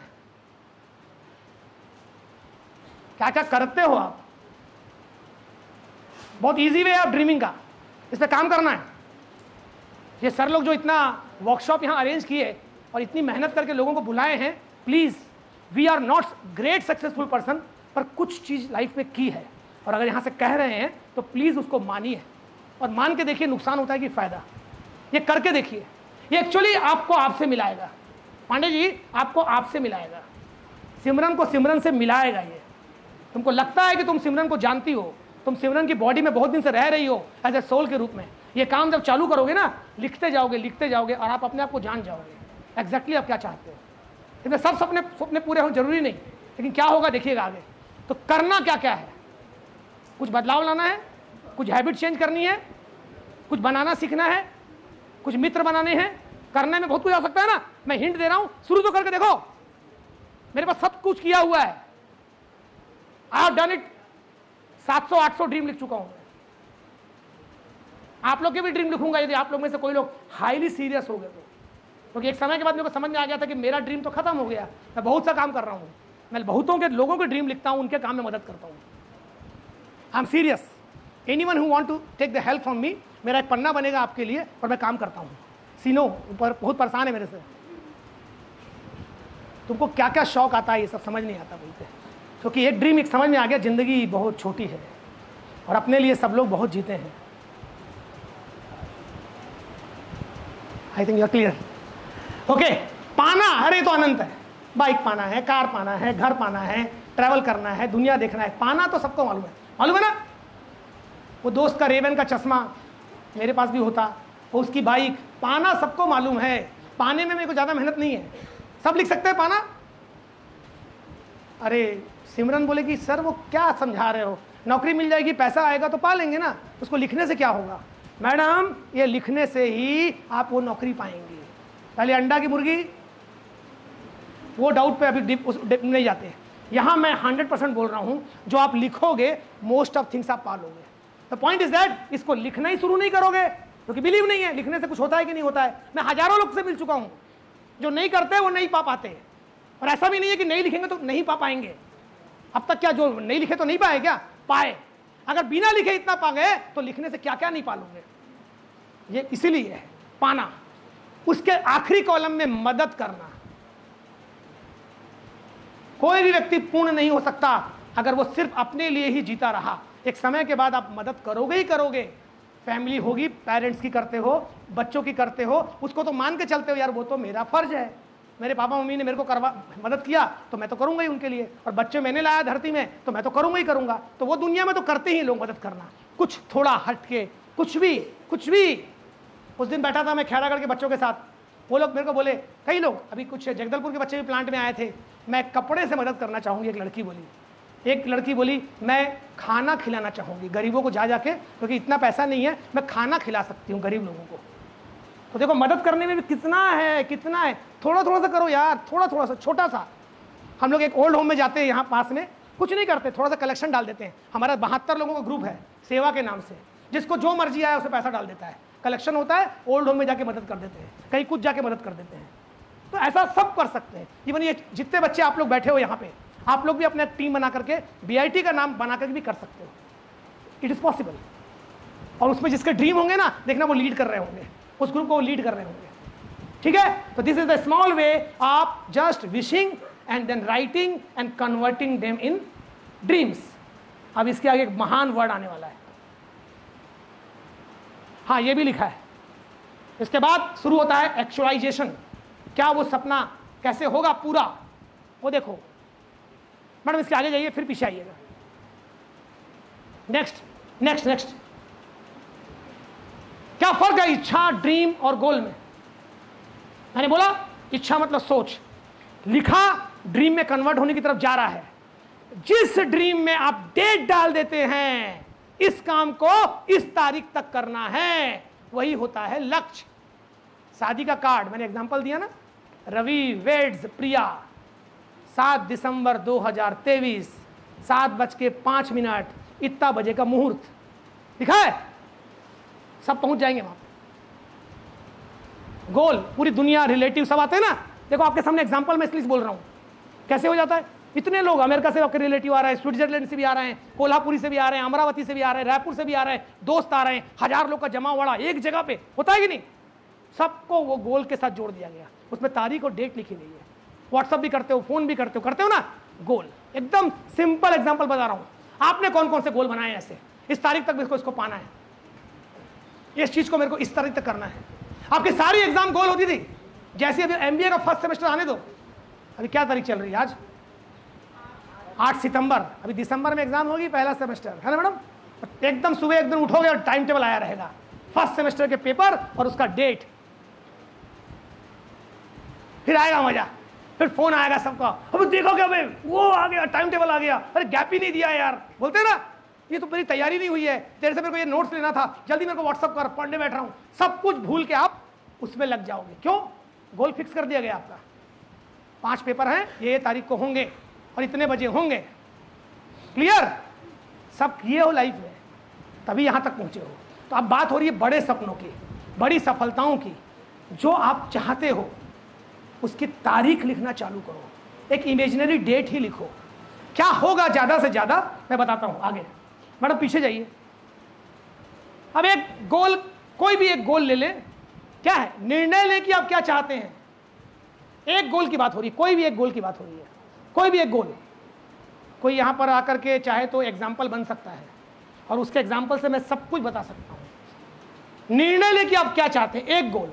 क्या क्या करते हो आप? बहुत इजी वे है आप ड्रीमिंग का, इस पे काम करना है। ये सर लोग जो इतना वर्कशॉप यहां अरेंज किए और इतनी मेहनत करके लोगों को बुलाए हैं, please, we are not great successful person, पर कुछ चीज लाइफ में की है, और अगर यहां से कह रहे हैं तो प्लीज उसको मानिए, और मान के देखिए नुकसान होता है कि फायदा। ये करके देखिए, ये एक्चुअली आपको आपसे मिलाएगा। पांडे जी, आपको आपसे मिलाएगा, सिमरन को सिमरन से मिलाएगा। ये तुमको लगता है कि तुम सिमरन को जानती हो, तुम सिमरन की बॉडी में बहुत दिन से रह रही हो एज ए सोल के रूप में। ये काम जब चालू करोगे ना, लिखते जाओगे और आप अपने आप को जान जाओगे एग्जैक्टली आप क्या चाहते हो। इसमें सब सपने पूरे हो जरूरी नहीं, लेकिन क्या होगा देखिएगा आगे। तो करना क्या क्या है, कुछ बदलाव लाना है, कुछ हैबिट चेंज करनी है, कुछ बनाना सीखना है, कुछ मित्र बनाने हैं, करने में बहुत कुछ आ सकता है ना। मैं हिंट दे रहा हूं, शुरू तो करके देखो। मेरे पास सब कुछ किया हुआ है, I have done it. 700-800 dream लिख चुका हूं। आप लोग के भी ड्रीम लिखूंगा यदि आप लोग में से कोई लोग हाईली सीरियस हो गए तो। क्योंकि एक समय के बाद मेरे को समझ में आ गया था कि मेरा ड्रीम तो खत्म हो गया, मैं बहुत सा काम कर रहा हूं। मैं बहुतों के लोगों के ड्रीम लिखता हूं, उनके काम में मदद करता हूं। I am serious. Anyone who want to take the help from me, मेरा एक पन्ना बनेगा आपके लिए और मैं काम करता हूं। सीनो ऊपर बहुत परेशान है मेरे से। तुमको क्या क्या शौक आता है ये सब समझ नहीं आता बोलते। क्योंकि एक ड्रीम एक समझ में आ गया, जिंदगी बहुत छोटी है और अपने लिए सब लोग बहुत जीते हैं। I think you are clear. Okay, पाना, अरे तो अनंत है। बाइक पाना है, कार पाना है, घर पाना है, ट्रैवल करना है, दुनिया देखना है। पाना तो सबको मालूम है ना। वो दोस्त का रेवन का चश्मा मेरे पास भी होता, वो उसकी बाइक, पाना सबको मालूम है। पाने में मेरे को ज़्यादा मेहनत नहीं है, सब लिख सकते हैं पाना। अरे सिमरन बोले कि सर वो क्या समझा रहे हो, नौकरी मिल जाएगी, पैसा आएगा तो पा लेंगे ना, उसको लिखने से क्या होगा। मैडम ये लिखने से ही आप वो नौकरी पाएंगे। पहले अंडा की मुर्गी, वो डाउट पे अभी डिप नहीं जाते। यहाँ मैं 100% बोल रहा हूँ, जो आप लिखोगे मोस्ट ऑफ थिंग्स आप पा लोगे। द पॉइंट इज दैट इसको लिखना ही शुरू नहीं करोगे क्योंकि बिलीव नहीं है लिखने से कुछ होता है कि नहीं होता है। मैं हजारों लोग से मिल चुका हूँ, जो नहीं करते वो नहीं पा पाते। और ऐसा भी नहीं है कि नहीं लिखेंगे तो नहीं पा पाएंगे। अब तक क्या जो नहीं लिखे तो नहीं पाए, क्या पाए। अगर बिना लिखे इतना पा गए तो लिखने से क्या क्या नहीं पालोगे। ये इसीलिए है पाना। उसके आखिरी कॉलम में मदद करना। कोई भी व्यक्ति पूर्ण नहीं हो सकता अगर वो सिर्फ अपने लिए ही जीता रहा। एक समय के बाद आप मदद करोगे ही करोगे। फैमिली होगी, पेरेंट्स की करते हो, बच्चों की करते हो, उसको तो मान के चलते हो यार वो तो मेरा फर्ज है, मेरे पापा मम्मी ने मेरे को मदद किया तो मैं तो करूंगा ही उनके लिए, और बच्चे मैंने लाया धरती में तो मैं तो करूंगा ही करूंगा। तो वो दुनिया में तो करते ही लोग मदद करना, कुछ थोड़ा हट के, कुछ भी। उस दिन बैठा था मैं खैरागढ़ के बच्चों के साथ, वो लोग मेरे को बोले, कई लोग, अभी कुछ जगदलपुर के बच्चे भी प्लांट में आए थे, मैं कपड़े से मदद करना चाहूँगी। एक लड़की बोली मैं खाना खिलाना चाहूँगी गरीबों को जा जाके, क्योंकि इतना पैसा नहीं है, मैं खाना खिला सकती हूँ गरीब लोगों को। तो देखो मदद करने में भी कितना है, थोड़ा थोड़ा सा करो यार, थोड़ा सा, छोटा सा। हम लोग एक ओल्ड होम में जाते हैं, यहाँ पास में कुछ नहीं करते, थोड़ा सा कलेक्शन डाल देते हैं। हमारा 72 लोगों का ग्रुप है सेवा के नाम से, जिसको जो मर्जी आया उसे पैसा डाल देता है, कलेक्शन होता है, ओल्ड होम में जाके मदद कर देते हैं, कहीं कुछ जाके मदद कर देते हैं। तो ऐसा सब कर सकते हैं। इवन ये जितने बच्चे आप लोग बैठे हो यहाँ पे, आप लोग भी अपने टीम बना करके BIT का नाम बना करके भी कर सकते हो। It is possible. और उसमें जिसके ड्रीम होंगे ना, देखना वो लीड कर रहे होंगे, उस ग्रुप को लीड कर रहे होंगे। ठीक है, तो this is the small way of just wishing and then writing and converting them in dreams. अब इसके आगे एक महान वर्ड आने वाला है। हाँ, ये भी लिखा है। इसके बाद शुरू होता है एक्चुअलाइजेशन। क्या वो सपना कैसे होगा पूरा, वो देखो। मैडम इसके आगे जाइए, फिर पीछे आइएगा। नेक्स्ट क्या फर्क है इच्छा, ड्रीम और गोल में। मैंने बोला इच्छा मतलब सोच, लिखा ड्रीम में कन्वर्ट होने की तरफ जा रहा है। जिस ड्रीम में आप डेट डाल देते हैं, इस काम को इस तारीख तक करना है, वही होता है लक्ष्य। शादी का कार्ड मैंने एग्जांपल दिया ना, रवि वेड्स प्रिया 7 दिसंबर 2023 7:05 इतना बजे का मुहूर्त लिखा है, सब पहुंच जाएंगे वहां पे। गोल पूरी दुनिया, रिलेटिव सब आते हैं ना। देखो आपके सामने एग्जांपल मैं इसलिए बोल रहा हूं, कैसे हो जाता है। इतने लोग अमेरिका से आपके रिलेटिव आ रहे हैं, स्विट्जरलैंड से भी आ रहे हैं, कोल्हापुरी से भी आ रहे हैं, अमरावती से भी आ रहे हैं, रायपुर से भी आ रहे हैं, दोस्त आ रहे हैं, 1000 लोग का जमावड़ा एक जगह पे होता है कि नहीं। सबको वो गोल के साथ जोड़ दिया गया, उसमें तारीख और डेट लिखी गई है। व्हाट्सअप भी करते हो, फोन भी करते हो ना। गोल एकदम सिंपल एग्जांपल बता रहा हूं। आपने कौन कौन से गोल बनाए ऐसे, इस तारीख तक मेरे को इसको पाना है, इस चीज को मेरे को इस तारीख तक करना है। आपकी सारी एग्जाम गोल होती थी। जैसे अभी MBA का फर्स्ट सेमेस्टर आने दो, अभी क्या तारीख चल रही है आज, 8 सितंबर। अभी दिसंबर में एग्जाम होगी, पहला सेमेस्टर है ना मैडम। एकदम सुबह एकदम उठोगे और टाइम टेबल आया रहेगा, फर्स्ट सेमेस्टर के पेपर और उसका डेट। फिर आएगा मजा, फिर फोन आएगा सबका, अब देखोगे अबे वो आ गया, टाइम टेबल आ गया, अरे गैप ही नहीं दिया यार, बोलते ना। ये तो मेरी तैयारी नहीं हुई है, तेरे से मेरे को ये नोट्स लेना था, जल्दी मेरे को व्हाट्सअप कर, पढ़ने बैठ रहा हूँ, सब कुछ भूल के आप उसमें लग जाओगे। क्यों? गोल फिक्स कर दिया गया आपका, 5 पेपर हैं, ये तारीख को होंगे और इतने बजे होंगे। क्लियर? सब किए हो लाइफ में, तभी यहाँ तक पहुँचे हो। तो अब बात हो रही है बड़े सपनों की, बड़ी सफलताओं की। जो आप चाहते हो उसकी तारीख लिखना चालू करो, एक इमेजिनरी डेट ही लिखो। क्या होगा ज़्यादा से ज़्यादा मैं बताता हूँ आगे। मैडम पीछे जाइए। अब एक गोल, कोई भी एक गोल ले ले, क्या है, निर्णय ले कि आप क्या चाहते हैं। एक गोल की बात हो रही है, कोई भी एक गोल की बात हो रही है, कोई भी एक गोल। कोई यहाँ पर आकर के चाहे तो एग्जाम्पल बन सकता है और उसके एग्जाम्पल से मैं सब कुछ बता सकता हूँ। निर्णय ले कि आप क्या चाहते हैं, एक गोल।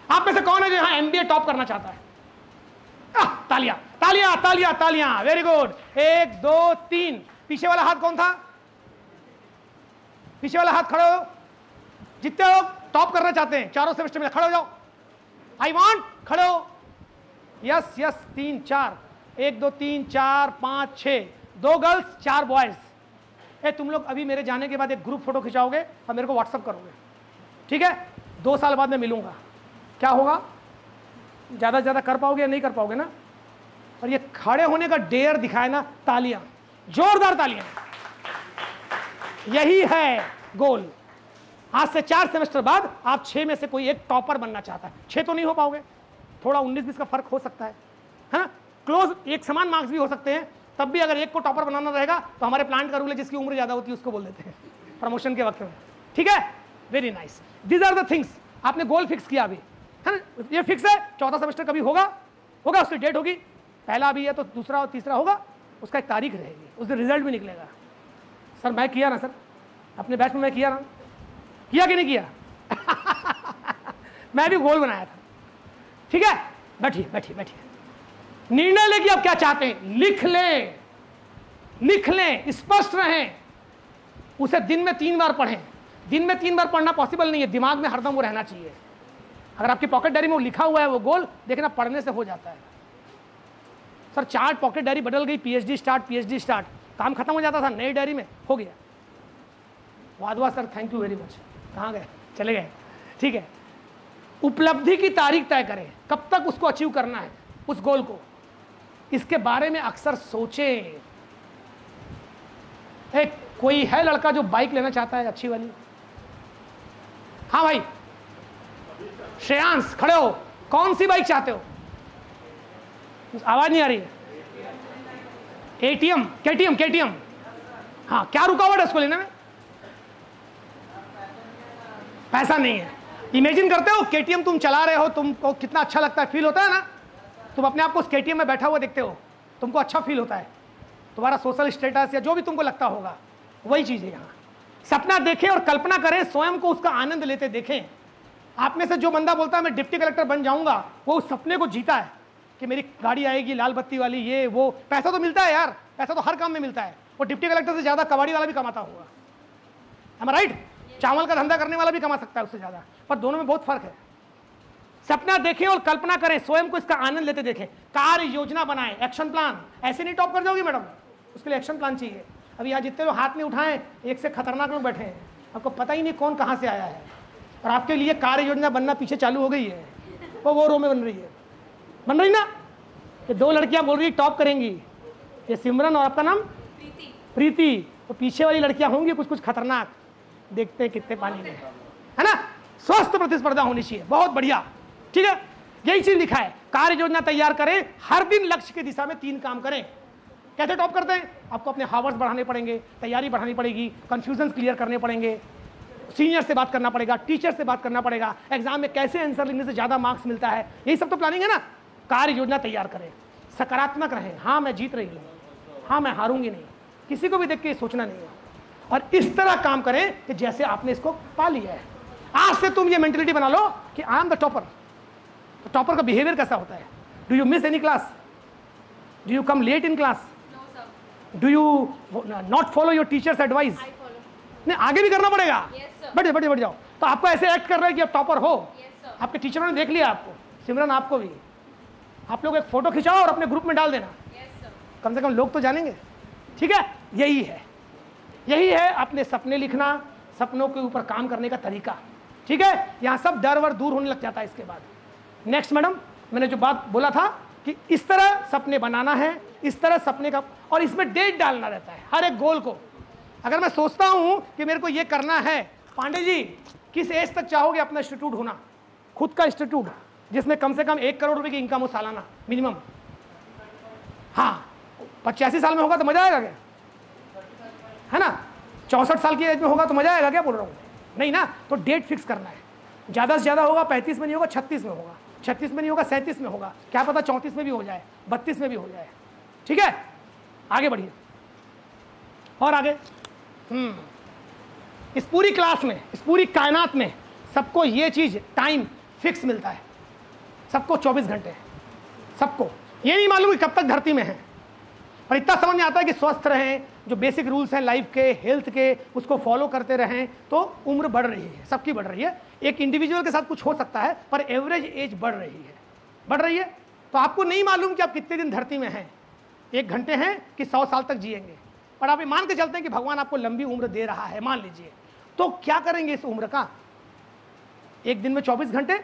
आप में से कौन है जो यहाँ MBA टॉप करना चाहता है? तालियां तालियां तालियां तालियां, वेरी गुड। 1 2 3। पीछे वाला हाथ कौन था? पीछे वाला हाथ खड़े हो। जितने लोग टॉप करना चाहते हैं चारों सेमेस्टर में, खड़े हो जाओ। आई वांट, खड़े हो। Yes yes, 3 4, 1 2 3 4 5 6, 2 girls 4 boys. तुम लोग अभी मेरे जाने के बाद एक ग्रुप फोटो खिंचाओगे और मेरे को व्हाट्सअप करोगे, ठीक है? 2 साल बाद मैं मिलूंगा, क्या होगा? ज़्यादा से ज़्यादा कर पाओगे या नहीं कर पाओगे ना? और ये खड़े होने का डेयर दिखाए ना, तालियां, जोरदार तालियां। यही है गोल। आज से 4 सेमेस्टर बाद आप 6 में से कोई एक टॉपर बनना चाहता है। 6 तो नहीं हो पाओगे, थोड़ा 19-20 का फर्क हो सकता है ना? क्लोज एक समान मार्क्स भी हो सकते हैं, तब भी अगर एक को टॉपर बनाना रहेगा तो हमारे प्लांट का रूल है, जिसकी उम्र ज़्यादा होती है उसको बोल देते हैं प्रमोशन के वक्त में, ठीक है? Very nice, these are the things. आपने गोल फिक्स किया अभी, है ना? ये फिक्स है, चौथा सेमेस्टर कभी होगा, उसकी डेट होगी, पहला भी है तो दूसरा और तीसरा होगा, उसका एक तारीख रहेगी, उस दिन रिजल्ट भी निकलेगा। सर मैं किया ना, सर अपने बैच में मैं किया ना, किया कि नहीं किया? मैं भी गोल बनाया था, ठीक है? बैठिए बैठिए बैठिए। निर्णय ले कि आप क्या चाहते हैं, लिख लें, लिख लें, स्पष्ट रहें। उसे दिन में 3 बार पढ़ें। दिन में 3 बार पढ़ना पॉसिबल नहीं है, दिमाग में हरदम वो रहना चाहिए। अगर आपकी पॉकेट डायरी में वो लिखा हुआ है वो गोल, देखना पढ़ने से हो जाता है। सर चार्ट पॉकेट डायरी बदल गई, PhD स्टार्ट, काम खत्म हो जाता था, नई डायरी में हो गया। Wadhwa sir thank you very much. कहाँ गए? चले गए, ठीक है? उपलब्धि की तारीख तय करें, कब तक उसको अचीव करना है उस गोल को, इसके बारे में अक्सर सोचें। एक कोई है लड़का जो बाइक लेना चाहता है अच्छी वाली? हाँ भाई श्रेयांश, खड़े हो। कौन सी बाइक चाहते हो? आवाज नहीं आ रही है। ATM, KTM। हाँ, क्या रुकावट है उसको लेने में? पैसा नहीं है। इमेजिन करते हो KTM तुम चला रहे हो, तुमको कितना अच्छा लगता है, फील होता है ना? तुम अपने आप को उस KTM में बैठा हुआ देखते हो, तुमको अच्छा फील होता है, तुम्हारा सोशल स्टेटस या जो भी तुमको लगता होगा, वही चीज़ है यहाँ। सपना देखें और कल्पना करें, स्वयं को उसका आनंद लेते देखें। आप में से जो बंदा बोलता है मैं डिप्टी कलेक्टर बन जाऊंगा, वो उस सपने को जीता है कि मेरी गाड़ी आएगी लाल बत्ती वाली, ये वो। पैसा तो मिलता है यार, पैसा तो हर काम में मिलता है। वो डिप्टी कलेक्टर से ज़्यादा कबाड़ी वाला भी कमाता होगा, हम राइट? चावल का धंधा करने वाला भी कमा सकता है उससे ज़्यादा, पर दोनों में बहुत फर्क है। सपना देखें और कल्पना करें, स्वयं को इसका आनंद लेते देखें। कार्य योजना बनाएं, एक्शन प्लान। ऐसे नहीं टॉप कर जाओगी मैडम, उसके लिए एक्शन प्लान चाहिए। अभी यहाँ जितने लोग हाथ में उठाएं, एक से खतरनाक लोग बैठे हैं, आपको पता ही नहीं कौन कहाँ से आया है, और आपके लिए कार्य योजना बनना पीछे चालू हो गई है, वो रो में बन रही है, बन रही ना? ये 2 लड़कियाँ बोल रही टॉप करेंगी, ये सिमरन और आपका नाम प्रीति। तो पीछे वाली लड़कियाँ होंगी कुछ खतरनाक, देखते हैं कितने पानी में, है ना? स्वस्थ प्रतिस्पर्धा होनी चाहिए, बहुत बढ़िया, ठीक है? यही चीज लिखा है, कार्य योजना तैयार करें, हर दिन लक्ष्य की दिशा में 3 काम करें। कैसे टॉप करते हैं? आपको अपने हावर्स बढ़ाने पड़ेंगे, तैयारी बढ़ानी पड़ेगी, कंफ्यूजन क्लियर करने पड़ेंगे, सीनियर से बात करना पड़ेगा, टीचर से बात करना पड़ेगा, एग्जाम में कैसे आंसर लिखने से ज़्यादा मार्क्स मिलता है, यही सब तो प्लानिंग है ना। कार्य योजना तैयार करें, सकारात्मक रहें, हाँ मैं जीत रही हूँ, हाँ मैं हारूंगी नहीं, किसी को भी देख के सोचना नहीं है, और इस तरह काम करें कि जैसे आपने इसको पा लिया है। आज से तुम ये मेंटलिटी बना लो कि आई एम द टॉपर। तो टॉपर का बिहेवियर कैसा होता है? Do you miss any class? Do you come late in class? Do you not follow your teachers advice? नहीं, आगे भी करना पड़ेगा। बैठे बैठे बैठ जाओ। तो आपको ऐसे एक्ट कर रहे हैं कि आप टॉपर हो। आपके टीचरों ने देख लिया आपको, सिमरन आपको भी। आप लोग एक फोटो खिंचाओ और अपने ग्रुप में डाल देना, कम से कम लोग तो जानेंगे, ठीक है? यही है, यही है अपने सपने लिखना, सपनों के ऊपर काम करने का तरीका। ठीक है, यहाँ सब डर वर दूर होने लग जाता है इसके बाद। नेक्स्ट मैडम, मैंने जो बात बोला था कि इस तरह सपने बनाना है, इस तरह सपने का, और इसमें डेट डालना रहता है हर एक गोल को। अगर मैं सोचता हूं कि मेरे को ये करना है, पांडे जी किस एज तक चाहोगे अपना इंस्टीट्यूट होना, खुद का इंस्टीट्यूट जिसमें कम से कम 1 करोड़ रुपए की इनकम हो सालाना मिनिमम? हाँ, 85 साल में होगा तो मजा आएगा क्या? है ना? 64 साल की एज में होगा तो मजा आएगा क्या? बोल रहा हूँ नहीं ना। तो डेट फिक्स करना है, ज़्यादा से ज़्यादा होगा 35 में नहीं होगा, 36 में होगा, 36 में नहीं होगा 37 में होगा, क्या पता 34 में भी हो जाए, 32 में भी हो जाए। ठीक है, आगे बढ़िए और आगे। इस पूरी क्लास में, इस पूरी कायनात में सबको ये चीज़ टाइम फिक्स मिलता है, सबको 24 घंटे, सबको। ये नहीं मालूम कि कब तक धरती में है, और इतना समझ में आता है कि स्वस्थ रहें, जो बेसिक रूल्स हैं लाइफ के, हेल्थ के, उसको फॉलो करते रहें तो उम्र बढ़ रही है, सबकी बढ़ रही है। एक इंडिविजुअल के साथ कुछ हो सकता है पर एवरेज एज बढ़ रही है, बढ़ रही है। तो आपको नहीं मालूम कि आप कितने दिन धरती में हैं, 1 घंटे हैं कि 100 साल तक जिएंगे, पर आप ये मान के चलते हैं कि भगवान आपको लंबी उम्र दे रहा है, मान लीजिए। तो क्या करेंगे इस उम्र का? एक दिन में 24 घंटे,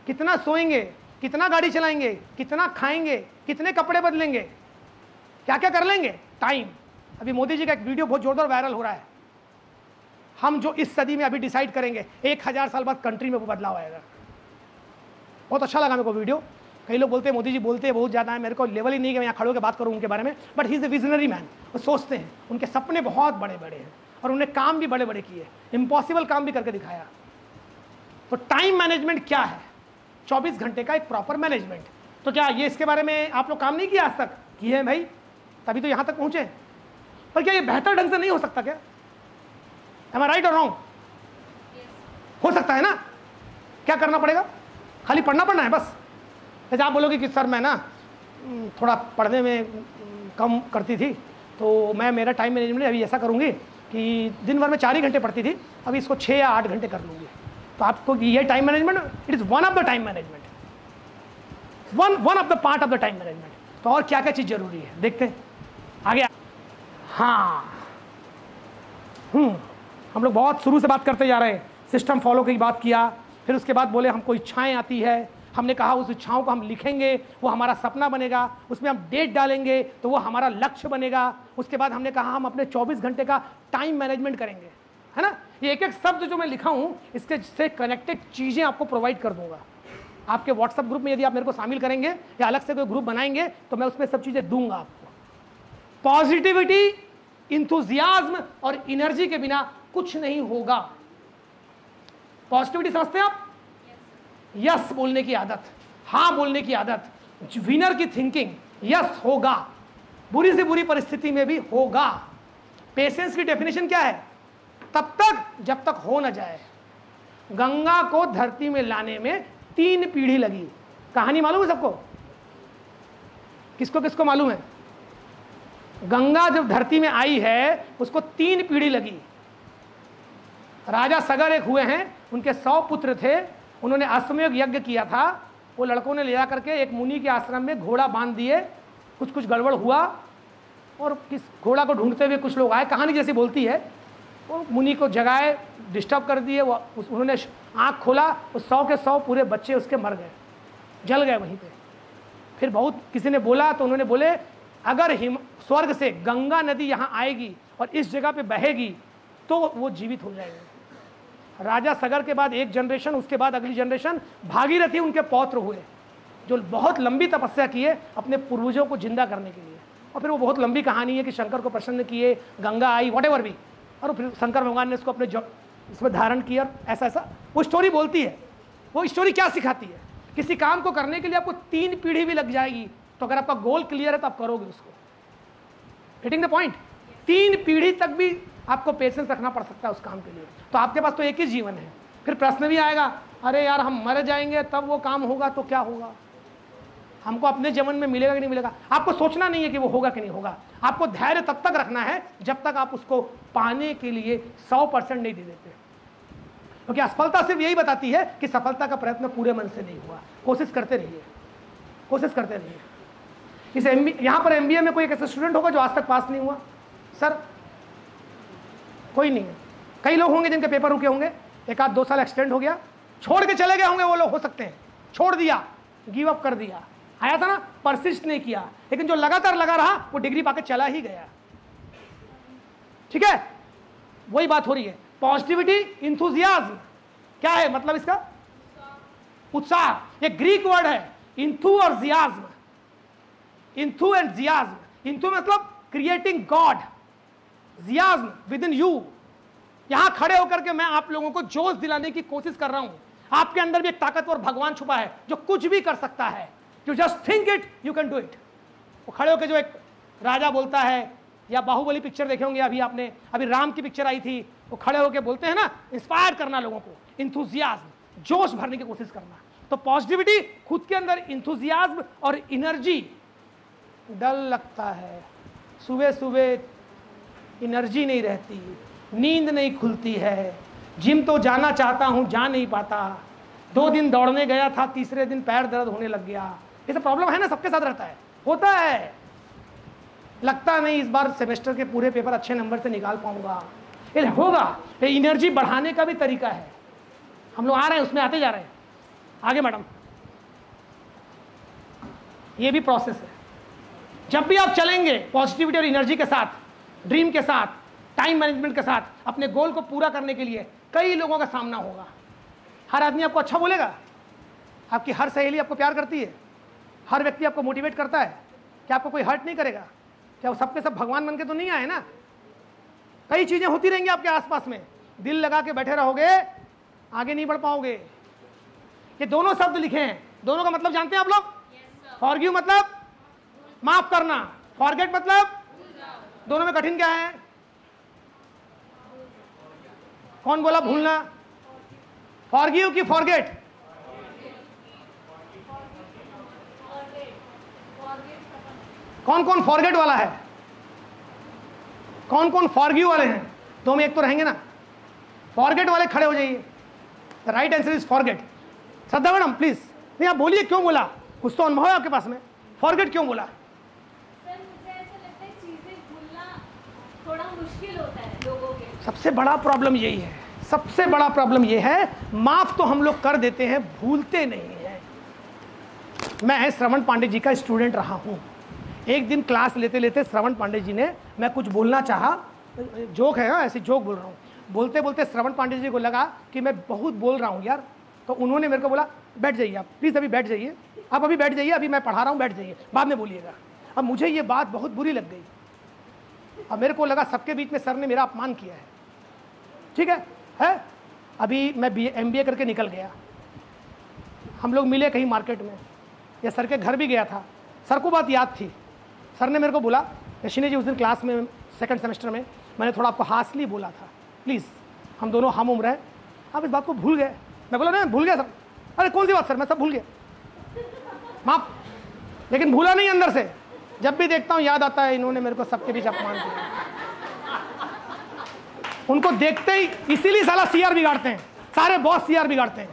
कितना सोएंगे, कितना गाड़ी चलाएंगे, कितना खाएंगे, कितने कपड़े बदलेंगे, क्या क्या कर लेंगे? टाइम। अभी मोदी जी का एक वीडियो बहुत जोरदार वायरल हो रहा है, हम जो इस सदी में अभी डिसाइड करेंगे 1000 साल बाद कंट्री में वो बदलाव आएगा। बहुत अच्छा लगा मेरे को वीडियो। कई लोग बोलते हैं मोदी जी बोलते हैं बहुत ज़्यादा है, मेरे को लेवल ही नहीं कि मैं यहाँ खड़े होकर बात करूँ उनके बारे में, but he is a visionary man. वो सोचते हैं, उनके सपने बहुत बड़े बड़े हैं और उन्हें काम भी बड़े बड़े किए, इम्पॉसिबल काम भी करके दिखाया। तो टाइम मैनेजमेंट क्या है? 24 घंटे का एक प्रॉपर मैनेजमेंट। तो क्या ये इसके बारे में आप लोग काम नहीं किया आज तक? किए हैं भाई, तभी तो यहाँ तक पहुँचे। पर क्या ये बेहतर ढंग से नहीं हो सकता क्या? Am I right or wrong? हो सकता है ना? क्या करना पड़ेगा? खाली पढ़ना है बस। जैसे आप बोलोगे कि सर मैं ना थोड़ा पढ़ने में कम करती थी, तो मैं मेरा टाइम मैनेजमेंट अभी ऐसा करूँगी कि दिन भर में 4 ही घंटे पढ़ती थी, अभी इसको 6 या 8 घंटे कर लूँगी। तो आपको ये time management, it is one of the time management, one of the part of the time management. तो और क्या क्या चीज़ जरूरी है देखते हैं आगे। हाँ, हम लोग बहुत शुरू से बात करते जा रहे हैं, सिस्टम फॉलो की बात किया, फिर उसके बाद बोले हमको इच्छाएं आती है, हमने कहा उस इच्छाओं को हम लिखेंगे, वो हमारा सपना बनेगा, उसमें हम डेट डालेंगे तो वो हमारा लक्ष्य बनेगा। उसके बाद हमने कहा हम अपने 24 घंटे का टाइम मैनेजमेंट करेंगे, है ना। ये एक एक शब्द जो मैं लिखा हूँ इसके से कनेक्टेड चीज़ें आपको प्रोवाइड कर दूंगा। आपके व्हाट्सएप ग्रुप में यदि आप मेरे को शामिल करेंगे या अलग से कोई ग्रुप बनाएंगे तो मैं उसमें सब चीज़ें दूंगा आपको। पॉजिटिविटी, इंथुजियाज्म और एनर्जी के बिना कुछ नहीं होगा। पॉजिटिविटी समझते हैं आप? यस बोलने की आदत, हाँ बोलने की आदत, विनर की थिंकिंग, यस होगा, बुरी से बुरी परिस्थिति में भी होगा। पेशेंस की डेफिनेशन क्या है? तब तक जब तक हो न जाए। गंगा को धरती में लाने में 3 पीढ़ी लगी। कहानी मालूम है सबको? किसको किसको मालूम है? गंगा जब धरती में आई है उसको 3 पीढ़ी लगी। राजा सगर एक हुए हैं, उनके 100 पुत्र थे, उन्होंने अश्वमेध यज्ञ किया था। वो लड़कों ने ले जा करके एक मुनि के आश्रम में घोड़ा बांध दिए, कुछ गड़बड़ हुआ और किस घोड़ा को ढूंढते हुए कुछ लोग आए, कहानी जैसी बोलती है। वो मुनि को जगाए, डिस्टर्ब कर दिए, उन्होंने आँख खोला, उस 100 के 100 पूरे बच्चे उसके मर गए, जल गए वहीं पे। फिर बहुत किसी ने बोला तो उन्होंने बोले अगर स्वर्ग से गंगा नदी यहाँ आएगी और इस जगह पे बहेगी तो वो जीवित हो जाएंगे। राजा सगर के बाद एक जनरेशन, उसके बाद अगली जनरेशन, भागीरथी उनके पौत्र हुए जो बहुत लंबी तपस्या किए अपने पूर्वजों को जिंदा करने के लिए। और फिर वो बहुत लंबी कहानी है कि शंकर को प्रसन्न किए, गंगा आई, व्हाटएवर भी, और फिर शंकर भगवान ने इसको अपने इसमें धारण किया। ऐसा ऐसा वो स्टोरी बोलती है। वो स्टोरी क्या सिखाती है? किसी काम को करने के लिए आपको 3 पीढ़ी भी लग जाएगी, तो अगर आपका गोल क्लियर है तो आप करोगे उसको। Hitting the point. 3 पीढ़ी तक भी आपको पेशेंस रखना पड़ सकता है उस काम के लिए। तो आपके पास तो एक ही जीवन है। फिर प्रश्न भी आएगा, अरे यार हम मर जाएंगे तब वो काम होगा तो क्या होगा? हमको अपने जीवन में मिलेगा कि नहीं मिलेगा? आपको सोचना नहीं है कि वो होगा कि नहीं होगा। आपको धैर्य तब तक रखना है जब तक आप उसको पाने के लिए 100% नहीं दे देते, क्योंकि असफलता सिर्फ यही बताती है कि सफलता का प्रयत्न पूरे मन से नहीं हुआ। कोशिश करते रहिए, कोशिश करते रहिए। इस यहाँ पर MBA में कोई एक ऐसा स्टूडेंट होगा जो आज तक पास नहीं हुआ? सर कोई नहीं है। कई लोग होंगे जिनके पेपर रुके होंगे, 1-2 साल एक्सटेंड हो गया, छोड़ के चले गए होंगे, वो लोग हो सकते हैं, छोड़ दिया, गिव अप कर दिया, आया था ना, परसिस्ट नहीं किया, लेकिन जो लगातार लगा रहा वो डिग्री पाके चला ही गया। ठीक है, वही बात हो रही है। पॉजिटिविटी, इंथुजियाज्म, क्या है मतलब इसका? उत्साह। ये ग्रीक वर्ड है, इंथु और जियाज्म, इंथु एंड जियाज्म। इंथु मतलब क्रिएटिंग गॉड, जियाज्म विद इन यू। यहां खड़े होकर के मैं आप लोगों को जोश दिलाने की कोशिश कर रहा हूं। आपके अंदर भी एक ताकतवर भगवान छुपा है जो कुछ भी कर सकता है। You just think it, you can do it. वो खड़े होकर जो एक राजा बोलता है, या बाहुबली पिक्चर देखे होंगे अभी आपने, अभी राम की पिक्चर आई थी, वो खड़े होकर बोलते हैं ना, इंस्पायर करना लोगों को, इंथुजियाज्म, जोश भरने की कोशिश करना। तो पॉजिटिविटी, खुद के अंदर इंथुजियाज्म और एनर्जी। डर लगता है, सुबह सुबह एनर्जी नहीं रहती, नींद नहीं खुलती है, जिम तो जाना चाहता हूं, जा नहीं पाता, 2 दिन दौड़ने गया था, तीसरे दिन पैर दर्द होने लग गया। ये सब प्रॉब्लम है ना, सबके साथ रहता है, होता है। लगता नहीं इस बार सेमेस्टर के पूरे पेपर अच्छे नंबर से निकाल पाऊंगा, ये होगा। ये एनर्जी बढ़ाने का भी तरीका है, हम लोग आ रहे हैं, उसमें आते जा रहे हैं। आगे मैडम, ये भी प्रोसेस है। जब भी आप चलेंगे पॉजिटिविटी और एनर्जी के साथ, ड्रीम के साथ, टाइम मैनेजमेंट के साथ, अपने गोल को पूरा करने के लिए कई लोगों का सामना होगा। हर आदमी आपको अच्छा बोलेगा, आपकी हर सहेली आपको प्यार करती है, हर व्यक्ति आपको मोटिवेट करता है, क्या आपको कोई हर्ट नहीं करेगा? क्या वो सब के सब भगवान बन के तो नहीं आए ना? कई चीजें होती रहेंगी आपके आसपास में, दिल लगा के बैठे रहोगे, आगे नहीं बढ़ पाओगे। ये दोनों शब्द लिखे हैं, दोनों का मतलब जानते हैं आप लोग? फॉरगिव मतलब माफ करना, फॉरगेट मतलब, दोनों में कठिन क्या है? कौन बोला भूलना? फॉरगिव की फॉरगेट? कौन कौन फॉरगेट वाला है? कौन कौन फॉरगिव वाले हैं? दो में एक तो रहेंगे ना। फॉरगेट वाले खड़े हो जाइए। Right answer is forget. Shraddha madam please. नहीं आप बोलिए, क्यों बोला? कुछ तो अनुभव है आपके पास में, फॉरगेट क्यों बोला? सर मुझे ऐसा लगता है चीजें भूलना थोड़ा मुश्किल होता है लोगों के। सबसे बड़ा प्रॉब्लम यही है, सबसे बड़ा प्रॉब्लम ये है, माफ तो हम लोग कर देते हैं, भूलते नहीं है। मैं श्रवण पांडे जी का स्टूडेंट रहा हूँ। एक दिन क्लास लेते लेते श्रवण पांडे जी ने, मैं कुछ बोलना चाहा, जोक है ना, ऐसी जोक बोल रहा हूँ, बोलते बोलते श्रवण पांडे जी को लगा कि मैं बहुत बोल रहा हूँ यार, तो उन्होंने मेरे को बोला बैठ जाइए आप प्लीज़, अभी बैठ जाइए, आप अभी बैठ जाइए, अभी मैं पढ़ा रहा हूँ, बैठ जाइए, बाद में बोलिएगा। अब मुझे ये बात बहुत बुरी लग गई। अब मेरे को लगा सबके बीच में सर ने मेरा अपमान किया है। ठीक है? अभी मैं MBA करके निकल गया, हम लोग मिले कहीं मार्केट में, या सर के घर भी गया था। सर को बात याद थी, सर ने मेरे को बोला, यशिनी जी उस दिन क्लास में 2nd सेमेस्टर में मैंने थोड़ा आपको हास्यली बोला था, प्लीज़ हम दोनों हम उम्र हैं, आप इस बात को भूल गए। मैं बोला नहीं भूल गया सर। अरे कौन सी बात सर, मैं सब भूल गया, माफ। लेकिन भूला नहीं अंदर से, जब भी देखता हूँ याद आता है इन्होंने मेरे को सबके बीच अपमान किया। उनको देखते ही, इसीलिए साला CR बिगाड़ते हैं, सारे बॉस CR बिगाड़ते हैं।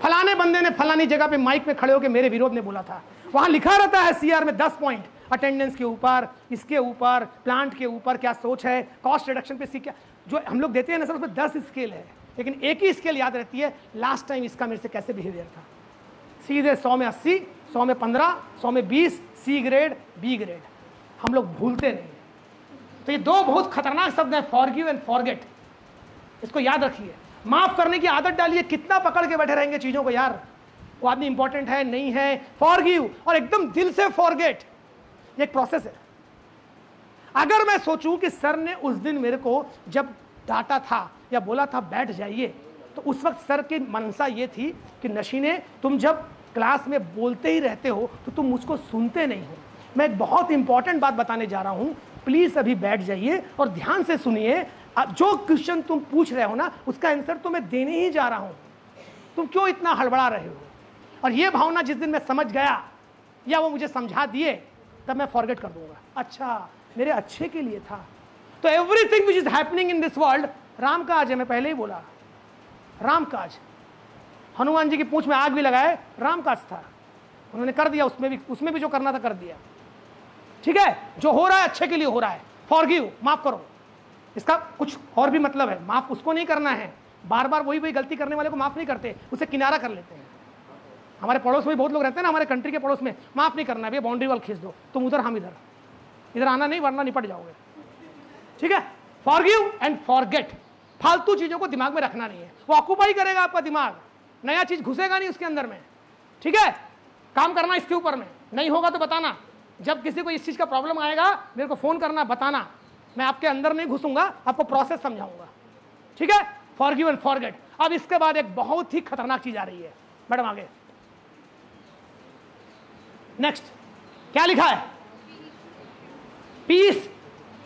फलाने बंदे ने फलानी जगह पे माइक में खड़े होकर मेरे विरोध में बोला था, वहां लिखा रहता है CR में 10 पॉइंट, अटेंडेंस के ऊपर, इसके ऊपर, प्लांट के ऊपर क्या सोच है, कॉस्ट रिडक्शन पे क्या, जो हम लोग देते हैं ना सर, उसमें 10 स्केल है, लेकिन एक ही स्केल याद रहती है, लास्ट टाइम इसका मेरे से कैसे बिहेवियर था। सीधे 100 में 80, 100 में 15, 100 में 20, C ग्रेड, B ग्रेड। हम लोग भूलते नहीं। तो ये दो बहुत खतरनाक शब्द हैं, फॉरगिव एंड फॉरगेट। इसको याद रखिए, माफ करने की आदत डालिए। कितना पकड़ के बैठे रहेंगे चीजों को यार, वो आदमी इंपॉर्टेंट है नहीं है, फॉरगिव और एकदम दिल से फॉरगेट, ये एक प्रोसेस है। अगर मैं सोचूं कि सर ने उस दिन मेरे को जब डांटा था या बोला था बैठ जाइए, तो उस वक्त सर की मनसा ये थी कि नशीने, तुम जब क्लास में बोलते ही रहते हो तो तुम मुझको सुनते नहीं हो। मैं एक बहुत इंपॉर्टेंट बात बताने जा रहा हूं, प्लीज अभी बैठ जाइए और ध्यान से सुनिए। जो क्वेश्चन तुम पूछ रहे हो ना, उसका आंसर तो मैं देने ही जा रहा हूं, तुम क्यों इतना हड़बड़ा रहे हो? और ये भावना जिस दिन मैं समझ गया या वो मुझे समझा दिए, तब मैं फॉरगेट कर दूंगा, अच्छा मेरे अच्छे के लिए था। तो everything which is happening in this world Ram काज है। मैं पहले ही बोला, राम काज। हनुमान जी की पूंछ में आग भी लगाए, राम काज था, उन्होंने कर दिया, उसमें भी जो करना था कर दिया। ठीक है, जो हो रहा है अच्छे के लिए हो रहा है। फॉरगिव, माफ करो, इसका कुछ और भी मतलब है, माफ़ उसको नहीं करना है, बार बार वही गलती करने वाले को माफ़ नहीं करते, उसे किनारा कर लेते हैं। हमारे पड़ोस में बहुत लोग रहते हैं ना, हमारे कंट्री के पड़ोस में, माफ़ नहीं करना भैया, बाउंड्री वॉल खींच दो, तुम उधर हम इधर आना नहीं वरना निपट जाओगे, ठीक है। फॉरगिव एंड फॉरगेट, फालतू चीज़ों को दिमाग में रखना नहीं है, वो ऑक्यूपाई करेगा आपका दिमाग, नया चीज़ घुसेगा नहीं उसके अंदर में, ठीक है। काम करना इसके ऊपर में, नहीं होगा तो बताना, जब किसी को इस चीज़ का प्रॉब्लम आएगा मेरे को फ़ोन करना, बताना, मैं आपके अंदर नहीं घुसूंगा, आपको प्रोसेस समझाऊंगा, ठीक है। Forgive and forget. अब इसके बाद एक बहुत ही खतरनाक चीज़ आ रही है, मैडम आगे नेक्स्ट क्या लिखा है, पीस,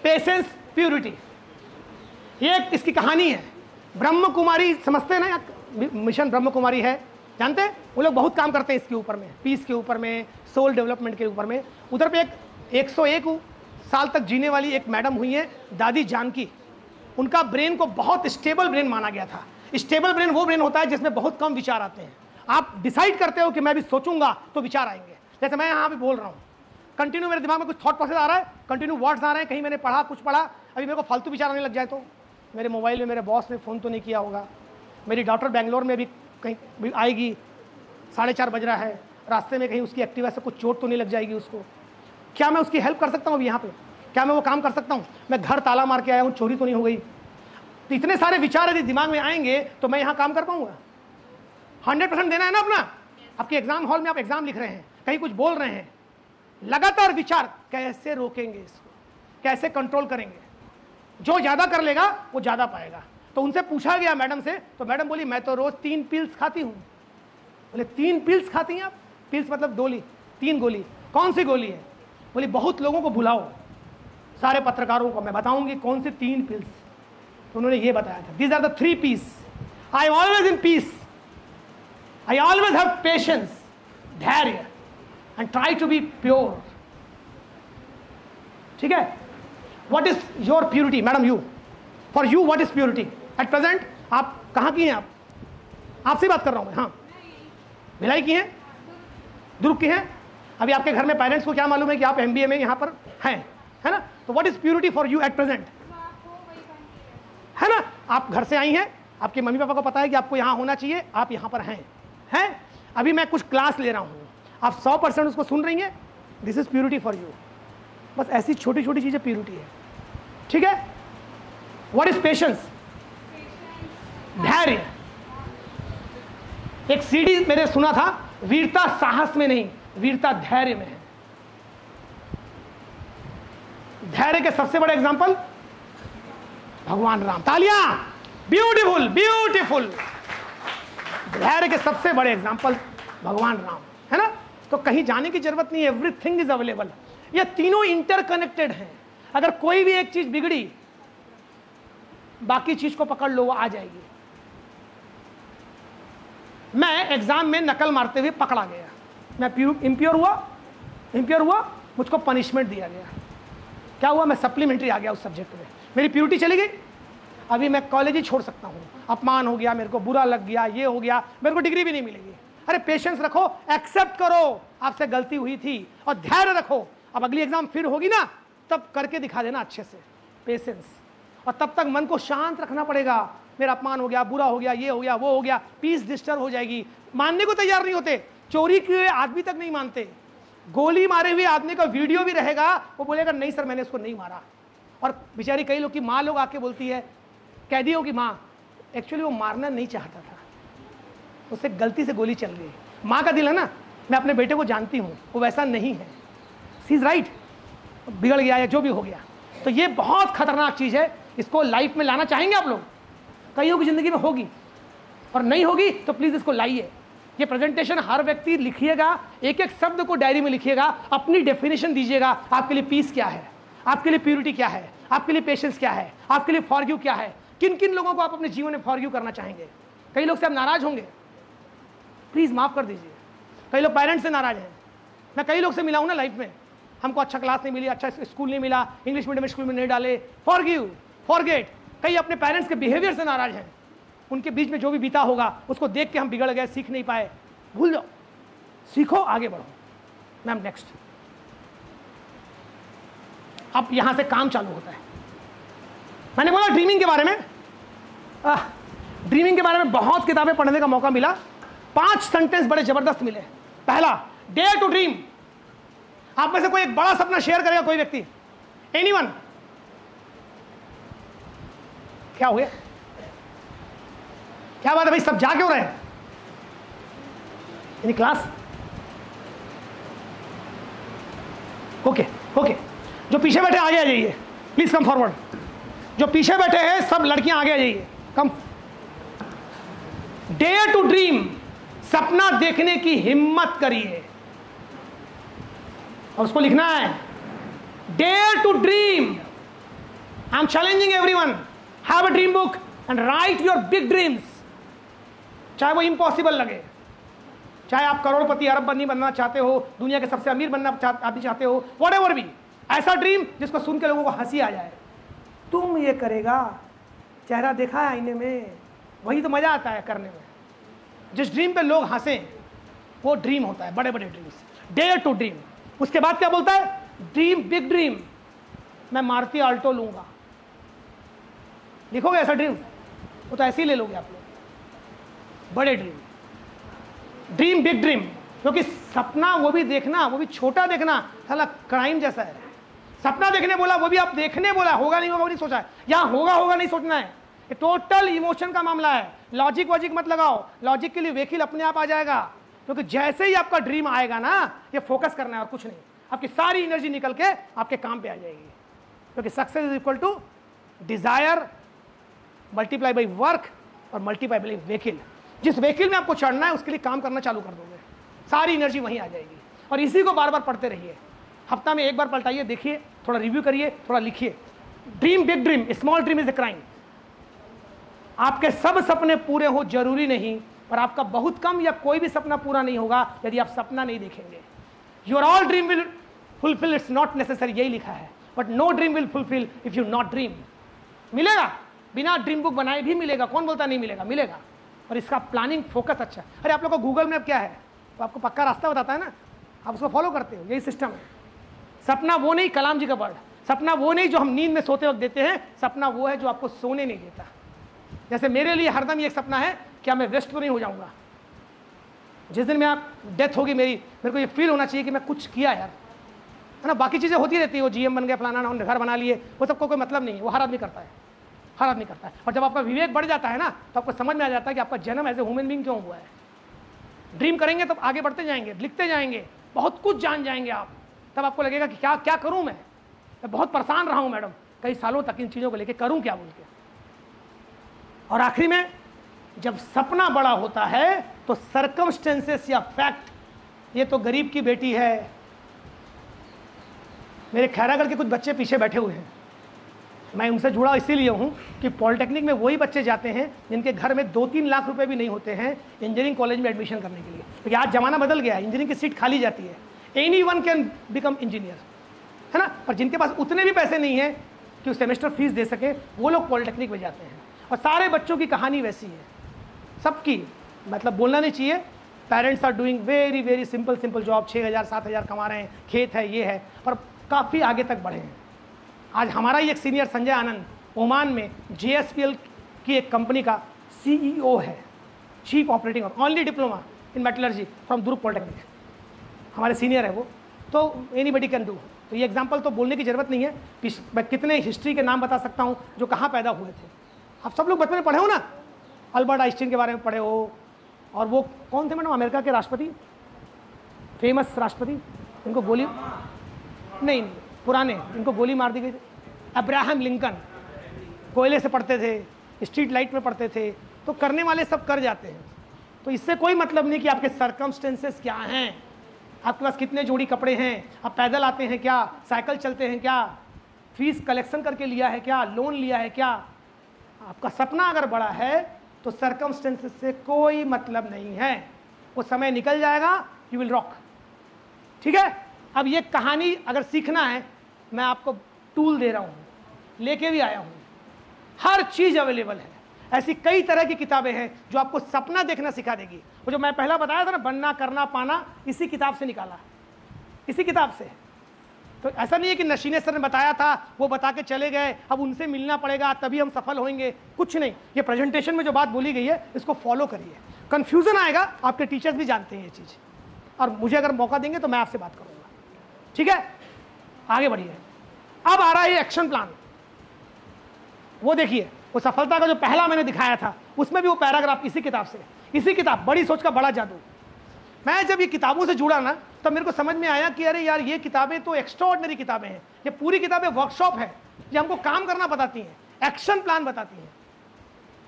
पेशेंस, प्यूरिटी। ये इसकी कहानी है, ब्रह्म कुमारी समझते हैं ना, मिशन ब्रह्म कुमारी है, जानते हैं, वो लोग बहुत काम करते हैं इसके ऊपर में, पीस के ऊपर में, सोल डेवलपमेंट के ऊपर में। उधर पे एक 101 साल तक जीने वाली एक मैडम हुई है, दादी जानकी, उनका ब्रेन को बहुत स्टेबल ब्रेन माना गया था। स्टेबल ब्रेन वो ब्रेन होता है जिसमें बहुत कम विचार आते हैं, आप डिसाइड करते हो कि मैं भी सोचूंगा तो विचार आएंगे, जैसे मैं यहाँ पे बोल रहा हूँ, कंटिन्यू मेरे दिमाग में कुछ थॉट प्रोसेस आ रहा है, कंटिन्यू वर्ड्स आ रहे हैं, कहीं मैंने पढ़ा, कुछ पढ़ा, अभी मेरे को फालतू विचार आने लग जाए तो मेरे मोबाइल में मेरे बॉस ने फ़ोन तो नहीं किया होगा, मेरी डॉटर बेंगलोर में भी कहीं भी आएगी, 4:30 बज रहा है, रास्ते में कहीं उसकी एक्टिवा से कुछ चोट तो नहीं लग जाएगी उसको, क्या मैं उसकी हेल्प कर सकता हूँ अभी यहाँ पे, क्या मैं वो काम कर सकता हूँ, मैं घर ताला मार के आया हूँ, चोरी तो नहीं हो गई। तो इतने सारे विचार यदि दिमाग में आएंगे तो मैं यहाँ काम कर पाऊँगा? 100% देना है ना अपना। आपके एग्जाम हॉल में आप एग्जाम लिख रहे हैं, कहीं कुछ बोल रहे हैं, लगातार विचार, कैसे रोकेंगे इसको, कैसे कंट्रोल करेंगे, जो ज़्यादा कर लेगा वो ज़्यादा पाएगा। तो उनसे पूछा गया मैडम से, तो मैडम बोली मैं तो रोज़ 3 पिल्स खाती हूँ। बोले 3 पिल्स खाती हैं आप? पिल्स मतलब गोली, 3 गोली, कौन सी गोली है? बोली बहुत लोगों को बुलाओ, सारे पत्रकारों को मैं बताऊंगी कौन सी 3 पिल्स। तो उन्होंने ये बताया था, these are the 3 P's, I am always in peace, I always have patience, धैर्य, and try to be pure, ठीक है। What is your purity madam? You, for you what is purity at present? आप कहाँ की हैं? आप, आपसे बात कर रहा हूँ मैं। हाँ, भिलाई की हैं, दुर्ग की हैं। अभी आपके घर में पेरेंट्स को क्या मालूम है कि आप MBA में यहाँ पर हैं, है ना? तो what is purity for you at present, है ना? आप घर से आई हैं, आपके मम्मी पापा को पता है कि आपको यहाँ होना चाहिए, आप यहाँ पर हैं। अभी मैं कुछ क्लास ले रहा हूँ, आप 100% उसको सुन रही हैं, this is purity for you. बस ऐसी छोटी छोटी चीज़ें प्योरिटी है, ठीक है। What is patience? धैर्य। एक सीडी मैंने सुना था, वीरता साहस में नहीं, वीरता धैर्य में है। धैर्य के सबसे बड़े एग्जांपल भगवान राम। तालियां, ब्यूटीफुल ब्यूटीफुल। धैर्य के सबसे बड़े एग्जांपल भगवान राम, है ना? तो कहीं जाने की जरूरत नहीं है, एवरीथिंग इज अवेलेबल। ये तीनों इंटरकनेक्टेड हैं। अगर कोई भी एक चीज बिगड़ी, बाकी चीज को पकड़ लो, वो आ जाएगी। मैं एग्जाम में नकल मारते हुए पकड़ा गया, मैं इम्प्योर हुआ, मुझको पनिशमेंट दिया गया। क्या हुआ? मैं सप्लीमेंट्री आ गया उस सब्जेक्ट में, मेरी प्योरिटी चली गई। अभी मैं कॉलेज ही छोड़ सकता हूँ, अपमान हो गया, मेरे को बुरा लग गया, ये हो गया, मेरे को डिग्री भी नहीं मिलेगी। अरे पेशेंस रखो, एक्सेप्ट करो आपसे गलती हुई थी, और धैर्य रखो। अब अगली एग्जाम फिर होगी ना, तब करके दिखा देना अच्छे से, पेशेंस। और तब तक मन को शांत रखना पड़ेगा। मेरा अपमान हो गया, बुरा हो गया, ये हो गया, वो हो गया, पीस डिस्टर्ब हो जाएगी। मानने को तैयार नहीं होते, चोरी किए हुए आदमी तक नहीं मानते। गोली मारे हुए आदमी का वीडियो भी रहेगा, वो बोलेगा नहीं सर मैंने उसको नहीं मारा। और बेचारी कई लोग की माँ लोग आके बोलती है, कैदियों की माँ, एक्चुअली वो मारना नहीं चाहता था, उससे गलती से गोली चल गई। माँ का दिल है ना, मैं अपने बेटे को जानती हूँ, वो वैसा नहीं है, सी इज राइट, बिगड़ गया या जो भी हो गया। तो ये बहुत खतरनाक चीज़ है, इसको लाइफ में लाना चाहेंगे आप लोग? कईयों की ज़िंदगी में होगी, और नहीं होगी तो प्लीज़ इसको लाइए। ये प्रेजेंटेशन हर व्यक्ति लिखिएगा, एक एक शब्द को डायरी में लिखिएगा, अपनी डेफिनेशन दीजिएगा। आपके लिए पीस क्या है, आपके लिए प्योरिटी क्या है, आपके लिए पेशेंस क्या है, आपके लिए फॉरगिव क्या है, किन किन लोगों को आप अपने जीवन में फॉरगिव करना चाहेंगे। कई लोग से आप नाराज़ होंगे, प्लीज़ माफ़ कर दीजिए। कई लोग पेरेंट्स से नाराज़ हैं, मैं कई लोग से मिला हूँ ना लाइफ में, हमको अच्छा क्लास नहीं मिली, अच्छा स्कूल नहीं मिला, इंग्लिश मीडियम स्कूल में नहीं डाले, फॉरगिव फॉरगेट। कई अपने पेरेंट्स के बिहेवियर से नाराज़ हैं, उनके बीच में जो भी बीता होगा उसको देख के हम बिगड़ गए, सीख नहीं पाए। भूल जाओ, सीखो, आगे बढ़ो। Ma'am next. अब यहाँ से काम चालू होता है। मैंने बोला ड्रीमिंग के बारे में, ड्रीमिंग के बारे में बहुत किताबें पढ़ने का मौका मिला। 5 सेंटेंस बड़े जबरदस्त मिले। पहला, डेयर टू ड्रीम। आप में से कोई एक बड़ा सपना शेयर करेगा कोई व्यक्ति? एनीवन? क्या हुए? क्या बात है भाई, सब जा क्यों रहे हैं? In class? ओके ओके, जो पीछे बैठे आगे आ जाइए, प्लीज कम फॉरवर्ड। जो पीछे बैठे हैं सब लड़कियां आगे आ जाइए, कम। डेयर टू ड्रीम, सपना देखने की हिम्मत करिए, और उसको लिखना है dare to dream. I am challenging everyone, have a dream book and write your big dreams. चाहे वो इम्पॉसिबल लगे, चाहे आप करोड़पति अरबपति बनना चाहते हो, दुनिया के सबसे अमीर बनना चाहते हो, व्हाटएवर भी, ऐसा ड्रीम जिसको सुन के लोगों को हंसी आ जाए। तुम ये करेगा, चेहरा देखा है आईने में, वही तो मजा आता है करने में। जिस ड्रीम पे लोग हंसें वो ड्रीम होता है, बड़े बड़े ड्रीम्स। Dare to dream. उसके बाद क्या बोलता है? Dream big dream. मैं मारुति आल्टो लूंगा। लिखोगे ऐसा ड्रीम? वो तो ऐसे ही ले लोगे आप लोग। बड़े ड्रीम, ड्रीम बिग ड्रीम। क्योंकि सपना वो भी देखना, वो भी छोटा देखना, साला क्राइम जैसा है। सपना देखने बोला, वो भी आप देखने बोला, होगा नहीं होगा वो नहीं सोचा है। यहाँ होगा होगा नहीं सोचना है, ये टोटल इमोशन का मामला है। लॉजिक वॉजिक मत लगाओ, लॉजिक के लिए व्हीकल अपने आप आ जाएगा। क्योंकि जैसे ही आपका ड्रीम आएगा ना, ये फोकस करना है और कुछ नहीं। आपकी सारी एनर्जी निकल के आपके काम पे आ जाएगी। क्योंकि success is equal to desire multiply by work और मल्टीप्लाई बाई व्हीकल। जिस व्हीकल में आपको चढ़ना है उसके लिए काम करना चालू कर दोगे, सारी एनर्जी वहीं आ जाएगी। और इसी को बार बार पढ़ते रहिए, हफ्ता में एक बार पलटाइए, देखिए, थोड़ा रिव्यू करिए, थोड़ा लिखिए। Dream big dream, small dream is a crime. आपके सब सपने पूरे हो जरूरी नहीं, पर आपका बहुत कम या कोई भी सपना पूरा नहीं होगा यदि आप सपना नहीं देखेंगे। Your all dream will fulfil, it's not necessary, यही लिखा है। But no dream will fulfil if you not dream. मिलेगा, बिना ड्रीम बुक बनाए भी मिलेगा। कौन बोलता नहीं मिलेगा? मिलेगा। और इसका प्लानिंग फोकस अच्छा। अरे आप लोग को गूगल मैप क्या है, तो आपको पक्का रास्ता बताता है ना, आप उसको फॉलो करते हो, यही सिस्टम है। सपना वो नहीं, कलाम जी का वर्ड, सपना वो नहीं जो हम नींद में सोते वक्त देते हैं, सपना वो है जो आपको सोने नहीं देता। जैसे मेरे लिए हरदम ये एक सपना है, क्या मैं वेस्ट तो नहीं हो जाऊंगा। जिस दिन मैं डेथ होगी मेरे को ये फील होना चाहिए कि मैं कुछ किया यार, है ना। बाकी चीज़ें होती रहती है, वो जीएम बन गए, फलाना उन्होंने घर बना लिए, वो सबको कोई मतलब नहीं है, वो हर आदमी करता है, हर आदमी करता है। और जब आपका विवेक बढ़ जाता है ना, तो आपको समझ में आ जाता है कि आपका जन्म एज ए ह्यूमन बीइंग क्यों हुआ है। ड्रीम करेंगे तब आगे बढ़ते जाएंगे, लिखते जाएंगे, बहुत कुछ जान जाएंगे आप। तब आपको लगेगा कि क्या क्या करूं मैं बहुत परेशान रहा हूं मैडम कई सालों तक इन चीज़ों को लेके, करूं क्या बोल के। और आखिरी में जब सपना बड़ा होता है तो सर्कमस्टेंसेस या फैक्ट, ये तो गरीब की बेटी है। मेरे खैरागढ़ के कुछ बच्चे पीछे बैठे हुए हैं, मैं उनसे जुड़ा इसीलिए हूँ कि पॉलिटेक्निक में वही बच्चे जाते हैं जिनके घर में 2-3 लाख रुपए भी नहीं होते हैं इंजीनियरिंग कॉलेज में एडमिशन करने के लिए। क्योंकि आज ज़माना बदल गया है, इंजीनियरिंग की सीट खाली जाती है, एनीवन कैन बिकम इंजीनियर, है ना। पर जिनके पास उतने भी पैसे नहीं है कि वो सेमेस्टर फीस दे सके, वो लोग पॉलिटेक्निक में जाते हैं। और सारे बच्चों की कहानी वैसी है, सबकी, मतलब बोलना नहीं चाहिए। Parents are doing very very simple job, 6,000-7,000 कमा रहे हैं, खेत है, ये है, पर काफ़ी आगे तक बढ़े हैं। आज हमारा ही एक सीनियर संजय आनंद ओमान में JSPL की एक कंपनी का CEO है, chief operating officer, only diploma in metallurgy from Durg polytechnic, हमारे सीनियर है वो। तो एनीबडी कैन डू। तो ये एग्जांपल तो बोलने की ज़रूरत नहीं है, मैं कितने हिस्ट्री के नाम बता सकता हूँ जो कहाँ पैदा हुए थे। आप सब लोग बचपन में पढ़े हो ना, अल्बर्ट आइंस्टीन के बारे में पढ़े हो। और वो कौन थे मैडम, अमेरिका के राष्ट्रपति, फेमस राष्ट्रपति, इनको गोली नहीं पुराने, इनको गोली मार दी गई थी, अब्राहम लिंकन। कोयले से पढ़ते थे, स्ट्रीट लाइट में पढ़ते थे। तो करने वाले सब कर जाते हैं। तो इससे कोई मतलब नहीं कि आपके सर्कमस्टेंसेस क्या हैं, आपके पास कितने जोड़ी कपड़े हैं, आप पैदल आते हैं क्या, साइकिल चलते हैं क्या, फीस कलेक्शन करके लिया है क्या, लोन लिया है क्या। आपका सपना अगर बड़ा है तो सर्कमस्टेंसेस से कोई मतलब नहीं है, वो समय निकल जाएगा, यू विल रॉक। ठीक है। अब ये कहानी अगर सीखना है, मैं आपको टूल दे रहा हूँ, लेके भी आया हूँ, हर चीज़ अवेलेबल है। ऐसी कई तरह की किताबें हैं जो आपको सपना देखना सिखा देगी। वो जो मैं पहला बताया था ना, बनना, करना, पाना, इसी किताब से निकाला, इसी किताब से। तो ऐसा नहीं है कि नशीने सर ने बताया था वो बता के चले गए, अब उनसे मिलना पड़ेगा तभी हम सफल होंगे, कुछ नहीं। ये प्रेजेंटेशन में जो बात बोली गई है इसको फॉलो करिए। कंफ्यूजन आएगा, आपके टीचर्स भी जानते हैं ये चीज़, और मुझे अगर मौका देंगे तो मैं आपसे बात करूंगा, ठीक है। आगे बढ़िए। अब आ रहा है एक्शन प्लान। वो देखिए, वो सफलता का जो पहला मैंने दिखाया था उसमें भी वो पैराग्राफ इसी किताब से, इसी किताब बड़ी सोच का बड़ा जादू। मैं जब ये किताबों से जुड़ा ना तब मेरे को समझ में आया कि अरे यार ये किताबें तो एक्स्ट्राऑर्डिनरी किताबें हैं, ये पूरी किताबें वर्कशॉप है, ये हमको काम करना बताती हैं, एक्शन प्लान बताती हैं।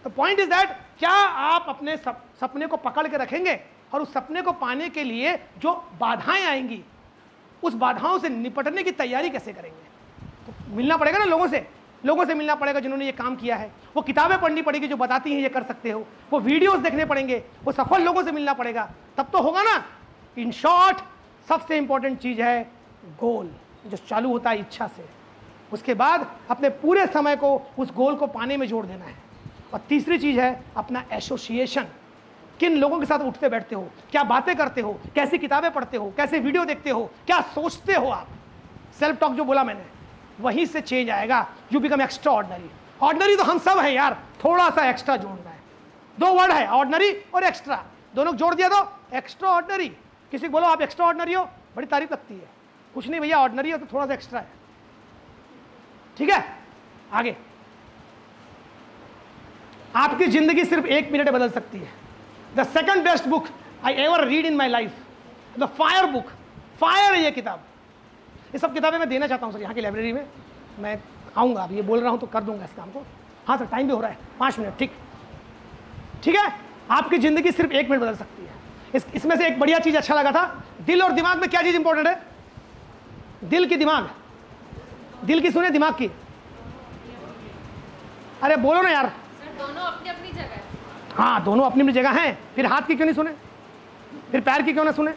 तो पॉइंट इज दैट, क्या आप अपने सपने को पकड़ के रखेंगे और उस सपने को पाने के लिए जो बाधाएं आएंगी उस बाधाओं से निपटने की तैयारी कैसे करेंगे। तो मिलना पड़ेगा ना लोगों से मिलना पड़ेगा जिन्होंने ये काम किया है, वो किताबें पढ़नी पड़ेगी जो बताती हैं ये कर सकते हो, वो वीडियोस देखने पड़ेंगे, वो सफल लोगों से मिलना पड़ेगा, तब तो होगा ना। इन शॉर्ट सबसे इंपॉर्टेंट चीज है गोल, जो चालू होता है इच्छा से, उसके बाद अपने पूरे समय को उस गोल को पाने में जोड़ देना है। और तीसरी चीज है अपना एसोसिएशन, किन लोगों के साथ उठते बैठते हो, क्या बातें करते हो, कैसी किताबें पढ़ते हो, कैसे वीडियो देखते हो, क्या सोचते हो आप। सेल्फ टॉक जो बोला मैंने, वहीं से चेंज आएगा। You become extra ordinary. Ordinary तो हम सब हैं यार, थोड़ा सा एक्स्ट्रा जोड़ना है। दो वर्ड है, ऑर्डिनरी और एक्स्ट्रा, दोनों जोड़ दिया तो एक्स्ट्रा ऑर्डिनरी। किसी को बोलो आप एक्स्ट्रा ऑर्डिनरी हो, बड़ी तारीफ लगती है। कुछ नहीं भैया, ऑर्डिनरी हो तो थोड़ा सा एक्स्ट्रा है, ठीक है। आगे, आपकी जिंदगी सिर्फ 1 मिनट में बदल सकती है। The second best book I ever read in my life, the fire book. Fire है ये किताब। ये सब किताबें मैं देना चाहता हूँ सर यहाँ की लाइब्रेरी में। मैं आऊँगा, अब ये बोल रहा हूँ तो कर दूंगा इस काम को। हाँ सर, टाइम भी हो रहा है, 5 मिनट, ठीक है। आपकी ज़िंदगी सिर्फ 1 मिनट बदल सकती है। इसमें से एक बढ़िया चीज़ अच्छा लगा था, दिल और दिमाग में क्या चीज़ इंपॉर्टेंट है? दिल की दिमाग, दिल की सुने दिमाग की, अरे बोलो ना यार। सर दोनों अपनी अपनी जगह है। हाँ, दोनों अपनी अपनी जगह हैं। फिर हाथ की क्यों नहीं सुने, फिर पैर की क्यों ना सुने?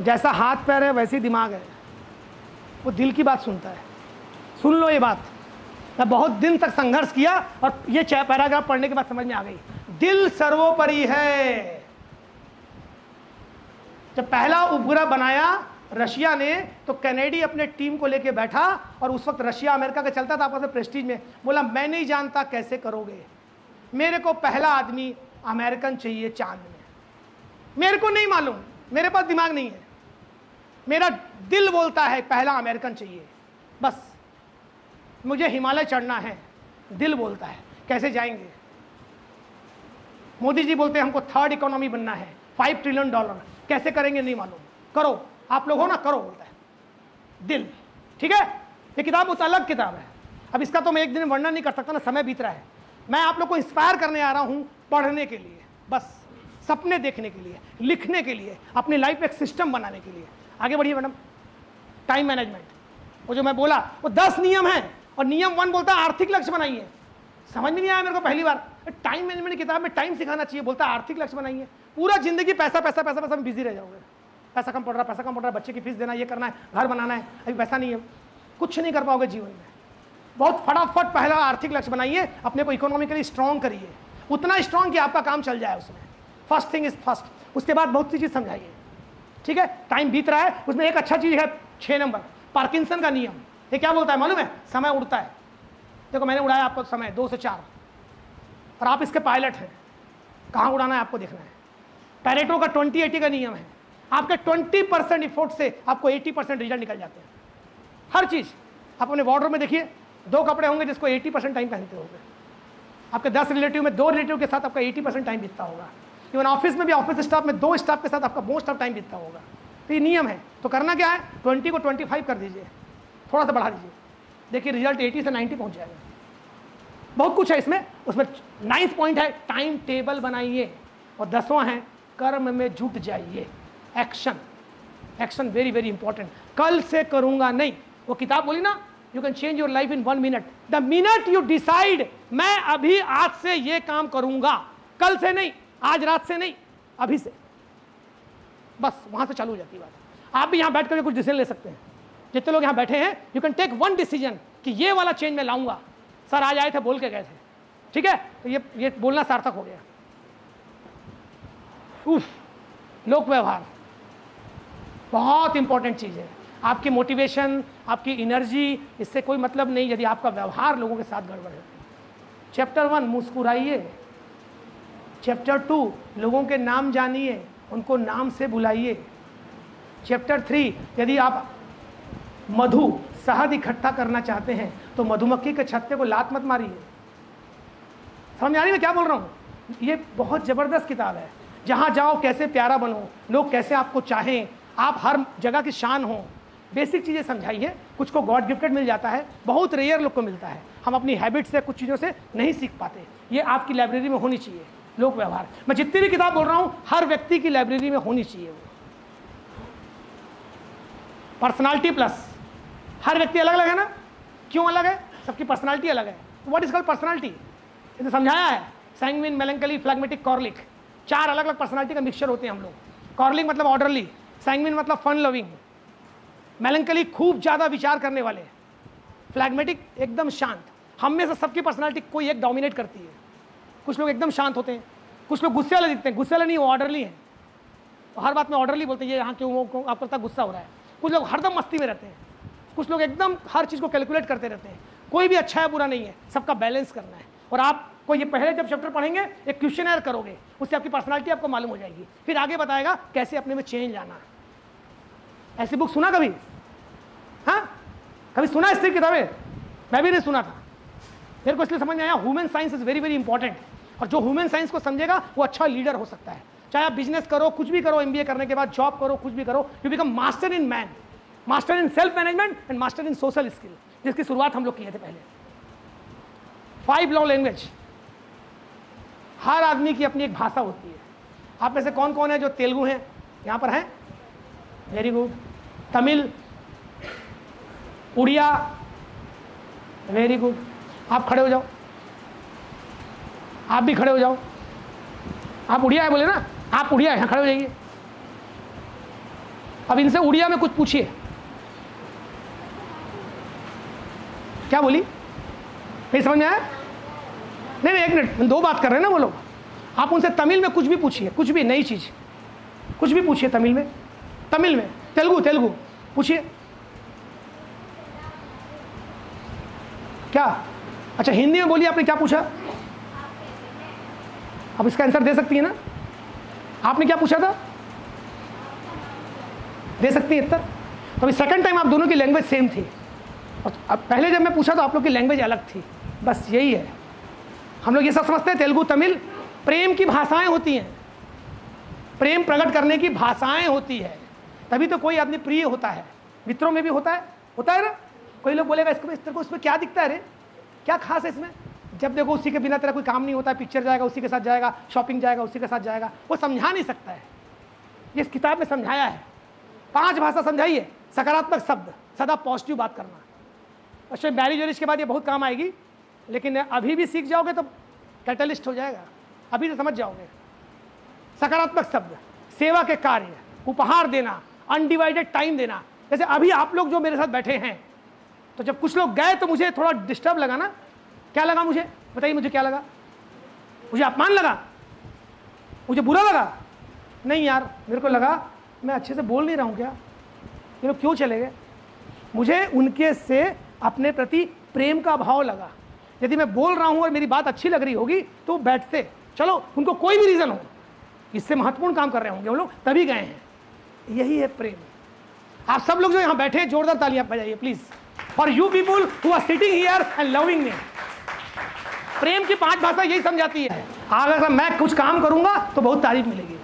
जैसा हाथ पैर है वैसे ही दिमाग है, वो दिल की बात सुनता है। सुन लो ये बात, मैं बहुत दिन तक संघर्ष किया और ये पैराग्राफ पढ़ने के बाद समझ में आ गई। दिल सर्वोपरि है। जब पहला उपग्रह बनाया रशिया ने तो कैनेडी अपने टीम को लेके बैठा और उस वक्त रशिया अमेरिका का चलता था आपस में प्रेस्टीज में, बोला मैं नहीं जानता कैसे करोगे, मेरे को पहला आदमी अमेरिकन चाहिए चांद में। मेरे को नहीं मालूम, मेरे पास दिमाग नहीं है, मेरा दिल बोलता है पहला अमेरिकन चाहिए। बस मुझे हिमालय चढ़ना है, दिल बोलता है कैसे जाएंगे। मोदी जी बोलते हैं हमको 3rd इकोनॉमी बनना है, $5 ट्रिलियन, कैसे करेंगे नहीं मालूम, करो आप लोग हो ना, करो बोलता है दिल, ठीक है। ये किताब बहुत अलग किताब है। अब इसका तो मैं एक दिन वर्णन नहीं कर सकता ना, समय बीत रहा है। मैं आप लोग को इंस्पायर करने आ रहा हूँ पढ़ने के लिए, बस सपने देखने के लिए, लिखने के लिए, अपनी लाइफ में एक सिस्टम बनाने के लिए। आगे बढ़िए मैडम। टाइम मैनेजमेंट, वो जो मैं बोला वो 10 नियम है और नियम 1 बोलता है आर्थिक लक्ष्य बनाइए। समझ में नहीं आया मेरे को पहली बार, टाइम मैनेजमेंट की किताब में टाइम सिखाना चाहिए, बोलता है आर्थिक लक्ष्य बनाइए। पूरा जिंदगी पैसा पैसा पैसा पैसा में बिजी रह जाओगे। पैसा कम पड़ रहा है, पैसा कम पड़ रहा है, बच्चे की फीस देना, ये करना है, घर बनाना है, अभी पैसा नहीं है, कुछ नहीं कर पाओगे जीवन में। बहुत फटाफट पहला आर्थिक लक्ष्य बनाइए, अपने को इकोनॉमिकली स्ट्रॉन्ग करिए, उतना स्ट्रॉन्ग कि आपका काम चल जाए उसमें। First thing is first. उसके बाद बहुत सी चीज़ समझाइए, ठीक है। टाइम बीत रहा है, उसमें एक अच्छा चीज़ है 6 नंबर, पार्किंसन का नियम। ये क्या बोलता है मालूम है? समय उड़ता है। देखो मैंने उड़ाया आपको समय 2 से 4 और आप इसके पायलट हैं, कहाँ उड़ाना है आपको देखना है। पैरेटो का 20-80 का नियम है, आपके 20% इफोर्ट से आपको 80% रिजल्ट निकल जाते हैं। हर चीज़ आप अपने वार्डरोब में देखिए, 2 कपड़े होंगे जिसको 80% टाइम पहनते होंगे। आपके 10 रिलेटिव में 2 रिलेटिव के साथ आपका 80% टाइम बीतता होगा। इवन ऑफिस में भी ऑफिस स्टाफ में 2 स्टाफ के साथ आपका मोस्ट ऑफ टाइम बीतता होगा। तो ये नियम है। तो करना क्या है, 20 को 25 कर दीजिए, थोड़ा सा बढ़ा दीजिए, देखिए रिजल्ट 80 से 90 पहुंच जाएगा। बहुत कुछ है इसमें। उसमें 9th पॉइंट है टाइम टेबल बनाइए और 10वां है कर्म में जुट जाइए। Action, action very very important. कल से करूंगा नहीं, वो किताब बोली ना, you can change your life in 1 minute. The minute you decide मैं अभी आज से ये काम करूंगा, कल से नहीं, आज रात से नहीं, अभी से, बस वहां से चालू हो जाती है बात। आप भी यहाँ बैठ कर कुछ डिसीजन ले सकते हैं। जितने लोग यहाँ बैठे हैं, यू कैन टेक 1 डिसीजन कि ये वाला चेंज मैं लाऊंगा। सर आज आए थे, बोल के गए थे, ठीक है, तो ये बोलना सार्थक हो गया। उफ, लोक व्यवहार बहुत इंपॉर्टेंट चीज़ है। आपकी मोटिवेशन, आपकी एनर्जी, इससे कोई मतलब नहीं यदि आपका व्यवहार लोगों के साथ गड़बड़ है। चैप्टर 1 मुस्कुराइए। चैप्टर 2 लोगों के नाम जानिए, उनको नाम से बुलाइए। चैप्टर 3 यदि आप मधु शहद इकट्ठा करना चाहते हैं तो मधुमक्खी के छत्ते को लात मत मारिए। समझ आ रही मैं क्या बोल रहा हूँ? ये बहुत ज़बरदस्त किताब है। जहाँ जाओ कैसे प्यारा बनो, लोग कैसे आपको चाहें, आप हर जगह की शान हो, बेसिक चीज़ें समझाइए। कुछ को गॉड गिफ्टेड मिल जाता है, बहुत रेयर लोग को मिलता है। हम अपनी हैबिट से कुछ चीज़ों से नहीं सीख पाते। ये आपकी लाइब्रेरी में होनी चाहिए। लोक व्यवहार, मैं जितनी भी किताब बोल रहा हूँ हर व्यक्ति की लाइब्रेरी में होनी चाहिए। वो पर्सनालिटी प्लस, हर व्यक्ति अलग अलग है ना, क्यों अलग है? सबकी पर्सनालिटी अलग है। What is called personality? ये तो समझाया है, सैंग्विन, मेलंकली, फ्लैग्मेटिक, कॉर्लिक। 4 अलग अलग पर्सनालिटी का मिक्सचर होते हैं हम लोग। कॉर्लिक मतलब ऑर्डरली, सैंग्विन मतलब फन लविंग, मेलंकली खूब ज़्यादा विचार करने वाले, फ्लैग्मेटिक एकदम शांत। हम में से सबकी पर्सनालिटी कोई एक डोमिनेट करती है। कुछ लोग एकदम शांत होते हैं, कुछ लोग गुस्से वाले दिखते हैं, गुस्से वाले नहीं, वो ऑर्डरली हैं, तो हर बात में ऑर्डरली बोलते हैं, ये यहाँ क्यों वो आपको लगता है गुस्सा हो रहा है। कुछ लोग हरदम मस्ती में रहते हैं, कुछ लोग एकदम हर चीज़ को कैलकुलेट करते रहते हैं। कोई भी अच्छा है बुरा नहीं है, सबका बैलेंस करना है। और आपको ये पहले जब चैप्टर पढ़ेंगे एक क्वेश्चनर करोगे, उससे आपकी पर्सनालिटी आपको मालूम हो जाएगी, फिर आगे बताएगा कैसे अपने में चेंज लाना है। ऐसी बुक सुना कभी? हाँ, कभी सुना इस तरह की किताबें? मैं भी नहीं सुना था, मेरे को इसलिए समझ में आया human science is very very important. और जो ह्यूमन साइंस को समझेगा वो अच्छा लीडर हो सकता है। चाहे आप बिजनेस करो, कुछ भी करो, MBA करने के बाद जॉब करो, कुछ भी करो, you become master in man, master in self management and master in social skill, जिसकी शुरुआत हम लोग किए थे पहले। 5 लव लैंग्वेज, हर आदमी की अपनी एक भाषा होती है। आप में से कौन कौन है जो तेलुगु हैं? यहाँ पर हैं, very good. Tamil, Odia, very good. आप खड़े हो जाओ, आप भी खड़े हो जाओ। आप उड़िया है बोले ना, आप उड़िया है, यहाँ खड़े हो जाइए। अब इनसे उड़िया में कुछ पूछिए। क्या बोली? नहीं समझ में आया? नहीं नहीं, एक मिनट, 2 बात कर रहे हैं ना वो लोग। आप उनसे तमिल में कुछ भी पूछिए, कुछ भी नई चीज़, कुछ भी पूछिए तमिल में, तेलुगु पूछिए। क्या? अच्छा, हिंदी में बोलिए, आपने क्या पूछा? अब इसका आंसर दे सकती है ना? आपने क्या पूछा था? दे सकती है उत्तर? तो अभी सेकंड टाइम आप दोनों की लैंग्वेज सेम थी, और अब पहले जब मैं पूछा तो आप लोग की लैंग्वेज अलग थी। बस यही है, हम लोग ये सब समझते हैं तेलुगु तमिल प्रेम की भाषाएं होती हैं, प्रेम प्रकट करने की भाषाएं होती है, तभी तो कोई आदमी प्रिय होता है। मित्रों में भी होता है ना। कोई लोग बोलेगा इसमें क्या दिखता है रे, क्या खास है इसमें? जब देखो उसी के बिना तेरा कोई काम नहीं होता है। पिक्चर जाएगा उसी के साथ जाएगा, शॉपिंग जाएगा उसी के साथ जाएगा, वो समझा नहीं सकता है। ये इस किताब में समझाया है। 5 भाषा समझाइए। सकारात्मक शब्द, सदा पॉजिटिव बात करना। अच्छा, मैरिज वैरिज के बाद ये बहुत काम आएगी, लेकिन अभी भी सीख जाओगे तो कैटलिस्ट हो जाएगा, अभी से समझ जाओगे। सकारात्मक शब्द, सेवा के कार्य, उपहार देना, अनडिवाइडेड टाइम देना। जैसे अभी आप लोग जो मेरे साथ बैठे हैं, तो जब कुछ लोग गए तो मुझे थोड़ा डिस्टर्ब लगा ना। क्या लगा मुझे? बताइए मुझे क्या लगा? मुझे अपमान लगा? मुझे बुरा लगा? नहीं यार, मेरे को लगा मैं अच्छे से बोल नहीं रहा हूँ क्या, ये लोग क्यों चले गए? मुझे उनके से अपने प्रति प्रेम का भाव लगा। यदि मैं बोल रहा हूँ और मेरी बात अच्छी लग रही होगी तो बैठते, चलो उनको कोई भी रीज़न हो, इससे महत्वपूर्ण काम कर रहे होंगे वो लोग, तभी गए हैं। यही है प्रेम। आप सब लोग जो यहाँ बैठे हैं, जोरदार तालियां बजाइए please for you people who are sitting here and loving me. प्रेम की 5 भाषा यही समझाती है। अगर मैं कुछ काम करूंगा तो बहुत तारीफ मिलेगी।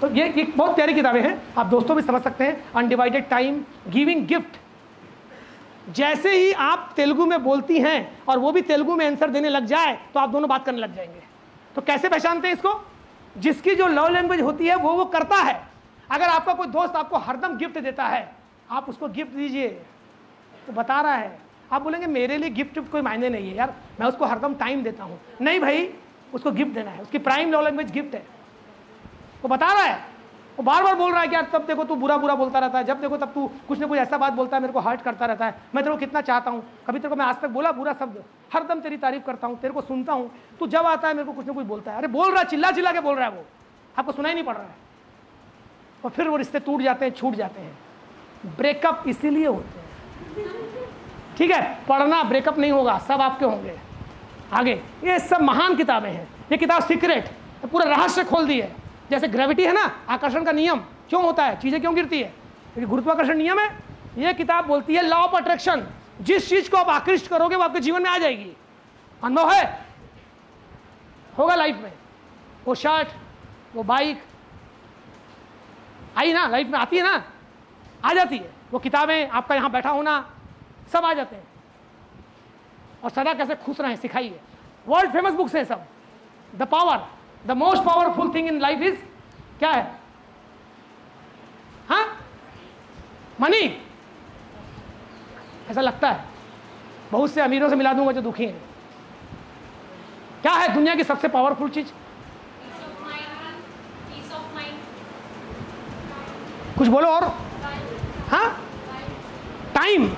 तो ये एक बहुत प्यारी किताबें हैं, आप दोस्तों भी समझ सकते हैं। Undivided time, giving gift. जैसे ही आप तेलुगु में बोलती हैं और वो भी तेलुगु में आंसर देने लग जाए तो आप दोनों बात करने लग जाएंगे। तो कैसे पहचानते हैं इसको? जिसकी जो लव लैंग्वेज होती है वो करता है। अगर आपका कोई दोस्त आपको हरदम गिफ्ट देता है, आप उसको गिफ्ट दीजिए, तो बता रहा है। आप बोलेंगे मेरे लिए गिफ्ट कोई मायने नहीं है यार, मैं उसको हरदम टाइम देता हूँ। नहीं भाई, उसको गिफ्ट देना है, उसकी प्राइम लव लैंग्वेज गिफ्ट है। वो बता रहा है, वो बार बार बोल रहा है कि यार तब देखो तू बुरा बुरा बोलता रहता है, जब देखो तब तू कुछ ना कुछ ऐसा बात बोलता है, मेरे को हर्ट करता रहता है। मैं तेरे को कितना चाहता हूँ, कभी तेरे को मैं आज तक बोला बुरा शब्द? हरदम तेरी तारीफ करता हूँ, तेरे को सुनता हूँ, तू जब आता है मेरे को कुछ ना कुछ बोलता है। अरे बोल रहा है, चिल्ला चिल्ला के बोल रहा है, वो आपको सुनाई नहीं पड़ रहा है। और फिर वो रिश्ते टूट जाते हैं, छूट जाते हैं। ब्रेकअप इसीलिए होते हैं, ठीक है? पढ़ना, ब्रेकअप नहीं होगा, सब आपके होंगे आगे। ये सब महान किताबें हैं। ये किताब सीक्रेट, पूरा रहस्य खोल दी है। जैसे ग्रेविटी है ना, आकर्षण का नियम क्यों होता है, चीज़ें क्यों गिरती है, क्योंकि गुरुत्वाकर्षण नियम है। ये किताब बोलती है लॉ ऑफ अट्रैक्शन, जिस चीज़ को आप आकृष्ट करोगे वो आपके जीवन में आ जाएगी। अनुभव है, होगा लाइफ में। वो शर्ट, वो बाइक आई ना, लाइफ में आती है ना, आ जाती है। वो किताबें, आपका यहाँ बैठा होना, सब आ जाते हैं। और सदा कैसे खुश रहें सिखाइए। वर्ल्ड फेमस बुक्स हैं सब। The power, the most powerful thing in life is क्या है? हाँ, मनी। ऐसा लगता है बहुत से अमीरों से मिला दूंगा जो दुखी हैं। क्या है दुनिया की सबसे पावरफुल चीज? कुछ बोलो और। हाँ, टाइम।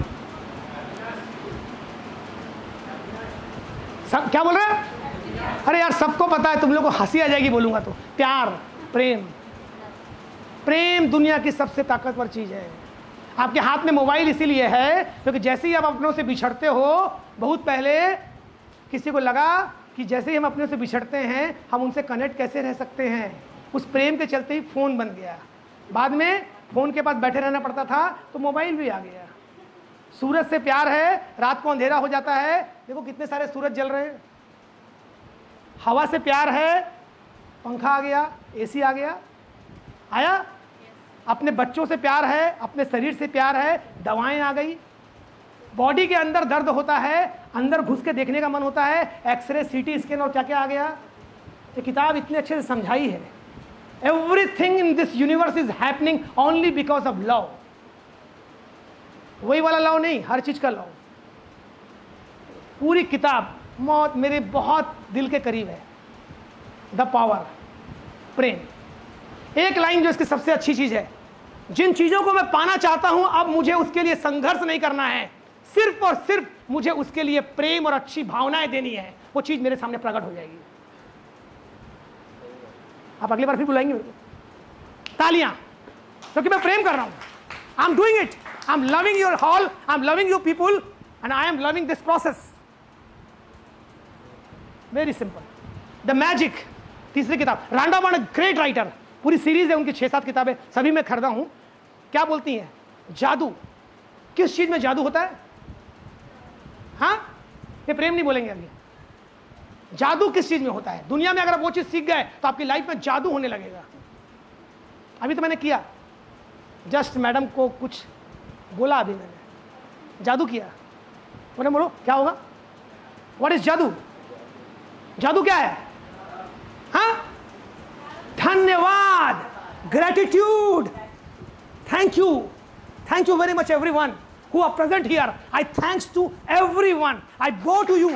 सब क्या बोल रहे हैं? अरे यार सबको पता है, तुम लोग को हंसी आ जाएगी बोलूंगा तो। प्यार, प्रेम। प्रेम दुनिया की सबसे ताकतवर चीज है। आपके हाथ में मोबाइल इसीलिए है क्योंकि जैसे ही आप अपनों से बिछड़ते हो, बहुत पहले किसी को लगा कि जैसे ही हम अपने से बिछड़ते हैं हम उनसे कनेक्ट कैसे रह सकते हैं, उस प्रेम के चलते ही फ़ोन बन गया। बाद में फ़ोन के पास बैठे रहना पड़ता था तो मोबाइल भी आ गया। सूरज से प्यार है, रात को अंधेरा हो जाता है, देखो कितने सारे सूरज जल रहे हैं। हवा से प्यार है, पंखा आ गया, एसी आ गया, आया। अपने बच्चों से प्यार है, अपने शरीर से प्यार है, दवाएं आ गई। बॉडी के अंदर दर्द होता है, अंदर घुस के देखने का मन होता है, एक्सरे, सीटी स्कैन और क्या क्या आ गया। ये किताब इतने अच्छे से समझाई है। Everything in this universe is happening only because of love. वही वाला लव नहीं, हर चीज का लव। पूरी किताब मौत मेरे बहुत दिल के करीब है। द पावर, प्रेम। एक लाइन जो इसकी सबसे अच्छी चीज है, जिन चीजों को मैं पाना चाहता हूं अब मुझे उसके लिए संघर्ष नहीं करना है, सिर्फ और सिर्फ मुझे उसके लिए प्रेम और अच्छी भावनाएं देनी है, वो चीज मेरे सामने प्रकट हो जाएगी। आप अगली बार फिर बुलाएंगे मेरे को। तालियां, क्योंकि मैं प्रेम कर रहा हूं। I am doing it, I am loving your hall, I am loving you people and I am loving this process. Very simple. The magic, तीसरी किताब। रांडा बर्न, ग्रेट राइटर, पूरी सीरीज है उनकी, 6-7 किताबें, सभी मैं खरीदा हूं। क्या बोलती हैं? जादू, किस चीज में जादू होता है? हाँ, ये प्रेम नहीं बोलेंगे अभी। जादू किस चीज में होता है दुनिया में? अगर आप वो चीज सीख गए तो आपकी लाइफ में जादू होने लगेगा। अभी तो मैंने किया, जस्ट मैडम को कुछ बोला, अभी मैंने जादू किया। बोले बोलो क्या होगा? व्हाट इज जादू? जादू क्या है? हाँ, धन्यवाद, gratitude, thank you very much everyone who are present here. I thanks to everyone. I bow to you.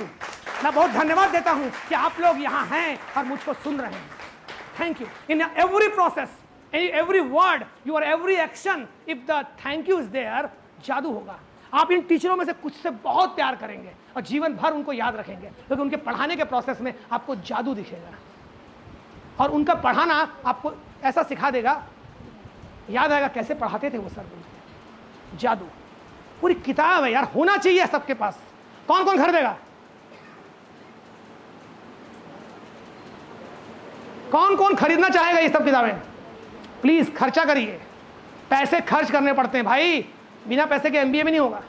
मैं बहुत धन्यवाद देता हूं कि आप लोग यहाँ हैं और मुझको सुन रहे हैं। Thank you. In every process, every word, your every action, if the thank you is there, जादू होगा। आप इन टीचरों में से कुछ से बहुत प्यार करेंगे और जीवन भर उनको याद रखेंगे, क्योंकि उनके पढ़ाने के प्रोसेस में आपको जादू दिखेगा और उनका पढ़ाना आपको ऐसा सिखा देगा, याद आएगा कैसे पढ़ाते थे वो सर। जादू पूरी किताब है यार, होना चाहिए सबके पास। कौन कौन खरीदेगा? कौन कौन खरीदना चाहेगा ये सब किताबें? प्लीज खर्चा करिए। पैसे खर्च करने पड़ते हैं भाई, बिना पैसे के एमबीए में नहीं होगा।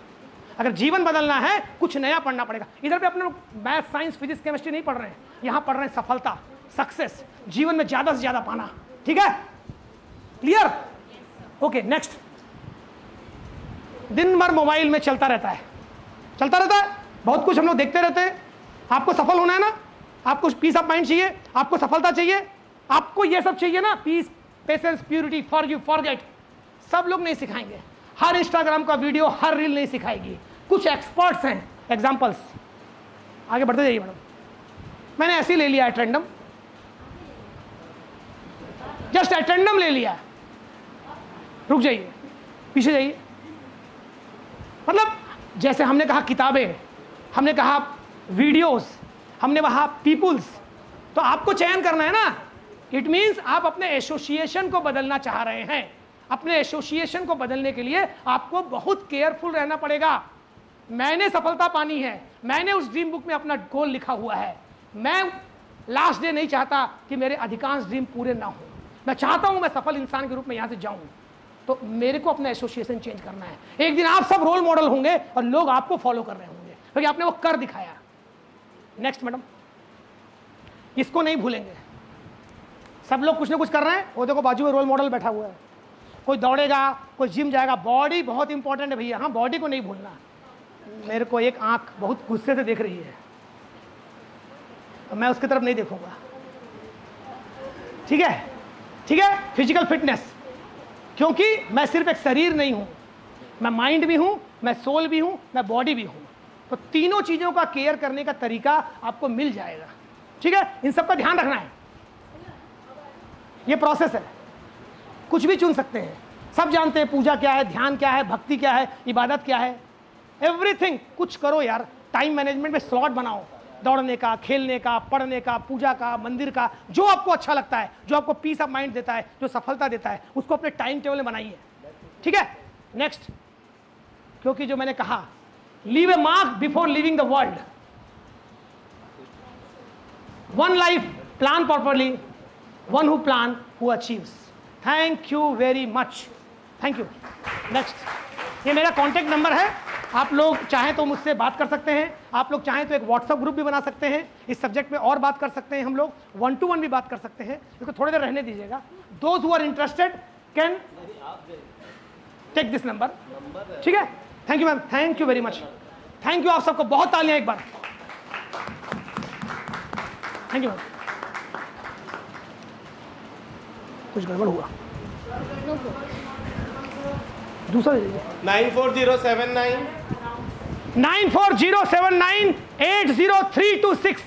अगर जीवन बदलना है कुछ नया पढ़ना पड़ेगा। इधर पे अपने मैथ, साइंस, फिजिक्स, केमिस्ट्री नहीं पढ़ रहे हैं, यहां पढ़ रहे हैं सफलता, सक्सेस, जीवन में ज्यादा से ज्यादा पाना। ठीक है, क्लियर? Okay, next. दिन भर मोबाइल में चलता रहता है, बहुत कुछ हम लोग देखते रहते हैं। आपको सफल होना है ना, आपको पीस ऑफ माइंड चाहिए, आपको सफलता चाहिए, आपको ये सब चाहिए ना, peace, patience, purity, forgive, forget, सब लोग नहीं सिखाएंगे। हर इंस्टाग्राम का वीडियो, हर रील नहीं सिखाएगी। कुछ एक्सपर्ट्स हैं, एग्जांपल्स। आगे बढ़ते जाइए मैडम। मैंने ऐसे ही ले लिया एटेंडम, जस्ट एटेंडम ले लिया। रुक जाइए, पीछे जाइए। मतलब जैसे हमने कहा किताबें, हमने कहा वीडियोस, हमने कहा पीपुल्स, तो आपको चयन करना है ना। इट मीन्स आप अपने एसोसिएशन को बदलना चाह रहे हैं। अपने एसोसिएशन को बदलने के लिए आपको बहुत केयरफुल रहना पड़ेगा। मैंने सफलता पानी है, मैंने उस ड्रीम बुक में अपना गोल लिखा हुआ है। मैं लास्ट डे नहीं चाहता कि मेरे अधिकांश ड्रीम पूरे ना हो। मैं चाहता हूं मैं सफल इंसान के रूप में यहां से जाऊं, तो मेरे को अपना एसोसिएशन चेंज करना है। एक दिन आप सब रोल मॉडल होंगे और लोग आपको फॉलो कर रहे होंगे क्योंकि आपने वो कर दिखाया। नेक्स्ट मैडम, इसको नहीं भूलेंगे। सब लोग कुछ ना कुछ कर रहे हैं, वो देखो बाजू में रोल मॉडल बैठा हुआ है, कोई दौड़ेगा, कोई जिम जाएगा। बॉडी बहुत इंपॉर्टेंट है भैया, हाँ बॉडी को नहीं भूलना। मेरे को एक आंख बहुत गुस्से से देख रही है, मैं उसकी तरफ नहीं देखूंगा, ठीक है? ठीक है, फिजिकल फिटनेस, क्योंकि मैं सिर्फ एक शरीर नहीं हूं, मैं माइंड भी हूं, मैं सोल भी हूं, मैं बॉडी भी हूं। तो तीनों चीजों का केयर करने का तरीका आपको मिल जाएगा, ठीक है? इन सब का ध्यान रखना है, ये प्रोसेस है। कुछ भी चुन सकते हैं, सब जानते हैं पूजा क्या है, ध्यान क्या है, भक्ति क्या है, इबादत क्या है, एवरीथिंग। कुछ करो यार, टाइम मैनेजमेंट में स्लॉट बनाओ, दौड़ने का, खेलने का, पढ़ने का, पूजा का, मंदिर का, जो आपको अच्छा लगता है, जो आपको पीस ऑफ माइंड देता है, जो सफलता देता है, उसको अपने टाइम टेबल में बनाइए, ठीक है? नेक्स्ट, क्योंकि जो मैंने कहा, leave A mark before living the world. One life, plan properly, one who plan who achieves. Thank you very much, thank you. Next, ये मेरा कॉन्टैक्ट नंबर है, आप लोग चाहें तो मुझसे बात कर सकते हैं, आप लोग चाहें तो एक व्हाट्सएप ग्रुप भी बना सकते हैं, इस सब्जेक्ट में और बात कर सकते हैं, हम लोग 1-to-1 भी बात कर सकते हैं। इसको थोड़ी देर रहने दीजिएगा। Those who are interested can take this number, ठीक है? Thank you ma'am, thank you very much, thank you. आप सबको बहुत तालियां एक बार, थैंक यू मैम। कुछ गड़बड़ हुआ? दूसरा 94079 94079 80326